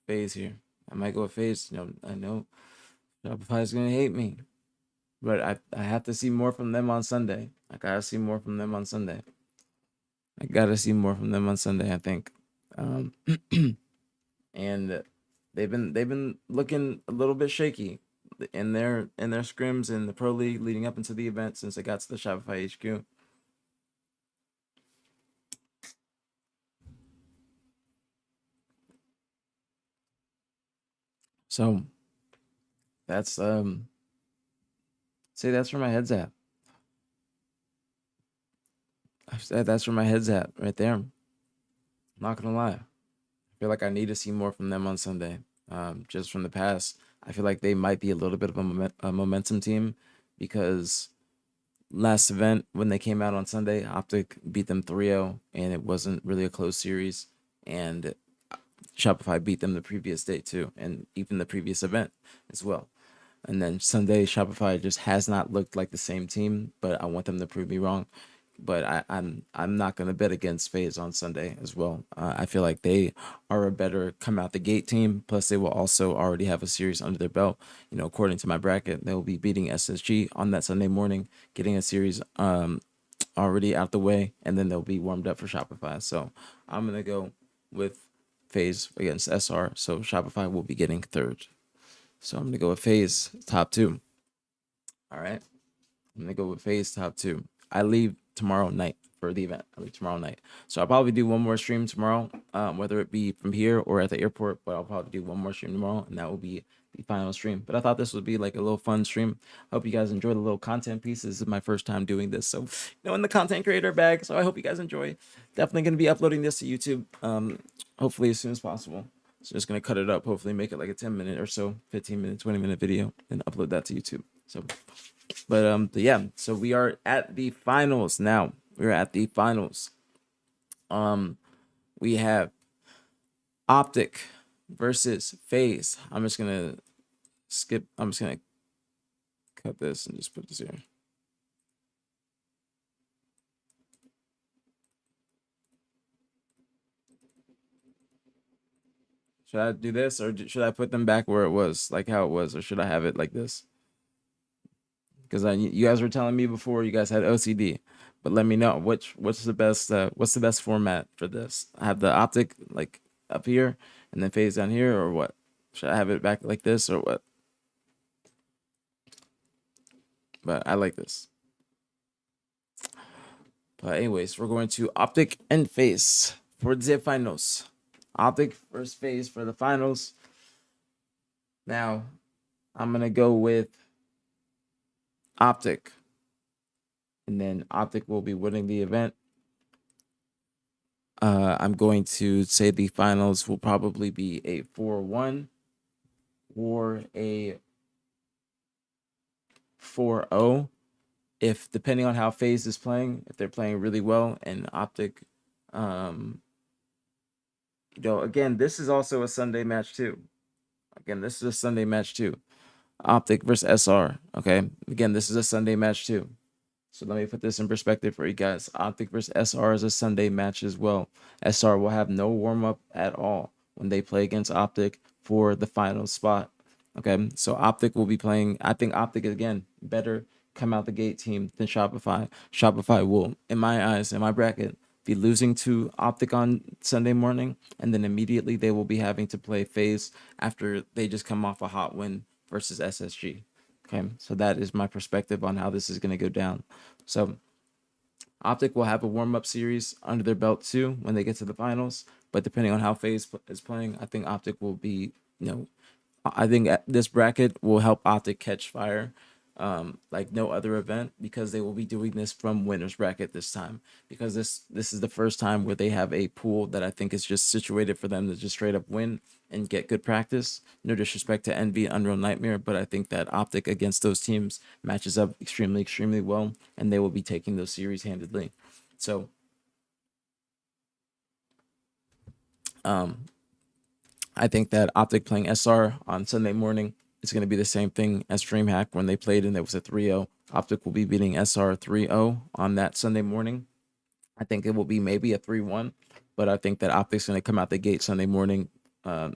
FaZe here. I might go with FaZe. You know, I know Shopify's gonna hate me. But I have to see more from them on Sunday. I gotta see more from them on Sunday. I gotta see more from them on Sunday, I think. And they've been looking a little bit shaky in their scrims in the pro league leading up into the event since they got to the Shopify HQ. So that's say that's where my head's at. I said that's where my head's at right there. I'm not gonna lie. I feel like I need to see more from them on Sunday. Just from the past, I feel like they might be a little bit of a momentum team because last event when they came out on Sunday, Optic beat them 3-0 and it wasn't really a close series. And Shopify beat them the previous day too, and even the previous event as well. And then Sunday, Shopify just has not looked like the same team, but I want them to prove me wrong. But I'm not gonna bet against FaZe on Sunday as well. I feel like they are a better come out the gate team. Plus, they will also already have a series under their belt. You know, according to my bracket, they will be beating SSG on that Sunday morning, getting a series already out the way, and then they'll be warmed up for Shopify. So I'm gonna go with FaZe against SR. So Shopify will be getting third. So I'm gonna go with FaZe top two. All right. I'm gonna go with FaZe top two. I leave tomorrow night for the event. I leave tomorrow night. So I'll probably do one more stream tomorrow, whether it be from here or at the airport, but I'll probably do one more stream tomorrow, and that will be the final stream. But I thought this would be like a little fun stream. I hope you guys enjoy the little content pieces. This is my first time doing this. So, in the content creator bag. So I hope you guys enjoy. Definitely gonna be uploading this to YouTube. Hopefully as soon as possible. So just gonna cut it up, hopefully make it like a 10-minute or so, 15-minute, 20-minute video, and upload that to YouTube. So but yeah, so we are at the finals now. We're at the finals. We have Optic versus FaZe. I'm just gonna cut this and just put this here. Should I do this or should I put them back where it was, like how it was, or should I have it like this? Because you guys were telling me before you guys had OCD, but let me know what's the best format for this. I have the Optic like up here and then FaZe down here, or what? Should I have it back like this or what? But I like this. But anyways, we're going to Optic and FaZe for the finals. Optic versus FaZe for the finals. Now, I'm gonna go with Optic, and then Optic will be winning the event. I'm going to say the finals will probably be a 4-1 or a 4-0. if depending on how FaZe is playing, if they're playing really well and Optic, um, again, this is also a Sunday match too. Again, this is a Sunday match too. Optic versus SR. Okay. Again, this is a Sunday match too. So let me put this in perspective for you guys. Optic versus SR is a Sunday match as well. SR will have no warm up at all when they play against Optic for the final spot. Okay, so Optic will be playing. I think Optic again better come out the gate team than Shopify. Shopify will, in my eyes, in my bracket, be losing to Optic on Sunday morning, and then immediately they will be having to play FaZe after they just come off a hot win versus SSG. Okay, so that is my perspective on how this is going to go down. So Optic will have a warm-up series under their belt too when they get to the finals, but depending on how FaZe is playing, I think Optic will be, I think this bracket will help Optic catch fire like no other event, because they will be doing this from winners bracket this time, because this is the first time where they have a pool that I think is just situated for them to just straight up win and get good practice. No disrespect to Envy and Unreal Nightmare, but I think that Optic against those teams matches up extremely well, and they will be taking those series handedly. So I think that Optic playing SR on Sunday morning is going to be the same thing as DreamHack when they played and it was a 3-0. Optic will be beating SR 3-0 on that Sunday morning. I think it will be maybe a 3-1, but I think that Optic's going to come out the gate Sunday morning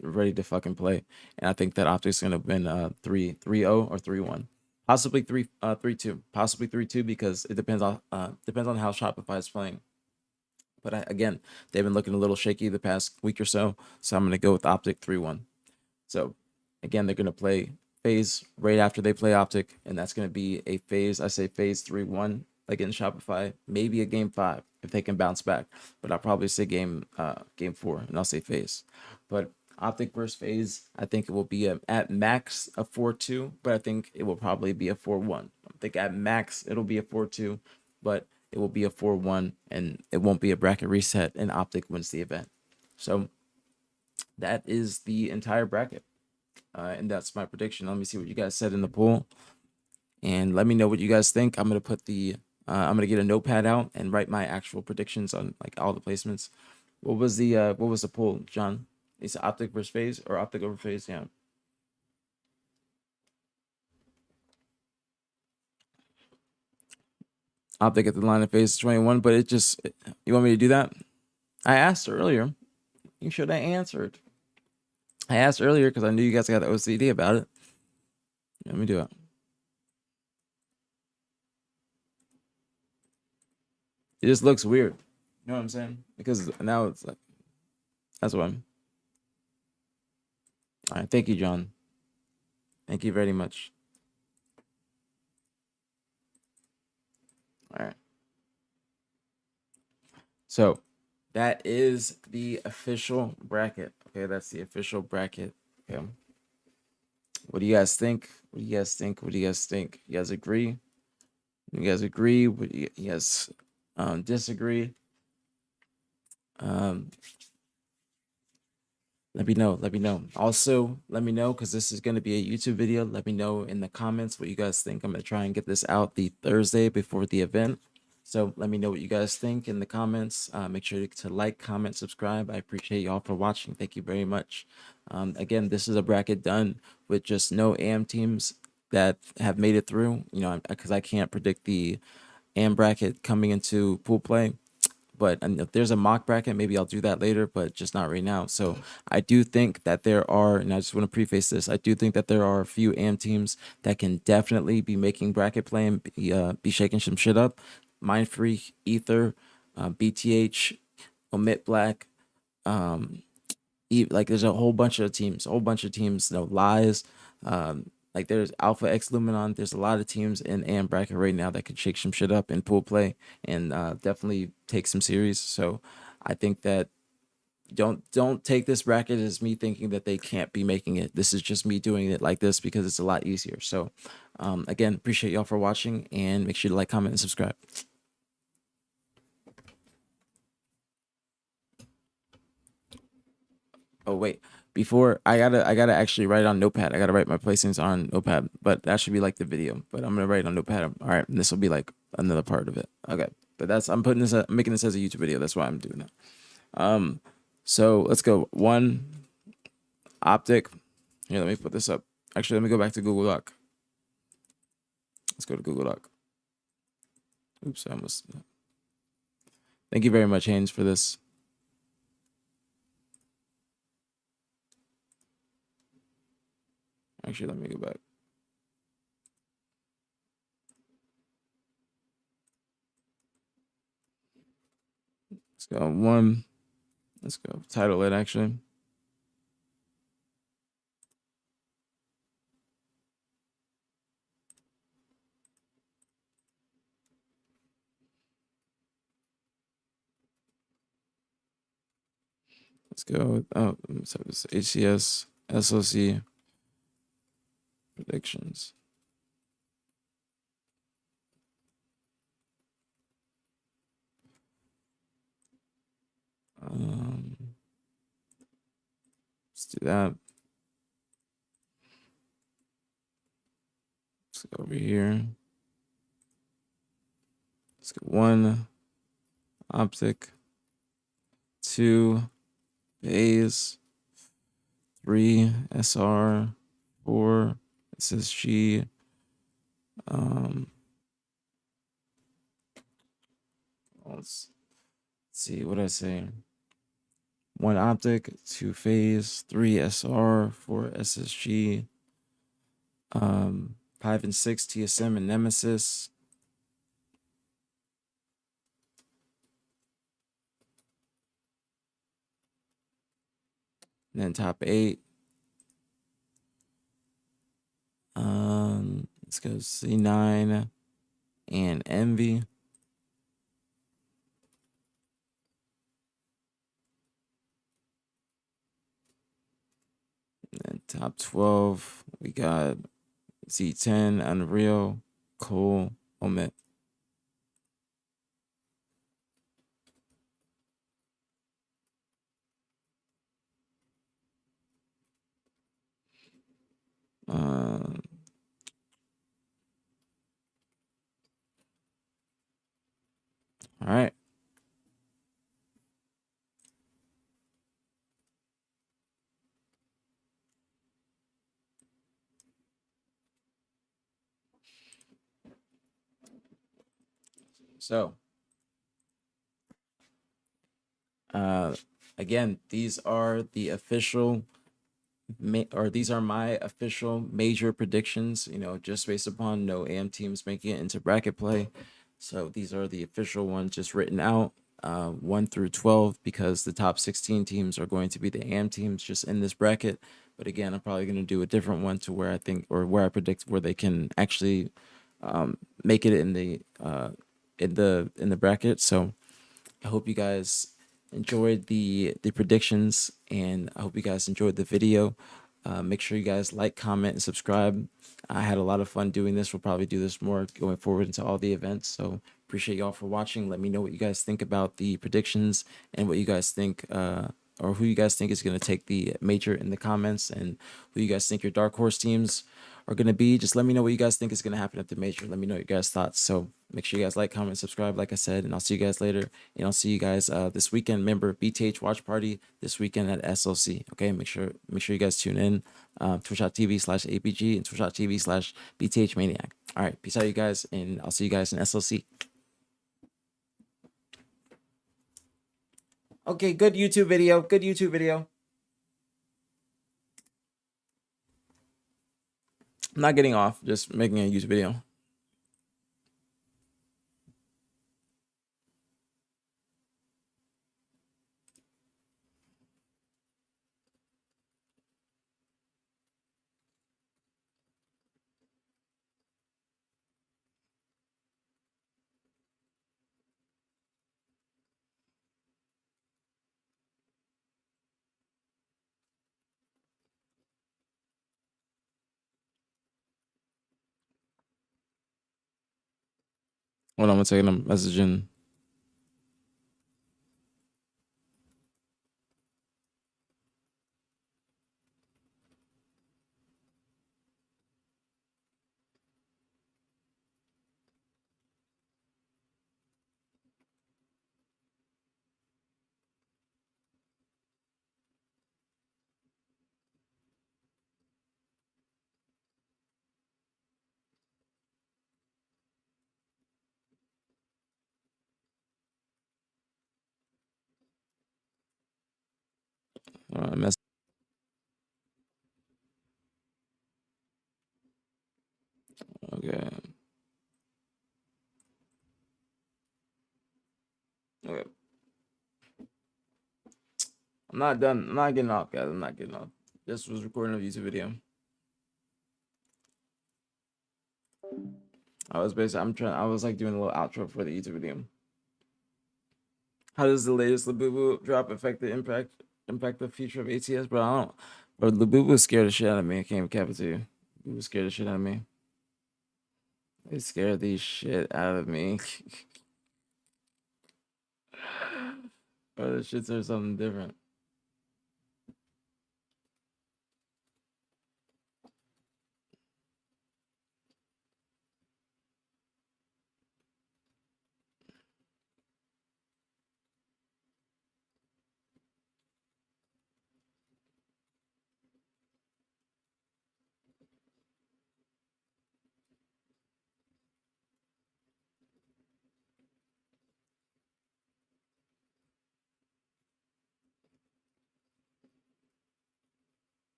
ready to fucking play. And I think that Optic's going to win 3-0 or 3-1. Possibly 3-2. Possibly 3-2 because it depends on how Shopify is playing. But again, they've been looking a little shaky the past week or so, so I'm going to go with Optic 3-1. So again, they're going to play FaZe right after they play Optic, and that's going to be a FaZe. I say FaZe 3-1 against Shopify, maybe a game 5 if they can bounce back, but I'll probably say game 4, and I'll say FaZe. But Optic versus FaZe, I think it will be at max a 4-2, but I think it will probably be a 4-1. I think at max it'll be a 4-2, but it will be a 4-1, and it won't be a bracket reset, and Optic wins the event. So that is the entire bracket. And that's my prediction. Let me see what you guys said in the poll, and let me know what you guys think. I'm gonna put I'm gonna get a notepad out and write my actual predictions on like all the placements. What was the poll, John? Is it Optic versus FaZe or Optic over FaZe? Yeah. Optic at the line of FaZe 21, but you want me to do that? I asked earlier. You should have answered. I asked earlier because I knew you guys got the OCD about it. Let me do it. It just looks weird. You know what I'm saying? Because now it's like, that's what I'm. All right. Thank you, John. Thank you very much. All right. So that is the official bracket. Okay. That's the official bracket. Okay. What do you guys think? What do you guys think? What do you guys think? You guys agree? You guys agree? What do you guys disagree? Let me know. Let me know. Also, let me know, because this is going to be a YouTube video. Let me know in the comments what you guys think. I'm going to try and get this out the Thursday before the event. So let me know what you guys think in the comments. Make sure to like, comment, subscribe. I appreciate y'all for watching. Thank you very much. Again, this is a bracket done with just no AM teams that have made it through, because I can't predict the AM bracket coming into pool play. But if there's a mock bracket, maybe I'll do that later, but just not right now. So I do think that there are, and I just want to preface this, I do think that there are a few AM teams that can definitely be making bracket play and be shaking some shit up. Mind Freak, Ether, BtH, Omit Black, like there's a whole bunch of teams, Lies, like there's Alpha X Luminon. There's a lot of teams in AM bracket right now that could shake some shit up in pool play and definitely take some series. So I think that don't take this bracket as me thinking that they can't be making it. This is just me doing it like this because it's a lot easier. So again, appreciate y'all for watching, and make sure to like, comment, and subscribe. Oh. Oh wait, before I gotta actually write on Notepad. I gotta write my placings on Notepad, but that should be like the video. But I'm gonna write on Notepad. All right, and this will be like another part of it. Okay, but I'm putting this. I'm making this as a YouTube video. That's why I'm doing that. So let's go. One optic. Here, let me put this up. Actually, let me go back to Google Doc. Let's go to Google Doc. Oops, I almost. Thank you very much, Haynes, for this. Actually, let me go back. Let's go one. Let's go title it actually. Let's go. Oh, so this HCS SOC predictions. Let's do that. Let's go over here. Let's go one optic, two phase, three SR, four SSG. Let's see what I say. One optic, two phase, three SR, four SSG, 5 and 6 TSM and Nemesis. And then top 8. Let's go C9 and Envy. And then top 12, we got Z10, Unreal, Cole, Omit. All right. So, again, these are the official, these are my official major predictions, you know, just based upon no AM teams making it into bracket play. So these are the official ones just written out, 1 through 12, because the top 16 teams are going to be the AM teams just in this bracket. But again, I'm probably going to do a different one to where I think, or where I predict where they can actually make it in the bracket. So I hope you guys enjoyed the predictions, and I hope you guys enjoyed the video. Make sure you guys like, comment, and subscribe. I had a lot of fun doing this. We'll probably do this more going forward into all the events. So appreciate y'all for watching. Let me know what you guys think about the predictions and what you guys think, or who you guys think is going to take the major in the comments, and who you guys think your dark horse teams are going to be. Just let me know what you guys think is going to happen at the major. Let me know your guys' thoughts. So make sure you guys like, comment, subscribe, like I said, and I'll see you guys later. And I'll see you guys this weekend. Remember, BtH watch party this weekend at SOC. Okay, make sure you guys tune in. Twitch.tv/APG and Twitch.tv/BTH Maniac. All right, peace out, you guys, and I'll see you guys in SOC. Okay, good YouTube video. Good YouTube video. I'm not getting off, just making a YouTube video. Hold on one second, I'm messaging. I messed. Okay. Okay. I'm not done. I'm not getting off, guys. I'm not getting off. Just was recording a YouTube video. I was basically, I was like doing a little outro for the YouTube video. How does the latest Labubu drop affect the impact the future of ATS? Bro, I don't. Bro, Labubu scared the shit out of me. I can't cap it to you. Labubu scared the shit out of me. They scared the shit out of me. Bro, this shits are something different.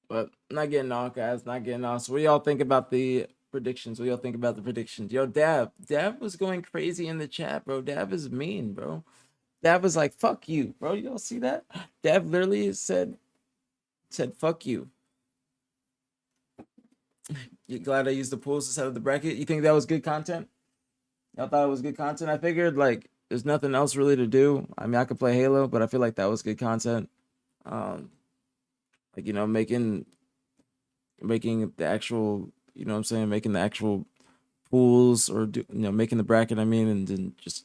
But not getting off, guys. Not getting off. So what do y'all think about the predictions? What do y'all think about the predictions? Yo, Dab was going crazy in the chat, bro. Dab is mean, bro. Dab was like, "Fuck you, bro." Y'all see that? Dab literally said, "Fuck you." You glad I used the pools instead of the bracket? You think that was good content? Y'all thought it was good content? I figured like there's nothing else really to do. I mean, I could play Halo, but I feel like that was good content. Like making the actual, what I'm saying, making the actual pools or making the bracket. I mean, and then just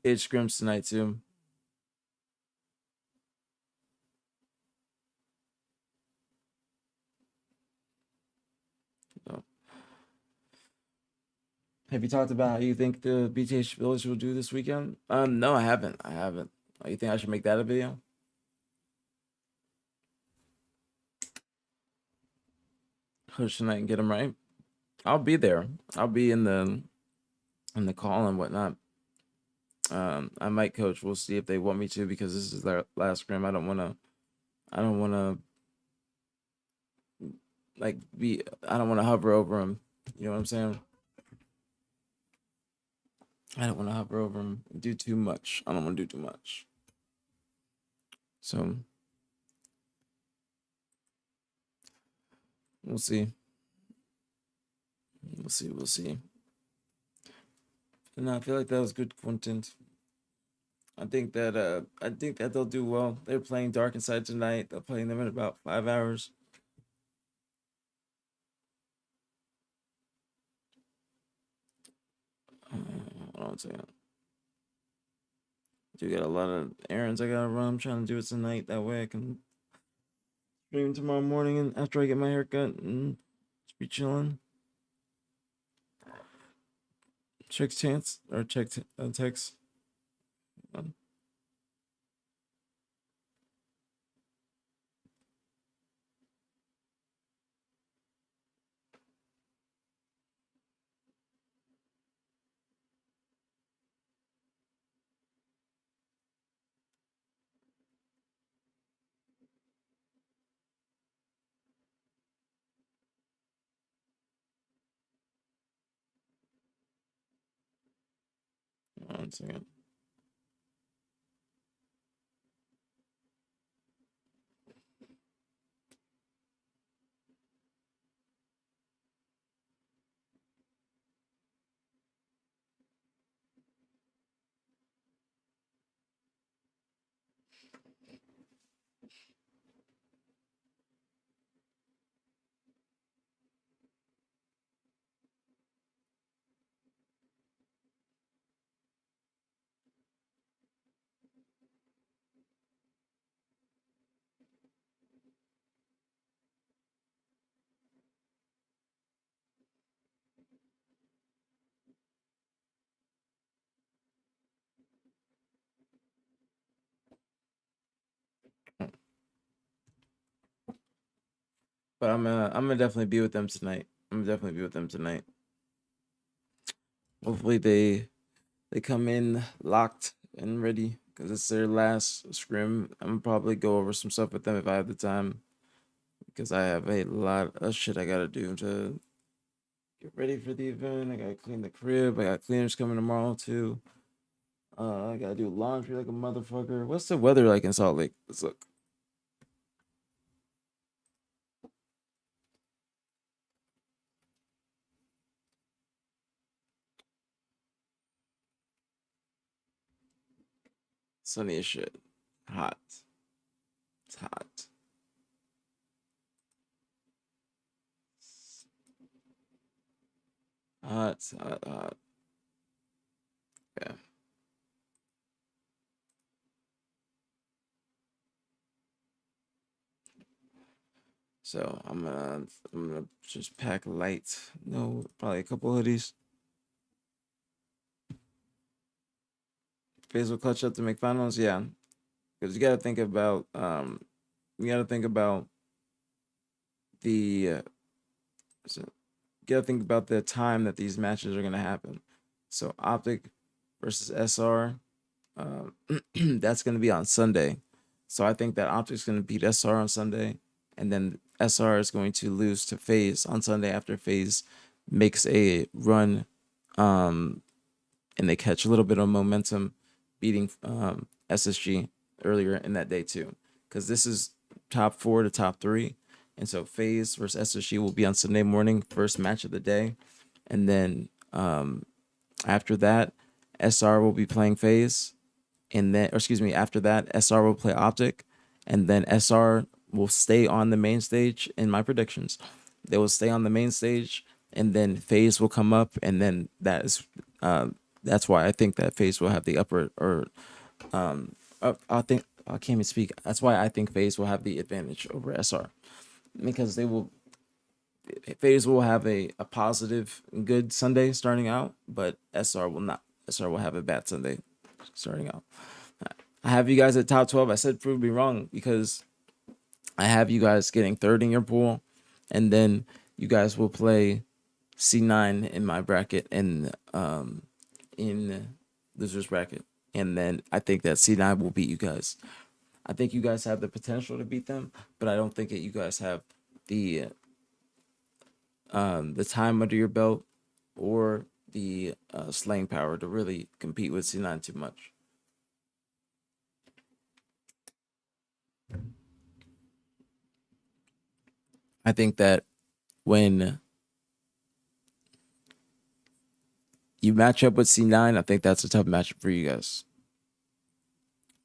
BtH scrims tonight too. So, have you talked about how you think the BtH village will do this weekend? No, I haven't. I haven't. You think I should make that a video? Push tonight and get them right. I'll be there. I'll be in the call and whatnot. I might coach. We'll see if they want me to because this is their last scrim. I don't want to like be. I don't want to hover over them. You know what I'm saying? I don't want to hover over them. Do too much. I don't want to do too much. So we'll see. We'll see. We'll see. And I feel like that was good content. I think that they'll do well. They're playing Dark Inside tonight. They're playing them in about 5 hours. Hold on a second. Do got a lot of errands I gotta run. I'm trying to do it tonight. That way I can stream tomorrow morning and after I get my haircut and just be chilling. Check chance or check text. One second. But I'm gonna definitely be with them tonight. I'm gonna definitely be with them tonight. Hopefully they come in locked and ready because it's their last scrim. I'm gonna probably go over some stuff with them if I have the time because I have a lot of shit I gotta do to get ready for the event. I gotta clean the crib. I got cleaners coming tomorrow too. I gotta do laundry like a motherfucker. What's the weather like in Salt Lake? Let's look. Sunny as shit. Hot. It's hot. Hot, hot, hot. Yeah. So I'm gonna just pack light. No, probably a couple hoodies. Phase will clutch up to make finals. Yeah, because you gotta think about the so you gotta think about the time that these matches are gonna happen. So Optic versus SR, that's gonna be on Sunday. So I think that Optic's gonna beat SR on Sunday, and then SR is going to lose to FaZe on Sunday after FaZe makes a run, and they catch a little bit of momentum, beating SSG earlier in that day too. Because this is top 4 to top 3, and so FaZe versus SSG will be on Sunday morning, first match of the day, and then after that, SR will be playing FaZe, and then, or excuse me, after that, SR will play Optic, and then SR will stay on the main stage. In my predictions, they will stay on the main stage, and then FaZe will come up, and then that's why I think that FaZe will have the upper, or I think I can't even speak. That's why I think FaZe will have the advantage over SR, because FaZe will have a positive, good Sunday starting out, but SR will not. SR will have a bad Sunday starting out. I have you guys at top 12. I said prove me wrong because I have you guys getting third in your pool, and then you guys will play C9 in my bracket and in losers bracket, and then I think that C9 will beat you guys. I think you guys have the potential to beat them, but I don't think that you guys have the time under your belt or the slaying power to really compete with C9 too much. I think that when you match up with C9, I think that's a tough matchup for you guys.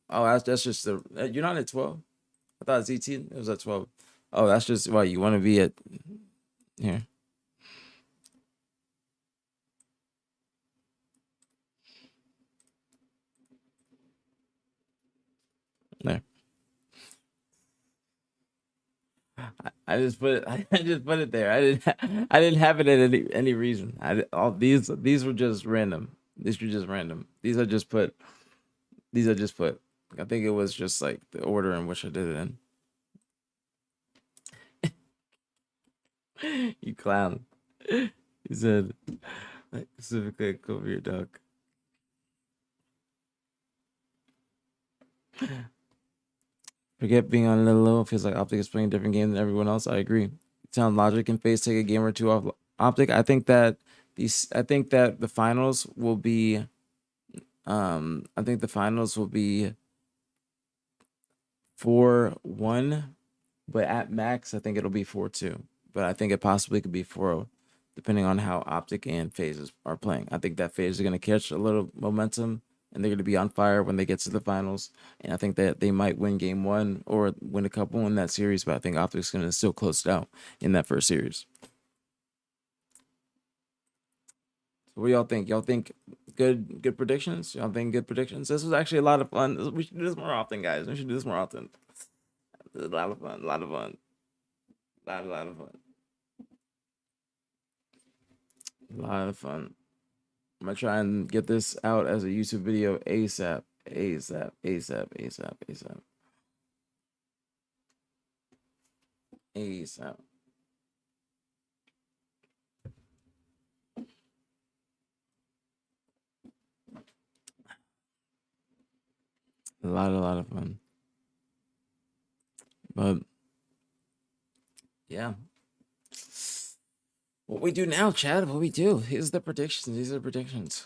Oh, that's just the you're not at 12. I thought it's 18. It was at 12. Oh, that's just why you want to be at here. There. I just put it. I just put it there. I didn't have it at any reason. All these were just random. These were just random. These are just put. These are just put. I think it was just like the order in which I did it in. You clown. He said like, specifically cover your dog. Forget being on a little low. It feels like Optic is playing a different game than everyone else. I agree. Sound Logic and FaZe take a game or two off Optic. I think that the finals will be I think the finals will be 4-1, but at max I think it'll be 4-2. But I think it possibly could be 4-0, depending on how Optic and FaZe are playing. I think that FaZe are gonna catch a little momentum and they're gonna be on fire when they get to the finals. And I think that they might win game 1 or win a couple in that series, but I think Optic's gonna still close it out in that first series. So what do y'all think? Y'all think good predictions? Y'all think good predictions? This was actually a lot of fun. We should do this more often, guys. We should do this more often. This is a lot of fun. A lot of fun. A lot of fun. A lot of fun. I'm gonna try and get this out as a YouTube video ASAP. ASAP. ASAP. ASAP. ASAP. ASAP. A lot of fun. But yeah. What we do now, Chad, what we do. Here's the predictions. These are the predictions.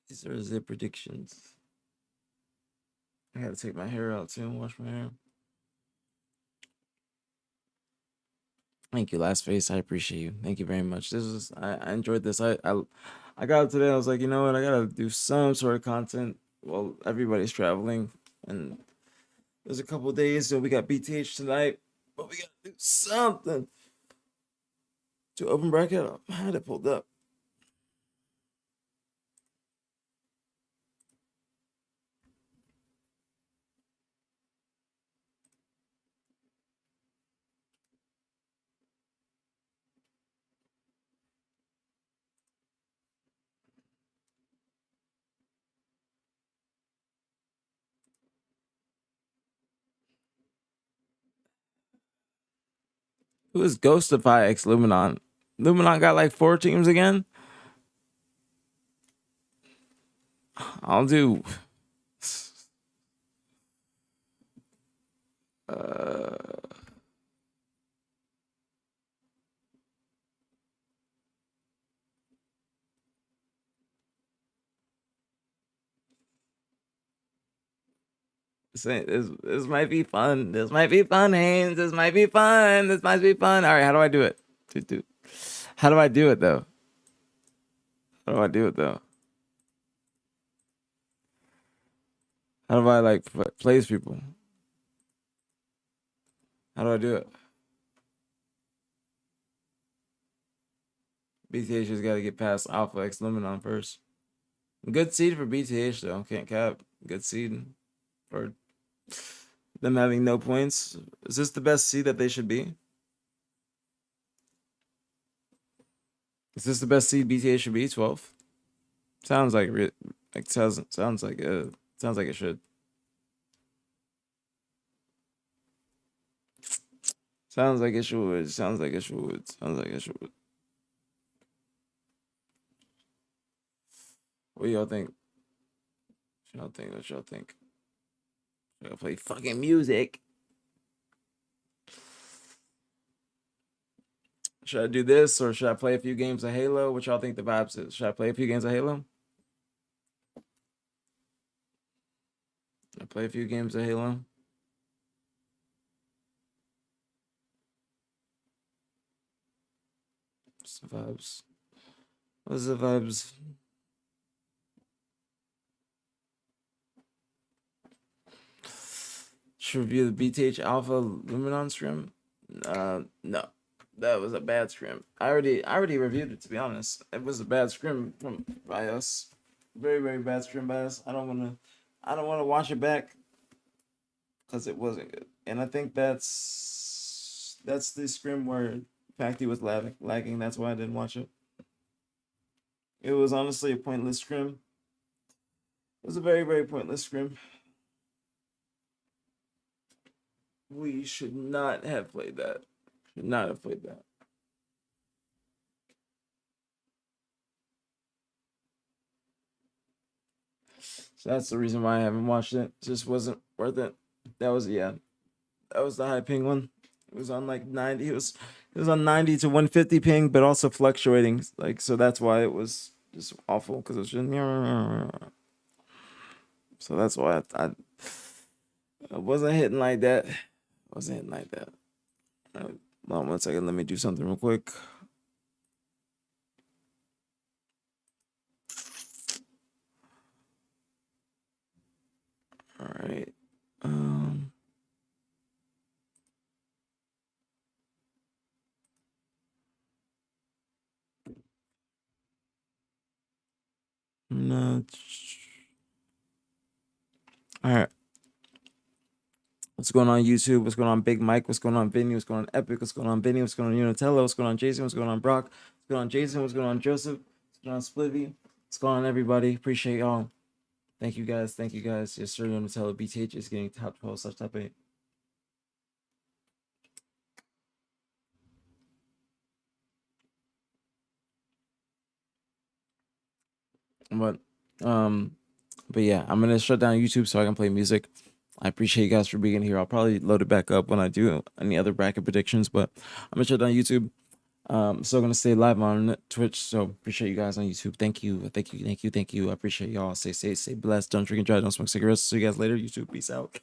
These are the predictions. I gotta take my hair out too and wash my hair. Thank you, Last Face. I appreciate you. Thank you very much. This was I enjoyed this. I got up today. I was like, you know what? I gotta do some sort of content. Well, everybody's traveling, and there's a couple days. So we got BtH tonight, but we gotta do something to open bracket. I had it pulled up. Who is Ghostify X Luminon? Luminon got like 4 teams again. I'll do. This might be fun. This might be fun, Haynes. This might be fun. This might be fun. All right, how do I do it? How do I do it though? How do I do it though? How do I like place people? How do I do it? BTH just got to get past Alpha X Luminon first. Good seed for BTH though. Can't cap. Good seed for them having no points. Is this the best seed that they should be? Is this the best seed BTH should be? 12. Sounds like sounds like it should. Sounds like it should. Sounds like it should. Sounds like it should. What do y'all think? What y'all think? What y'all think? I gotta play fucking music. Should I do this or should I play a few games of Halo? What y'all think the vibes is? Should I play a few games of Halo? I play a few games of Halo. What's the vibes? What's the vibes? Should review the BTH Alpha Luminon scrim? No. That was a bad scrim. I already reviewed it, to be honest. It was a bad scrim by us. Very, very bad scrim by us. I don't wanna watch it back because it wasn't good. And I think that's the scrim where Pacty was lagging. That's why I didn't watch it. It was honestly a pointless scrim. It was a very, very pointless scrim. We should not have played that. Should not have played that. So that's the reason why I haven't watched it. It just wasn't worth it. That was the high ping one. It was on like 90. It was on 90 to 150 ping, but also fluctuating. Like, so that's why it was just awful because it was just. So that's why I wasn't hitting like that. Wasn't hitting like that. Hold on 1 second. Let me do something real quick. All right. No. All right. What's going on YouTube? What's going on Big Mike? What's going on Vinny? What's going on Epic? What's going on Vinny? What's going on Unitello? What's going on Jason? What's going on Brock? What's going on Jason? What's going on Joseph? What's going on Splivy? What's going on everybody? Appreciate y'all. Thank you guys. Thank you guys. Yes, sir. Unitello BTH is getting top 12/top 8. But but yeah, I'm gonna shut down YouTube so I can play music. I appreciate you guys for being here. I'll probably load it back up when I do any other bracket predictions, but I'm gonna shut down YouTube. Still gonna stay live on Twitch, so appreciate you guys on YouTube. Thank you, thank you, thank you, thank you. I appreciate y'all. Stay safe, stay blessed. Don't drink and drive, don't smoke cigarettes. See you guys later. YouTube, peace out.